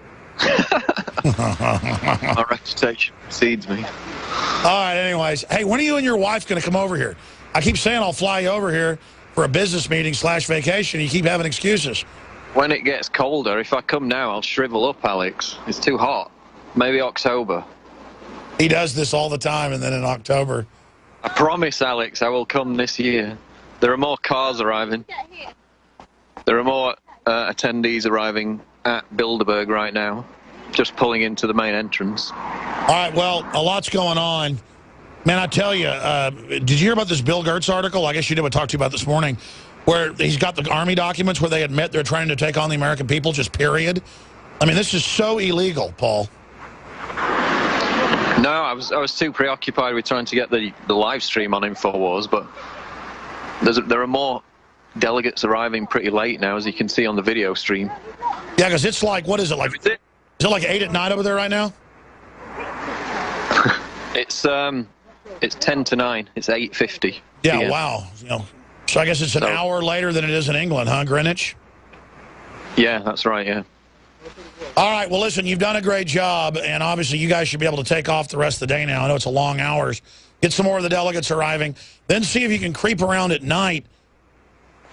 My reputation precedes me. All right, anyways. Hey, when are you and your wife going to come over here? I keep saying I'll fly you over here for a business meeting / vacation. You keep having excuses. When it gets colder, if I come now, I'll shrivel up, Alex. It's too hot. Maybe October. He does this all the time, and then in October. I promise, Alex, I will come this year. There are more cars arriving. There are more attendees arriving at Bilderberg right now, just pulling into the main entrance. All right, well, a lot's going on. Man, I tell you, did you hear about this Bill Gertz article? I guess you did. We talked to you about this morning, where he's got the Army documents where they admit they're trying to take on the American people, just period. I mean, this is so illegal, Paul. No, I was too preoccupied with trying to get the live stream on Infowars, but there are more delegates arriving pretty late now, as you can see on the video stream. Yeah, because it's like, what is it, like, is it like 8 at night over there right now? It's 10 to 9. It's 8:50. Yeah, PM. wow. You know, so I guess it's an hour later than it is in England, huh, Greenwich? Yeah, that's right, yeah. All right, well, listen, you've done a great job, and obviously you guys should be able to take off the rest of the day now. I know it's a long hours. Get some more of the delegates arriving. Then see if you can creep around at night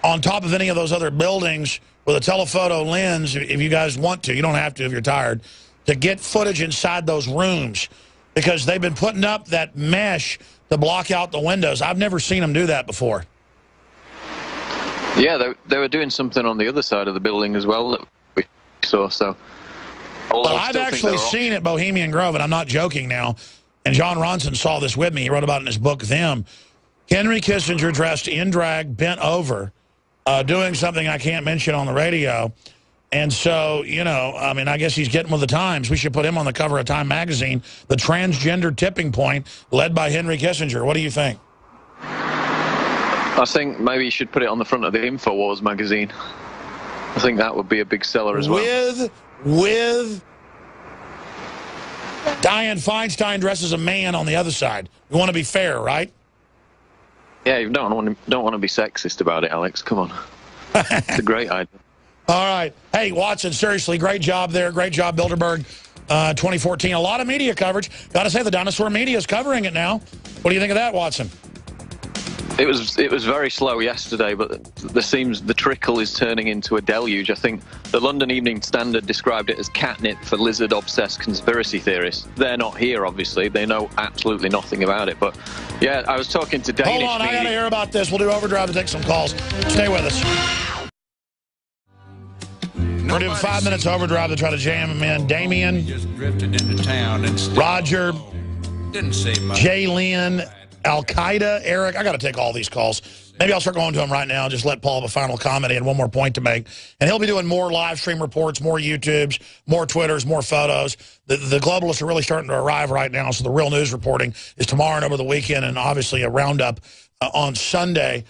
on top of any of those other buildings with a telephoto lens, if you guys want to. You don't have to if you're tired, to get footage inside those rooms, because they've been putting up that mesh to block out the windows. I've never seen them do that before. Yeah, they were doing something on the other side of the building as well that we saw, so... Well, I've actually seen it, Bohemian Grove, and I'm not joking now. And John Ronson saw this with me. He wrote about it in his book, Them. Henry Kissinger dressed in drag, bent over, doing something I can't mention on the radio. And so, you know, I mean, I guess he's getting with the times. We should put him on the cover of Time magazine, The Transgender Tipping Point, led by Henry Kissinger. What do you think? I think maybe you should put it on the front of the Infowars magazine. I think that would be a big seller as well. With Dianne Feinstein dressed as a man on the other side. We want to be fair, right? Yeah, you don't want to be sexist about it, Alex. Come on. It's a great idea. All right. Hey, Watson, seriously, great job there. Great job, Bilderberg 2014. A lot of media coverage. Got to say, the dinosaur media is covering it now. What do you think of that, Watson? It was very slow yesterday, but the trickle is turning into a deluge. I think the London Evening Standard described it as catnip for lizard-obsessed conspiracy theorists. They're not here, obviously. They know absolutely nothing about it. But, yeah, I was talking to Danish Hold on, media. I got to hear about this. We'll do Overdrive to take some calls. Stay with us. We're doing 5 minutes Overdrive to try to jam them in. Damien, Roger, Jaylyn, Al-Qaeda, Eric. I got to take all these calls. Maybe I'll start going to him right now. Just let Paul have a final comment and one more point to make. And he'll be doing more live stream reports, more YouTubes, more Twitters, more photos. The globalists are really starting to arrive right now. So the real news reporting is tomorrow and over the weekend, and obviously a roundup on Sunday.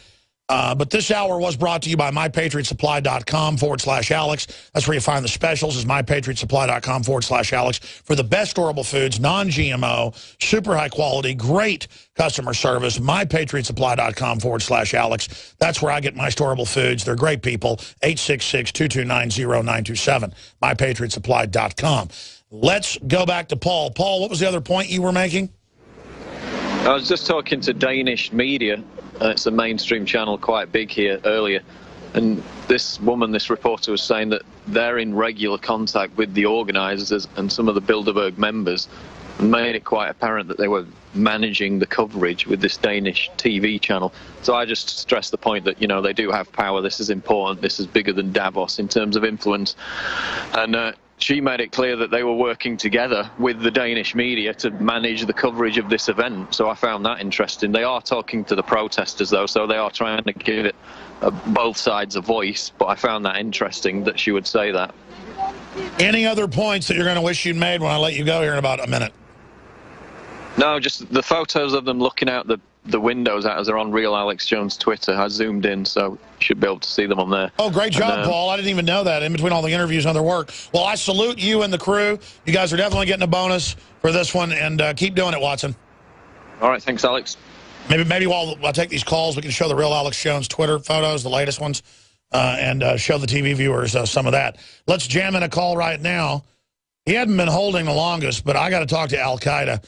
But this hour was brought to you by mypatriotsupply.com/Alex. That's where you find the specials, is mypatriotsupply.com/Alex for the best storable foods, non-GMO, super high quality, great customer service. mypatriotsupply.com/Alex. That's where I get my storable foods. They're great people. 866-229-0927. mypatriotsupply.com. Let's go back to Paul. Paul, what was the other point you were making? I was just talking to Danish media. It's a mainstream channel, quite big here, earlier. And this reporter was saying that they're in regular contact with the organisers and some of the Bilderberg members, and made it quite apparent that they were managing the coverage with this Danish TV channel. So I just stressed the point that, they do have power. This is important. This is bigger than Davos in terms of influence. And she made it clear that they were working together with the Danish media to manage the coverage of this event. So I found that interesting. They are talking to the protesters, though, so they are trying to give it both sides a voice. But I found that interesting that she would say that. Any other points that you're going to wish you'd made when I let you go here in about a minute? No, just the photos of them looking out the windows as they're on Real Alex Jones Twitter. I zoomed in, so you should be able to see them on there. Oh, great job, Paul. I didn't even know that in between all the interviews and other work. Well, I salute you and the crew. You guys are definitely getting a bonus for this one, and keep doing it, Watson. All right, thanks, Alex. Maybe while I take these calls, we can show the Real Alex Jones Twitter photos, the latest ones, and show the TV viewers some of that. Let's jam in a call right now. He hadn't been holding the longest, but I got to talk to Al-Qaeda,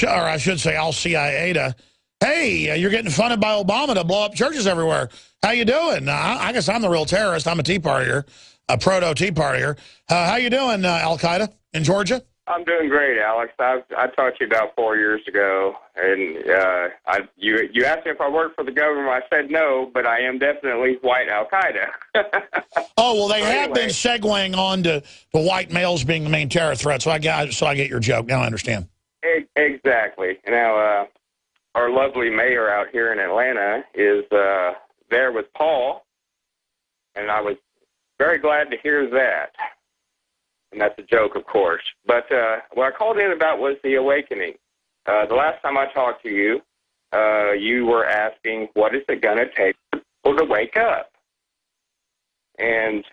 or I should say Al-CIA. Hey, you're getting funded by Obama to blow up churches everywhere. How you doing? I guess I'm the real terrorist. I'm a Tea Partier, a proto-Tea Partier. How you doing, Al-Qaeda in Georgia? I'm doing great, Alex. I talked to you about 4 years ago, and you asked me if I worked for the government. I said no, but I am definitely white Al-Qaeda. Oh, well, they have been segueing on to white males being the main terror threat, so I get your joke. Now I understand. Exactly. Now, our lovely mayor out here in Atlanta is there with Paul, and I was very glad to hear that. And that's a joke, of course. But what I called in about was the awakening. The last time I talked to you, you were asking, what is it going to take for people to wake up? And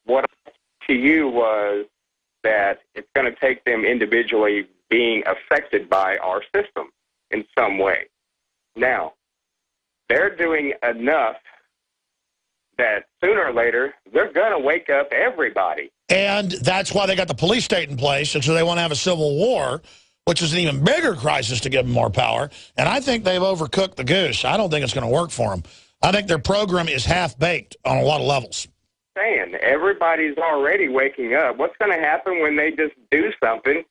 what I said to you was that it's going to take them individually being affected by our system in some way. Now, they're doing enough that sooner or later, they're going to wake up everybody. And that's why they got the police state in place, and so they want to have a civil war, which is an even bigger crisis to give them more power. And I think they've overcooked the goose. I don't think it's going to work for them. I think their program is half-baked on a lot of levels. Saying everybody's already waking up. What's going to happen when they just do something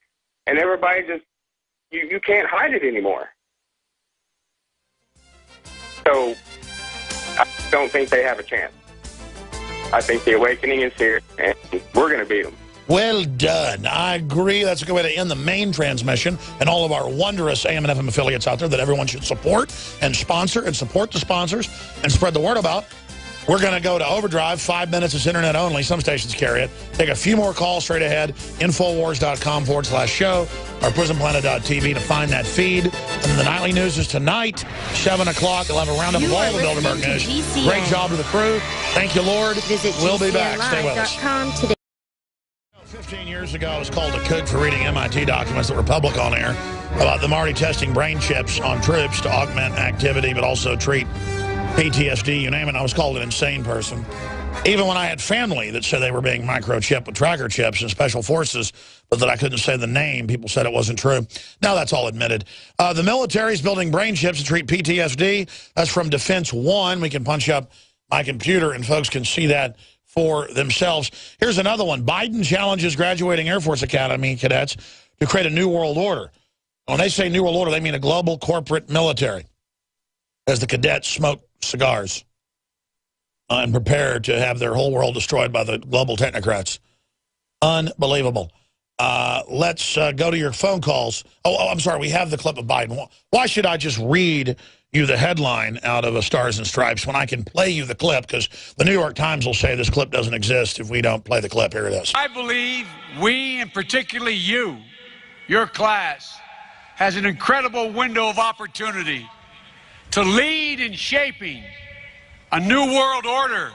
and everybody just, you can't hide it anymore? So I don't think they have a chance. I think the awakening is here, and we're going to beat them. Well done. I agree. That's a good way to end the main transmission and all of our wondrous AM and FM affiliates out there that everyone should support and sponsor and support the sponsors and spread the word about. We're going to go to overdrive. 5 minutes. It's internet only. Some stations carry it. Take a few more calls straight ahead. Infowars.com/show or prisonplanet.tv to find that feed. And the nightly news is tonight, 7 o'clock. We'll have a roundup of all the Bilderberg news. GCN. Great job to the crew. Thank you, Lord. Visit we'll be back. Stay with us. GCNlive.com today. 15 years ago, I was called a kook for reading MIT documents that were public on air about them already testing brain chips on troops to augment activity, but also treat PTSD, you name it. I was called an insane person. Even when I had family that said they were being microchipped with tracker chips in special forces, but that I couldn't say the name, people said it wasn't true. Now that's all admitted. The military's building brain chips to treat PTSD. That's from Defense One. We can punch up my computer and folks can see that for themselves. Here's another one. Biden challenges graduating Air Force Academy cadets to create a new world order. When they say new world order, they mean a global corporate military, as the cadets smoke cigars and prepare to have their whole world destroyed by the global technocrats. Unbelievable. Let's go to your phone calls. Oh, I'm sorry. We have the clip of Biden. Why should I just read you the headline out of a Stars and Stripes when I can play you the clip? Because the New York Times will say this clip doesn't exist if we don't play the clip. Here it is. I believe we, and particularly you, your class, has an incredible window of opportunity to lead in shaping a new world order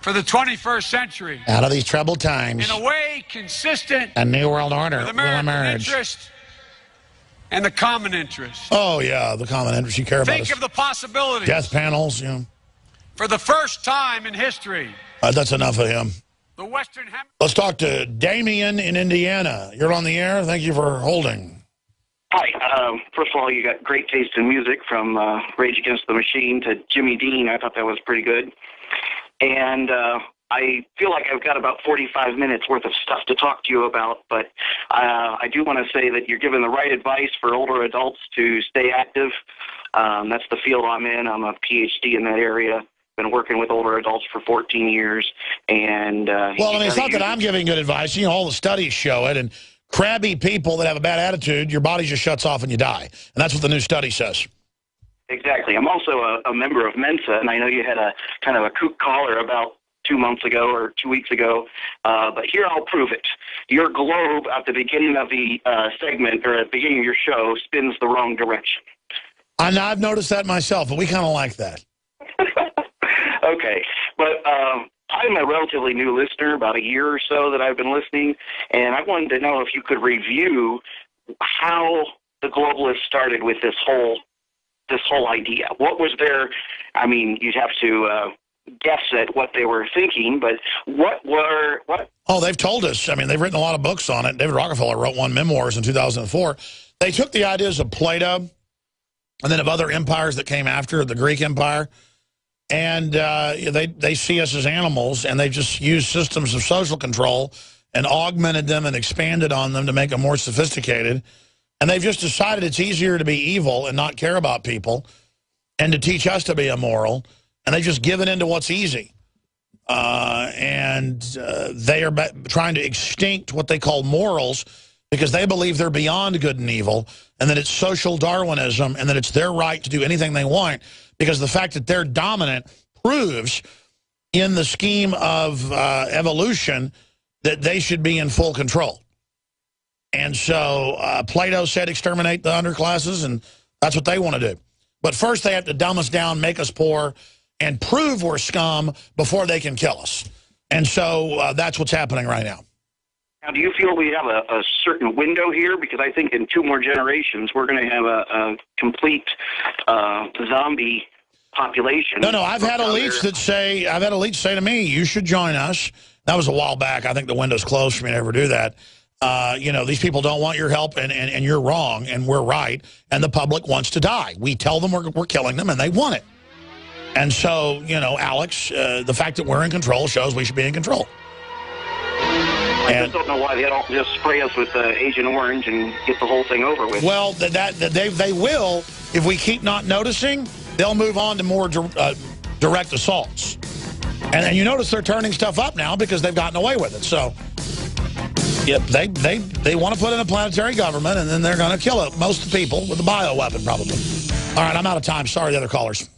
for the 21st century. Out of these troubled times, in a way consistent, a new world order with will American emerge. interest and the common interest. Oh, yeah, the common interest. You care about us. Think of the possibilities. Death panels, you know. For the first time in history. That's enough of him. The Western Hemisphere. Let's talk to Damien in Indiana. You're on the air. Thank you for holding. Hi. First of all, you got great taste in music, from Rage Against the Machine to Jimmy Dean. I thought that was pretty good. And I feel like I've got about 45 minutes worth of stuff to talk to you about, but I do want to say that you're giving the right advice for older adults to stay active. That's the field I'm in. I'm a PhD in that area. Been working with older adults for 14 years. And well, I mean, it's not that I'm giving good advice. You know, all the studies show it. And crabby people that have a bad attitude, your body just shuts off and you die. And that's what the new study says. Exactly. I'm also a member of Mensa, and I know you had a kind of a kook caller about 2 months ago or 2 weeks ago, but here I'll prove it. Your globe at the beginning of the segment, or at the beginning of your show, spins the wrong direction. I've noticed that myself, but we kind of like that. Okay, but I'm a relatively new listener, about a year or so that I've been listening, and I wanted to know if you could review how the globalists started with this whole idea. What was their, I mean, you'd have to guess at what they were thinking, but what? Oh, they've told us. I mean, they've written a lot of books on it. David Rockefeller wrote one, Memoirs, in 2004. They took the ideas of Plato and then of other empires that came after, the Greek Empire, and they see us as animals, and they've just used systems of social control and augmented them and expanded on them to make them more sophisticated. And they've just decided it's easier to be evil and not care about people and to teach us to be immoral. And they've just given in to what's easy. They are trying to extinct what they call morals because they believe they're beyond good and evil, and that it's social Darwinism, and that it's their right to do anything they want, because the fact that they're dominant proves in the scheme of evolution that they should be in full control. And so Plato said exterminate the underclasses, and that's what they want to do. But first they have to dumb us down, make us poor, and prove we're scum before they can kill us. And so that's what's happening right now. Now, do you feel we have a certain window here? Because I think in 2 more generations, we're going to have a complete zombie population. No, I've had elites that say, say to me, you should join us. That was a while back. I think the window's closed for me to ever do that. You know, these people don't want your help, and you're wrong, and we're right, and the public wants to die. We tell them we're killing them, and they want it. And so, you know, Alex, the fact that we're in control shows we should be in control. I just don't know why they don't just spray us with Agent Orange and get the whole thing over with. Well, they will. If we keep not noticing, they'll move on to more direct assaults. And you notice they're turning stuff up now because they've gotten away with it. So, yep, they want to put in a planetary government, and then they're going to kill most of the people with a bioweapon, probably. All right, I'm out of time. Sorry, the other callers.